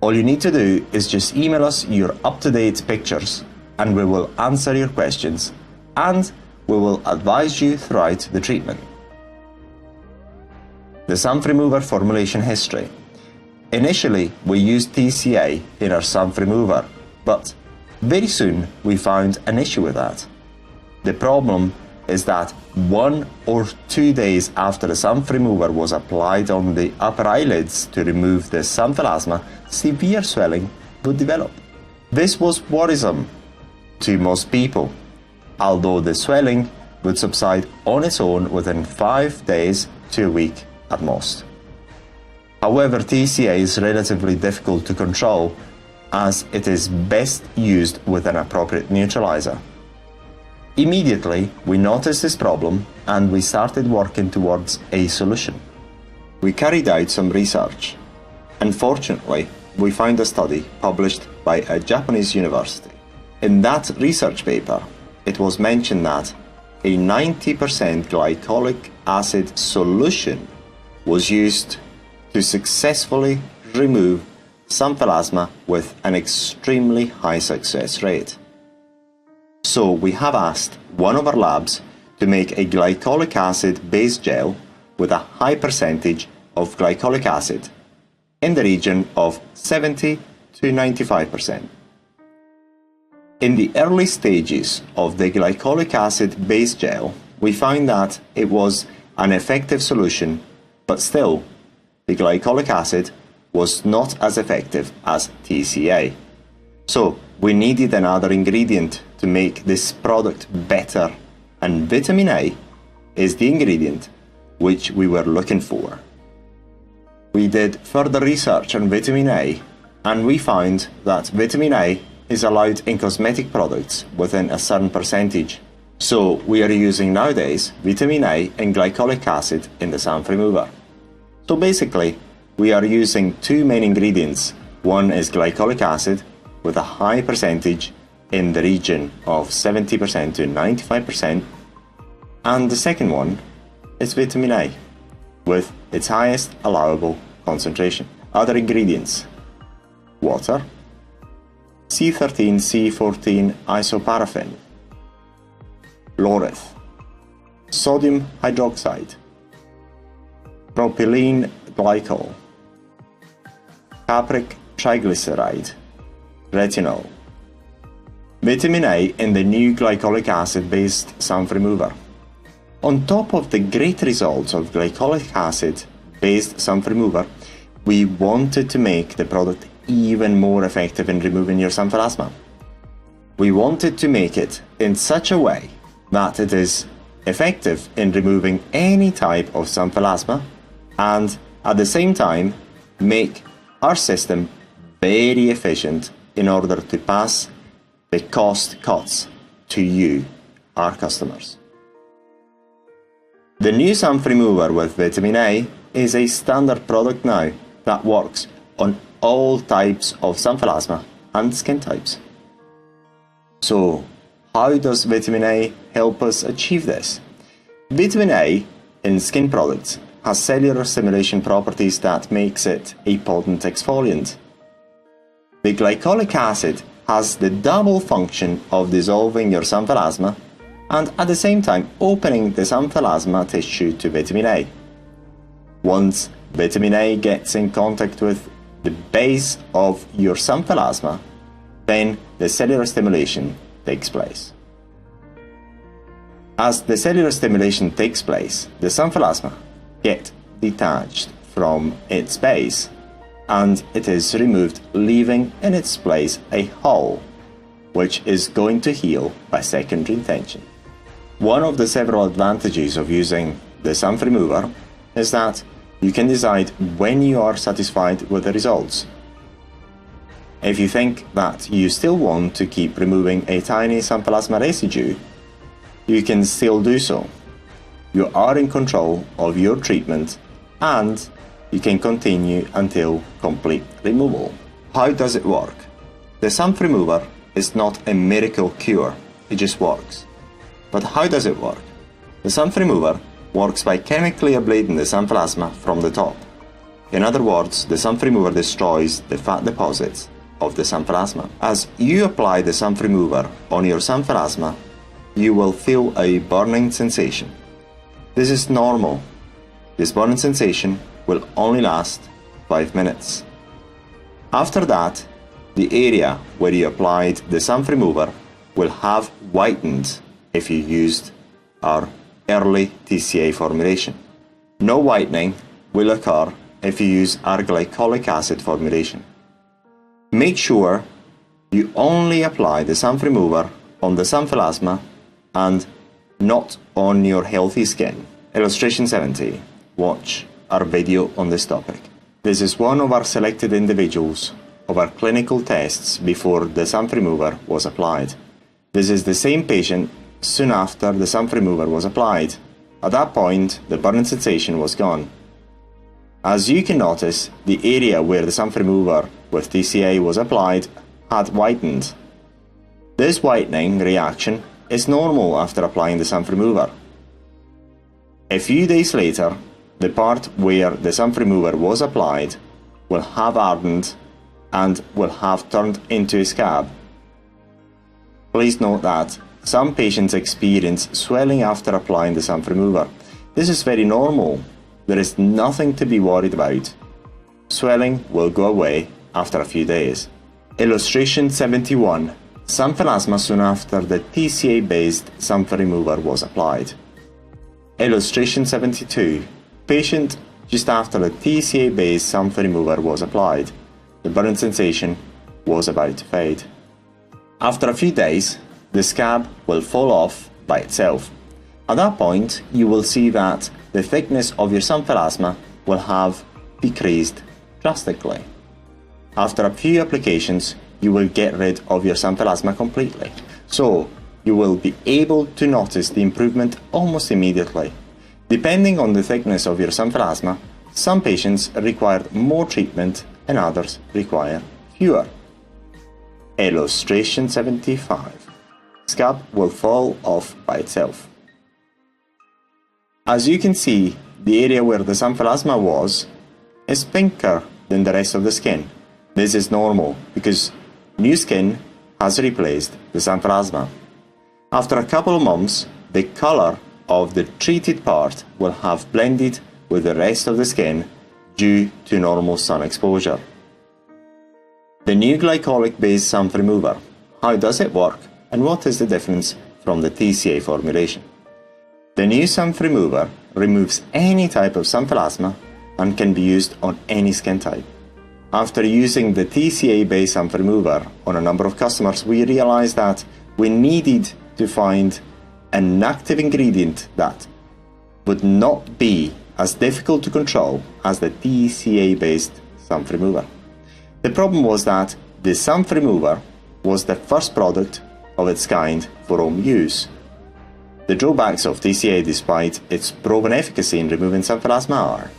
All you need to do is just email us your up-to-date pictures and we will answer your questions and we will advise you throughout the treatment. The XanthRemover formulation history. Initially, we used TCA in our XanthRemover, but very soon we found an issue with that. The problem is that 1 or 2 days after the XanthRemover was applied on the upper eyelids to remove the xanthelasma, severe swelling would develop. This was worrisome to most people, although the swelling would subside on its own within 5 days to a week at most. However, TCA is relatively difficult to control as it is best used with an appropriate neutralizer. Immediately, we noticed this problem and we started working towards a solution. We carried out some research. Unfortunately, we found a study published by a Japanese university. In that research paper, it was mentioned that a 90% glycolic acid solution was used to successfully remove xanthelasma with an extremely high success rate. So we have asked one of our labs to make a glycolic acid based gel with a high percentage of glycolic acid in the region of 70 to 95%. In the early stages of the glycolic acid based gel, we found that it was an effective solution, but still, the glycolic acid was not as effective as TCA. So we needed another ingredient to make this product better, and vitamin A is the ingredient which we were looking for. We did further research on vitamin A and we found that vitamin A is allowed in cosmetic products within a certain percentage. So we are using nowadays vitamin A and glycolic acid in the XanthRemover. So basically, we are using two main ingredients. One is glycolic acid with a high percentage in the region of 70% to 95%, and the second one is vitamin A with its highest allowable concentration. Other ingredients: water, C13, C14 isoparaffin, laureth, sodium hydroxide, propylene glycol, capric triglyceride, retinol, vitamin A in the new glycolic acid-based XanthRemover. On top of the great results of glycolic acid-based XanthRemover, we wanted to make the product even more effective in removing your xanthelasma. We wanted to make it in such a way that it is effective in removing any type of xanthelasma and at the same time make our system very efficient in order to pass the cost cuts to you, our customers. The new XanthRemover with vitamin A is a standard product now that works on all types of xanthelasma and skin types. So, How does vitamin A help us achieve this? Vitamin A in skin products has cellular stimulation properties that makes it a potent exfoliant. The glycolic acid has the double function of dissolving your xanthelasma and at the same time opening the xanthelasma tissue to vitamin A. Once vitamin A gets in contact with the base of your xanthelasma, then the cellular stimulation takes place. As the cellular stimulation takes place, the xanthelasma gets detached from its base and it is removed, leaving in its place a hole, which is going to heal by secondary intention. One of the several advantages of using the XanthRemover is that you can decide when you are satisfied with the results. If you think that you still want to keep removing a tiny xanthelasma residue, you can still do so. You are in control of your treatment and you can continue until complete removal. How does it work? The XanthRemover is not a miracle cure, it just works. But how does it work? The XanthRemover works by chemically ablating the xanthelasma from the top. In other words, the XanthRemover destroys the fat deposits of the xanthelasma. As you apply the XanthRemover on your xanthelasma, you will feel a burning sensation. This is normal. This burning sensation will only last 5 minutes. After that, the area where you applied the XanthRemover will have whitened if you used our early TCA formulation. No whitening will occur if you use our glycolic acid formulation. Make sure you only apply the XanthRemover on the xanthelasma and not on your healthy skin. Illustration 70. Watch our video on this topic. This is one of our selected individuals of our clinical tests before the XanthRemover was applied. This is the same patient soon after the XanthRemover was applied. At that point, the burning sensation was gone. As you can notice, the area where the XanthRemover with TCA was applied had whitened. This whitening reaction is normal after applying the XanthRemover. A few days later, the part where the XanthRemover was applied will have hardened and will have turned into a scab. Please note that some patients experience swelling after applying the XanthRemover. This is very normal. There is nothing to be worried about. Swelling will go away after a few days. Illustration 71. Xanthelasma soon after the TCA-based XanthRemover was applied. Illustration 72. Patient just after the TCA-based XanthRemover was applied. The burning sensation was about to fade. After a few days, the scab will fall off by itself. At that point, you will see that the thickness of your xanthelasma will have decreased drastically. After a few applications, you will get rid of your xanthelasma completely. So, you will be able to notice the improvement almost immediately. Depending on the thickness of your xanthelasma, some patients require more treatment and others require fewer. Illustration 75. Scab will fall off by itself. As you can see, the area where the xanthelasma was is pinker than the rest of the skin. This is normal because new skin has replaced the xanthelasma. After a couple of months, the color of the treated part will have blended with the rest of the skin due to normal sun exposure. The new glycolic-based XanthRemover. How does it work and what is the difference from the TCA formulation? The new XanthRemover removes any type of xanthelasma and can be used on any skin type. After using the TCA-based XanthRemover on a number of customers, we realized that we needed to find an active ingredient that would not be as difficult to control as the TCA-based XanthRemover. The problem was that the XanthRemover was the first product of its kind for home use. The drawbacks of TCA, despite its proven efficacy in removing xanthelasma, are: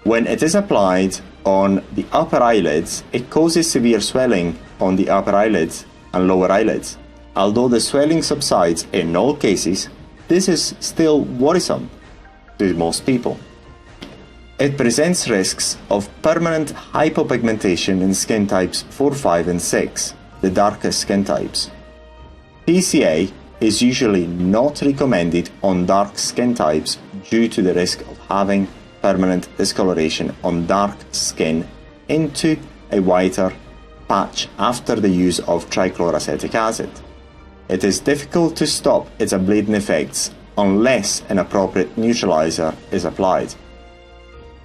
when it is applied on the upper eyelids, it causes severe swelling on the upper eyelids and lower eyelids. Although the swelling subsides in all cases, this is still worrisome to most people. It presents risks of permanent hypopigmentation in skin types 4, 5, and 6, the darkest skin types. TCA is usually not recommended on dark skin types due to the risk of having permanent discoloration on dark skin into a whiter patch after the use of trichloroacetic acid. It is difficult to stop its ablating effects unless an appropriate neutralizer is applied.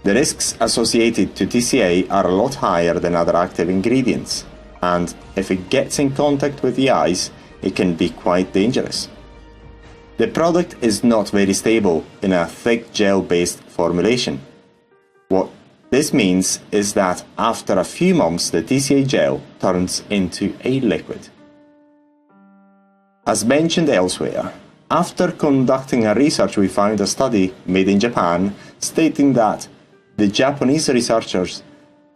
The risks associated to TCA are a lot higher than other active ingredients, and if it gets in contact with the eyes, it can be quite dangerous. The product is not very stable in a thick gel-based formulation. What this means is that after a few months, the TCA gel turns into a liquid. As mentioned elsewhere, after conducting our research, we found a study made in Japan stating that the Japanese researchers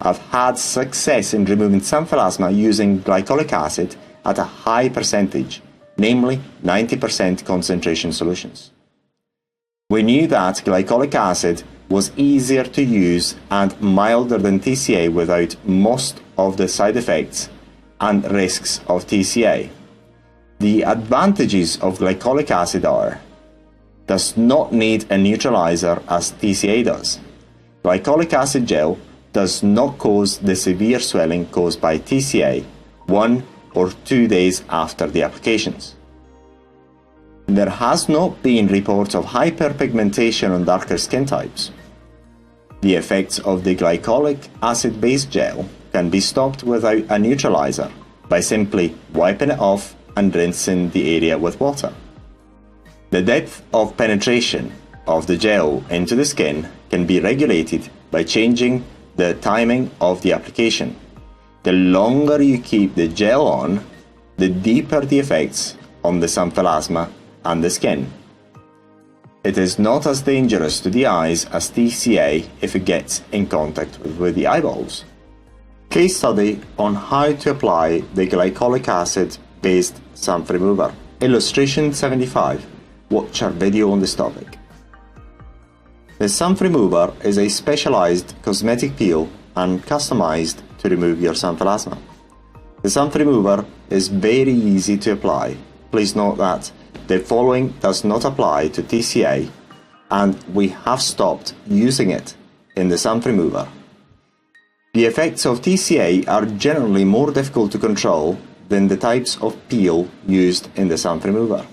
have had success in removing xanthelasma using glycolic acid at a high percentage, namely 90% concentration solutions. We knew that glycolic acid was easier to use and milder than TCA without most of the side effects and risks of TCA. The advantages of glycolic acid are: does not need a neutralizer as TCA does. Glycolic acid gel does not cause the severe swelling caused by TCA 1 or 2 days after the applications. There has not been reports of hyperpigmentation on darker skin types. The effects of the glycolic acid-based gel can be stopped without a neutralizer by simply wiping it off and rinsing the area with water. The depth of penetration of the gel into the skin can be regulated by changing the timing of the application. The longer you keep the gel on, the deeper the effects on the xanthelasma and the skin. It is not as dangerous to the eyes as TCA if it gets in contact with the eyeballs. Case study on how to apply the glycolic acid-based XanthRemover. Illustration 75. Watch our video on this topic. The XanthRemover is a specialized cosmetic peel and customized to remove your xanthelasma. The XanthRemover is very easy to apply. Please note that the following does not apply to TCA, and we have stopped using it in the XanthRemover. The effects of TCA are generally more difficult to control than the types of peel used in the XanthRemover.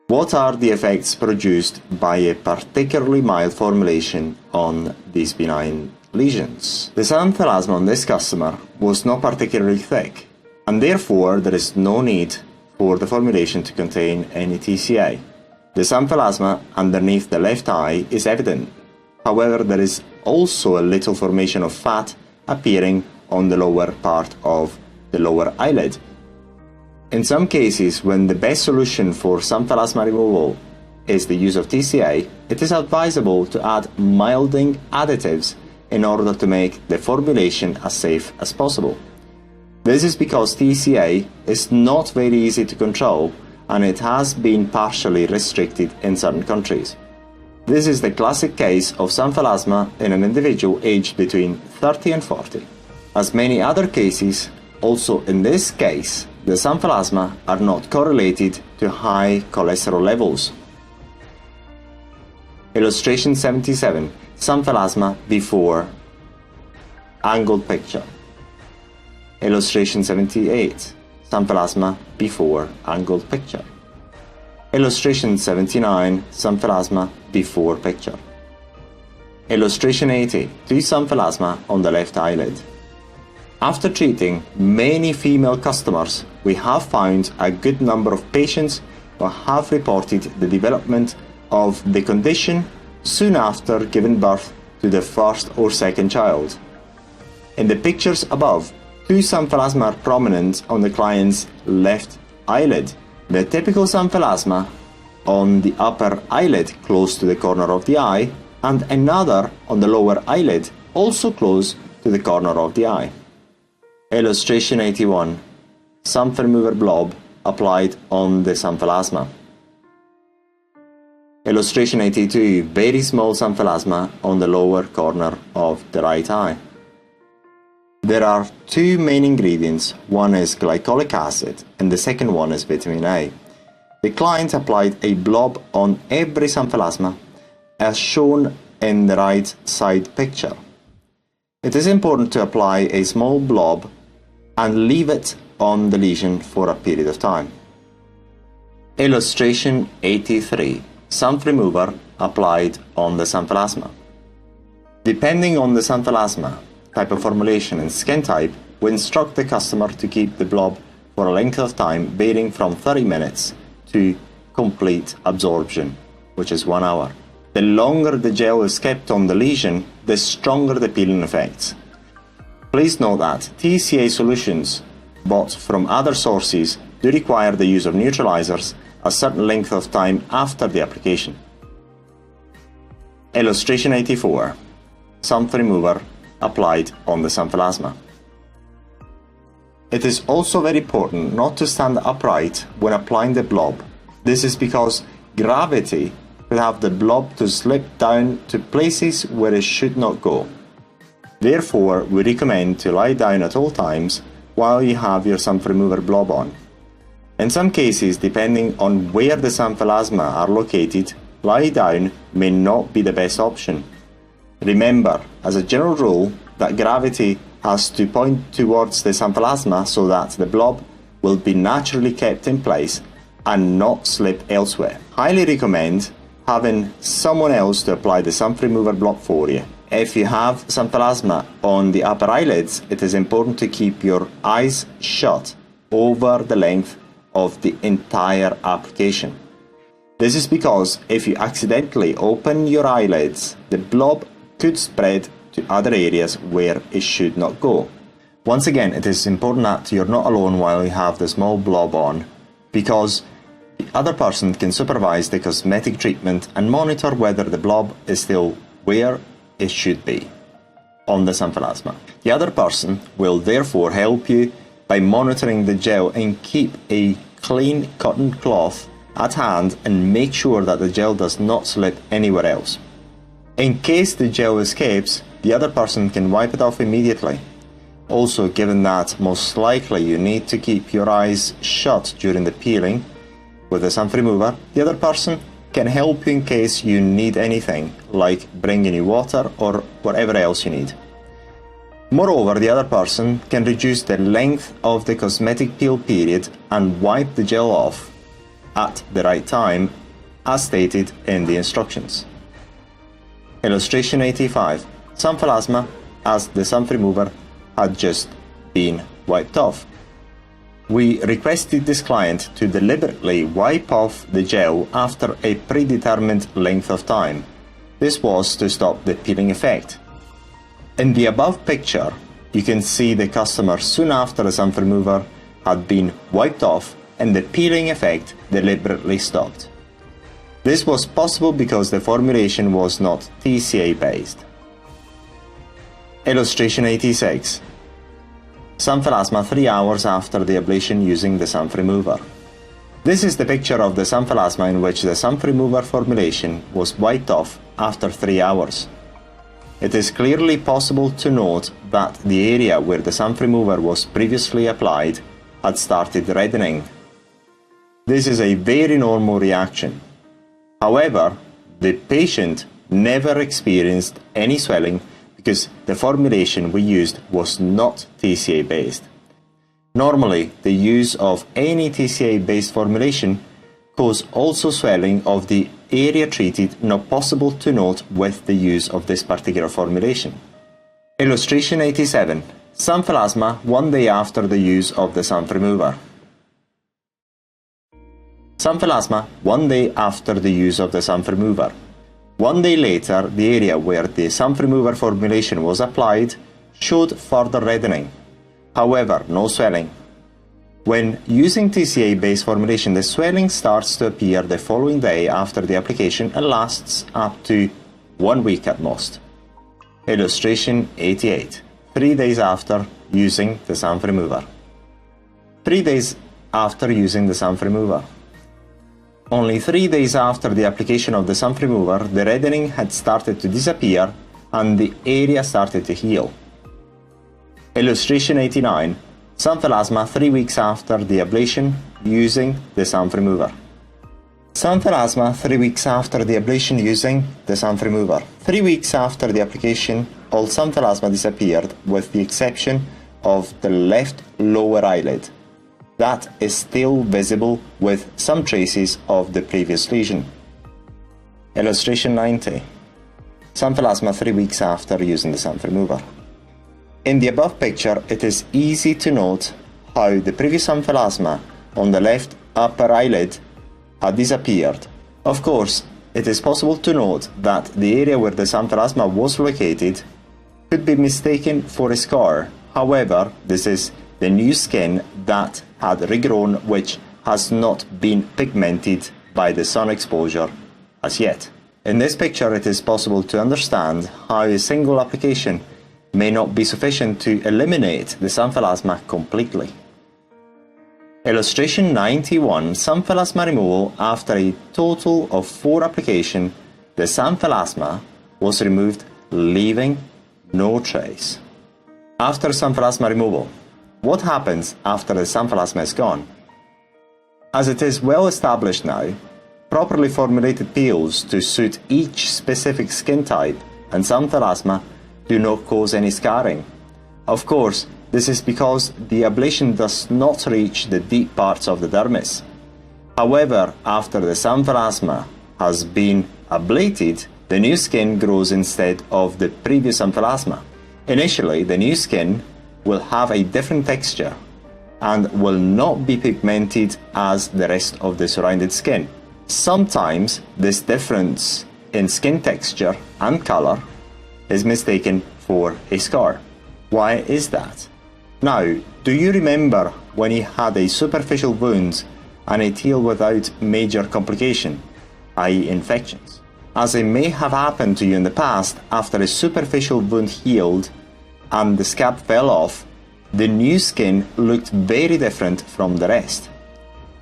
What are the effects produced by a particularly mild formulation on these benign lesions? The xanthelasma on this customer was not particularly thick, and therefore there is no need for the formulation to contain any TCA. The xanthelasma underneath the left eye is evident. However, there is also a little formation of fat appearing on the lower part of the lower eyelid. In some cases, when the best solution for xanthelasma removal is the use of TCA, it is advisable to add milding additives in order to make the formulation as safe as possible. This is because TCA is not very easy to control, and it has been partially restricted in certain countries. This is the classic case of xanthelasma in an individual aged between 30 and 40. As many other cases, also in this case, the xanthelasma are not correlated to high cholesterol levels. Illustration 77. Xanthelasma before. Angled picture. Illustration 78. Xanthelasma before angled picture. Illustration 79. Xanthelasma before picture. Illustration 80. 2 xanthelasma on the left eyelid. After treating many female customers, we have found a good number of patients who have reported the development of the condition soon after giving birth to the first or second child. In the pictures above, 2 xanthelasma are prominent on the client's left eyelid. The typical xanthelasma on the upper eyelid close to the corner of the eye, and another on the lower eyelid also close to the corner of the eye. Illustration 81. XanthRemover blob applied on the xanthelasma. Illustration 82, very small xanthelasma on the lower corner of the right eye. There are two main ingredients, one is glycolic acid and the second one is vitamin A. The client applied a blob on every xanthelasma as shown in the right side picture. It is important to apply a small blob and leave it on the lesion for a period of time. Illustration 83, XanthRemover applied on the xanthelasma. Depending on the xanthelasma, type of formulation and skin type, we instruct the customer to keep the blob for a length of time varying from 30 minutes to complete absorption, which is 1 hour. The longer the gel is kept on the lesion, the stronger the peeling effects. Please note that TCA solutions bought from other sources do require the use of neutralizers a certain length of time after the application. Illustration 84, XanthRemover applied on the xanthelasma. It is also very important not to stand upright when applying the blob. This is because gravity will have the blob to slip down to places where it should not go. Therefore, we recommend to lie down at all times while you have your XanthRemover blob on. In some cases, depending on where the xanthelasma are located, lie down may not be the best option. Remember, as a general rule, that gravity has to point towards the xanthelasma so that the blob will be naturally kept in place and not slip elsewhere. Highly recommend having someone else to apply the XanthRemover blob for you. If you have xanthelasma on the upper eyelids, it is important to keep your eyes shut over the length of the entire application. This is because if you accidentally open your eyelids, the blob could spread to other areas where it should not go. Once again, it is important that you're not alone while you have the small blob on, because the other person can supervise the cosmetic treatment and monitor whether the blob is still where it should be on the xanthelasma. The other person will therefore help you by monitoring the gel and keep a clean cotton cloth at hand and make sure that the gel does not slip anywhere else. In case the gel escapes, the other person can wipe it off immediately. Also, given that most likely you need to keep your eyes shut during the peeling with the XanthRemover, the other person can help you in case you need anything, like bringing you water or whatever else you need. Moreover, the other person can reduce the length of the cosmetic peel period and wipe the gel off at the right time, as stated in the instructions. Illustration 85, xanthelasma as the XanthRemover had just been wiped off. We requested this client to deliberately wipe off the gel after a predetermined length of time. This was to stop the peeling effect. In the above picture, you can see the customer soon after the XanthRemover had been wiped off and the peeling effect deliberately stopped. This was possible because the formulation was not TCA based. Illustration 86. Xanthelasma 3 hours after the ablation using the XanthRemover. This is the picture of the xanthelasma in which the XanthRemover formulation was wiped off after 3 hours. It is clearly possible to note that the area where the XanthRemover was previously applied had started reddening. This is a very normal reaction. However, the patient never experienced any swelling because the formulation we used was not TCA based. Normally, the use of any TCA based formulation causes also swelling of the area treated, not possible to note with the use of this particular formulation. Illustration 87. Xanthelasma 1 day after the use of the XanthRemover. Xanthelasma 1 day after the use of the XanthRemover. 1 day later, the area where the XanthRemover formulation was applied showed further reddening. However, no swelling. When using TCA-based formulation, the swelling starts to appear the following day after the application and lasts up to 1 week at most. Illustration 88. 3 days after using the XanthRemover. 3 days after using the XanthRemover. Only 3 days after the application of the XanthRemover, the reddening had started to disappear and the area started to heal. Illustration 89. Xanthelasma 3 weeks after the ablation using the XanthRemover. Xanthelasma 3 weeks after the ablation using the XanthRemover. 3 weeks after the application, all xanthelasma disappeared with the exception of the left lower eyelid. That is still visible with some traces of the previous lesion. Illustration 90. Xanthelasma 3 weeks after using the XanthRemover. In the above picture, it is easy to note how the previous xanthelasma on the left upper eyelid had disappeared. Of course, it is possible to note that the area where the xanthelasma was located could be mistaken for a scar. However, this is the new skin that had regrown, which has not been pigmented by the sun exposure as yet. In this picture, it is possible to understand how a single application may not be sufficient to eliminate the xanthelasma completely. Illustration 91. Xanthelasma removal after a total of 4 applications. The xanthelasma was removed, leaving no trace. After xanthelasma removal, what happens after the xanthelasma is gone? As it is well established now, properly formulated peels to suit each specific skin type and xanthelasma do not cause any scarring. Of course, this is because the ablation does not reach the deep parts of the dermis. However, after the xanthelasma has been ablated, the new skin grows instead of the previous xanthelasma. Initially, the new skin will have a different texture and will not be pigmented as the rest of the surrounded skin. Sometimes this difference in skin texture and color is mistaken for a scar. Why is that? Now, do you remember when you had a superficial wound and it healed without major complication, i.e. infections? As it may have happened to you in the past, after a superficial wound healed and the scab fell off, the new skin looked very different from the rest.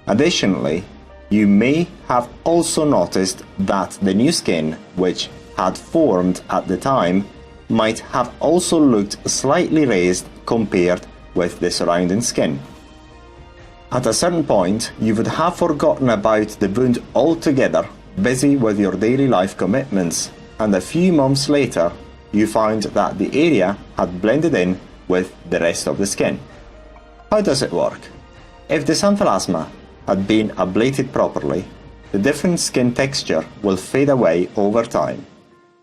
Additionally, you may have also noticed that the new skin, which had formed at the time, might have also looked slightly raised compared with the surrounding skin. At a certain point, you would have forgotten about the wound altogether, busy with your daily life commitments, and a few months later, you found that the area had blended in with the rest of the skin. How does it work? If the xanthelasma had been ablated properly, the different skin texture will fade away over time.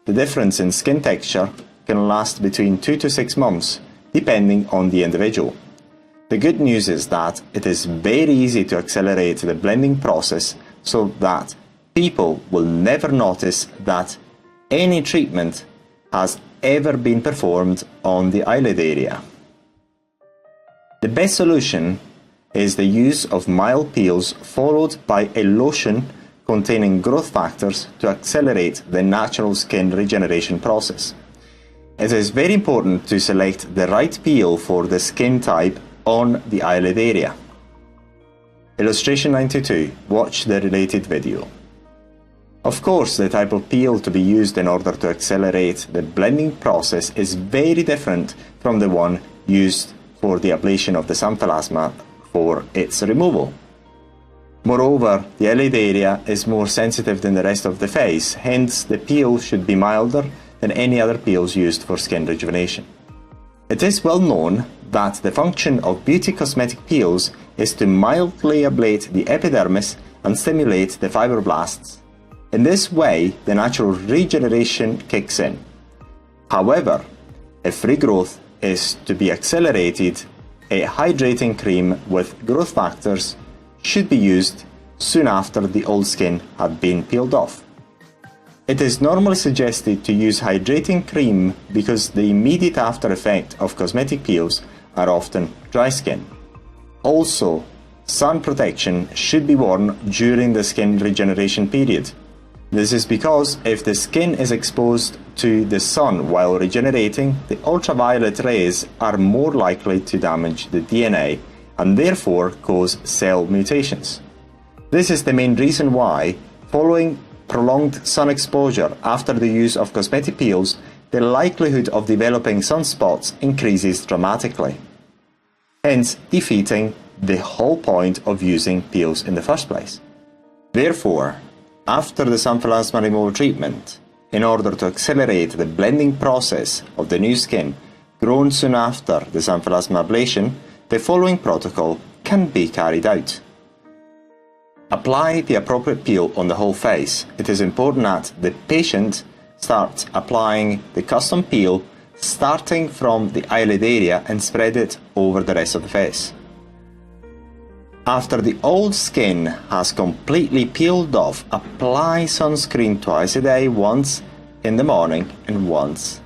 The difference in skin texture can last between 2 to 6 months, depending on the individual. The good news is that it is very easy to accelerate the blending process so that people will never notice that any treatment has ever been performed on the eyelid area. The best solution is the use of mild peels followed by a lotion containing growth factors to accelerate the natural skin regeneration process. It is very important to select the right peel for the skin type on the eyelid area. Illustration 92. Watch the related video. Of course, the type of peel to be used in order to accelerate the blending process is very different from the one used for the ablation of the xanthelasma for its removal. Moreover, the eyelid area is more sensitive than the rest of the face, hence the peel should be milder than any other peels used for skin rejuvenation. It is well known that the function of beauty cosmetic peels is to mildly ablate the epidermis and stimulate the fibroblasts. In this way, the natural regeneration kicks in. However, if regrowth is to be accelerated, a hydrating cream with growth factors should be used soon after the old skin had been peeled off. It is normally suggested to use hydrating cream because the immediate after effect of cosmetic peels are often dry skin. Also, sun protection should be worn during the skin regeneration period. This is because if the skin is exposed to the sun while regenerating, the ultraviolet rays are more likely to damage the DNA and therefore cause cell mutations. This is the main reason why, following prolonged sun exposure after the use of cosmetic peels, the likelihood of developing sunspots increases dramatically, hence defeating the whole point of using peels in the first place. Therefore, after the Xanthlasma removal treatment, in order to accelerate the blending process of the new skin grown soon after the Xanthlasma ablation, the following protocol can be carried out. Apply the appropriate peel on the whole face. It is important that the patient starts applying the custom peel starting from the eyelid area and spread it over the rest of the face. After the old skin has completely peeled off, apply sunscreen twice a day, once in the morning and once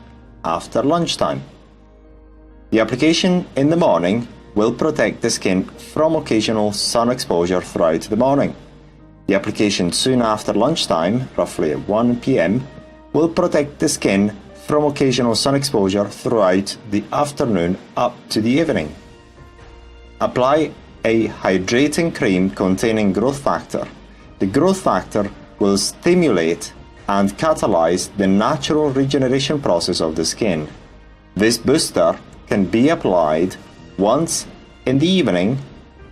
after lunchtime. The application in the morning will protect the skin from occasional sun exposure throughout the morning. The application soon after lunchtime, roughly at 1 p.m., will protect the skin from occasional sun exposure throughout the afternoon up to the evening. Apply a hydrating cream containing growth factor. The growth factor will stimulate and catalyze the natural regeneration process of the skin. This booster can be applied once in the evening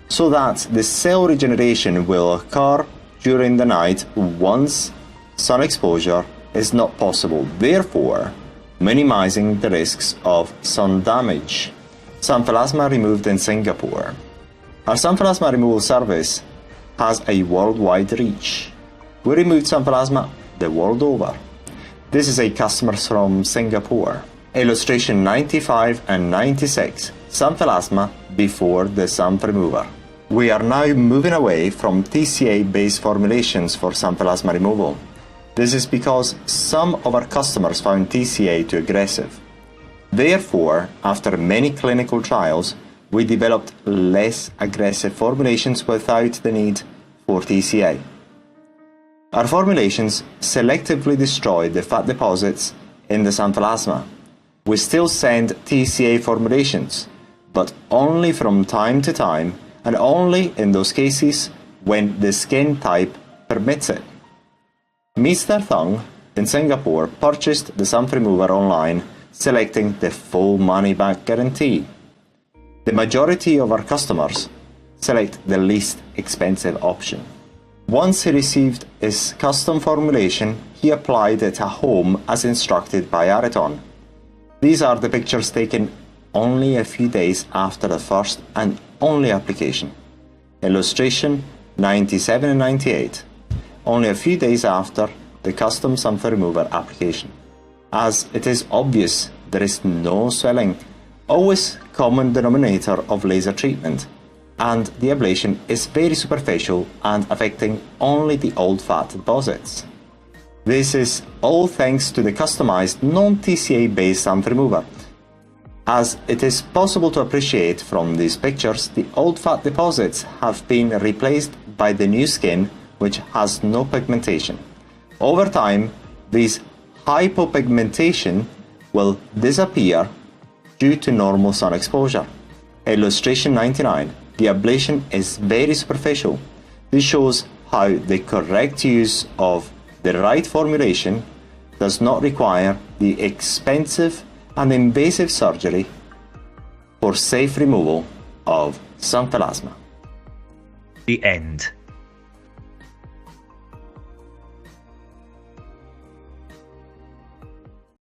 so that the cell regeneration will occur during the night once sun exposure is not possible, therefore minimizing the risks of sun damage. Xanthlasma removed in Singapore. Our Xanthlasma removal service has a worldwide reach. We removed Xanthlasma the world over. This is a customer from Singapore. Illustration 95 and 96, Xanthlasma before the XanthRemover. We are now moving away from TCA-based formulations for Xanthlasma removal. This is because some of our customers found TCA too aggressive. Therefore, after many clinical trials, we developed less aggressive formulations without the need for TCA. Our formulations selectively destroy the fat deposits in the Xanthlasma. We still send TCA formulations, but only from time to time and only in those cases when the skin type permits it. Mr. Thung in Singapore purchased the XanthRemover online, selecting the full money-back guarantee. The majority of our customers select the least expensive option. Once he received his custom formulation, he applied it at home as instructed by Ariton. These are the pictures taken only a few days after the first and only application. Illustration 97 and 98. Only a few days after the custom XanthRemover application. As it is obvious, there is no swelling, always common denominator of laser treatment, and the ablation is very superficial and affecting only the old fat deposits. This is all thanks to the customized non-TCA based XanthRemover. As it is possible to appreciate from these pictures, the old fat deposits have been replaced by the new skin, which has no pigmentation. Over time, this hypopigmentation will disappear due to normal sun exposure. Illustration 99. The ablation is very superficial. This shows how the correct use of the right formulation does not require the expensive and invasive surgery for safe removal of Xanthlasma. The end.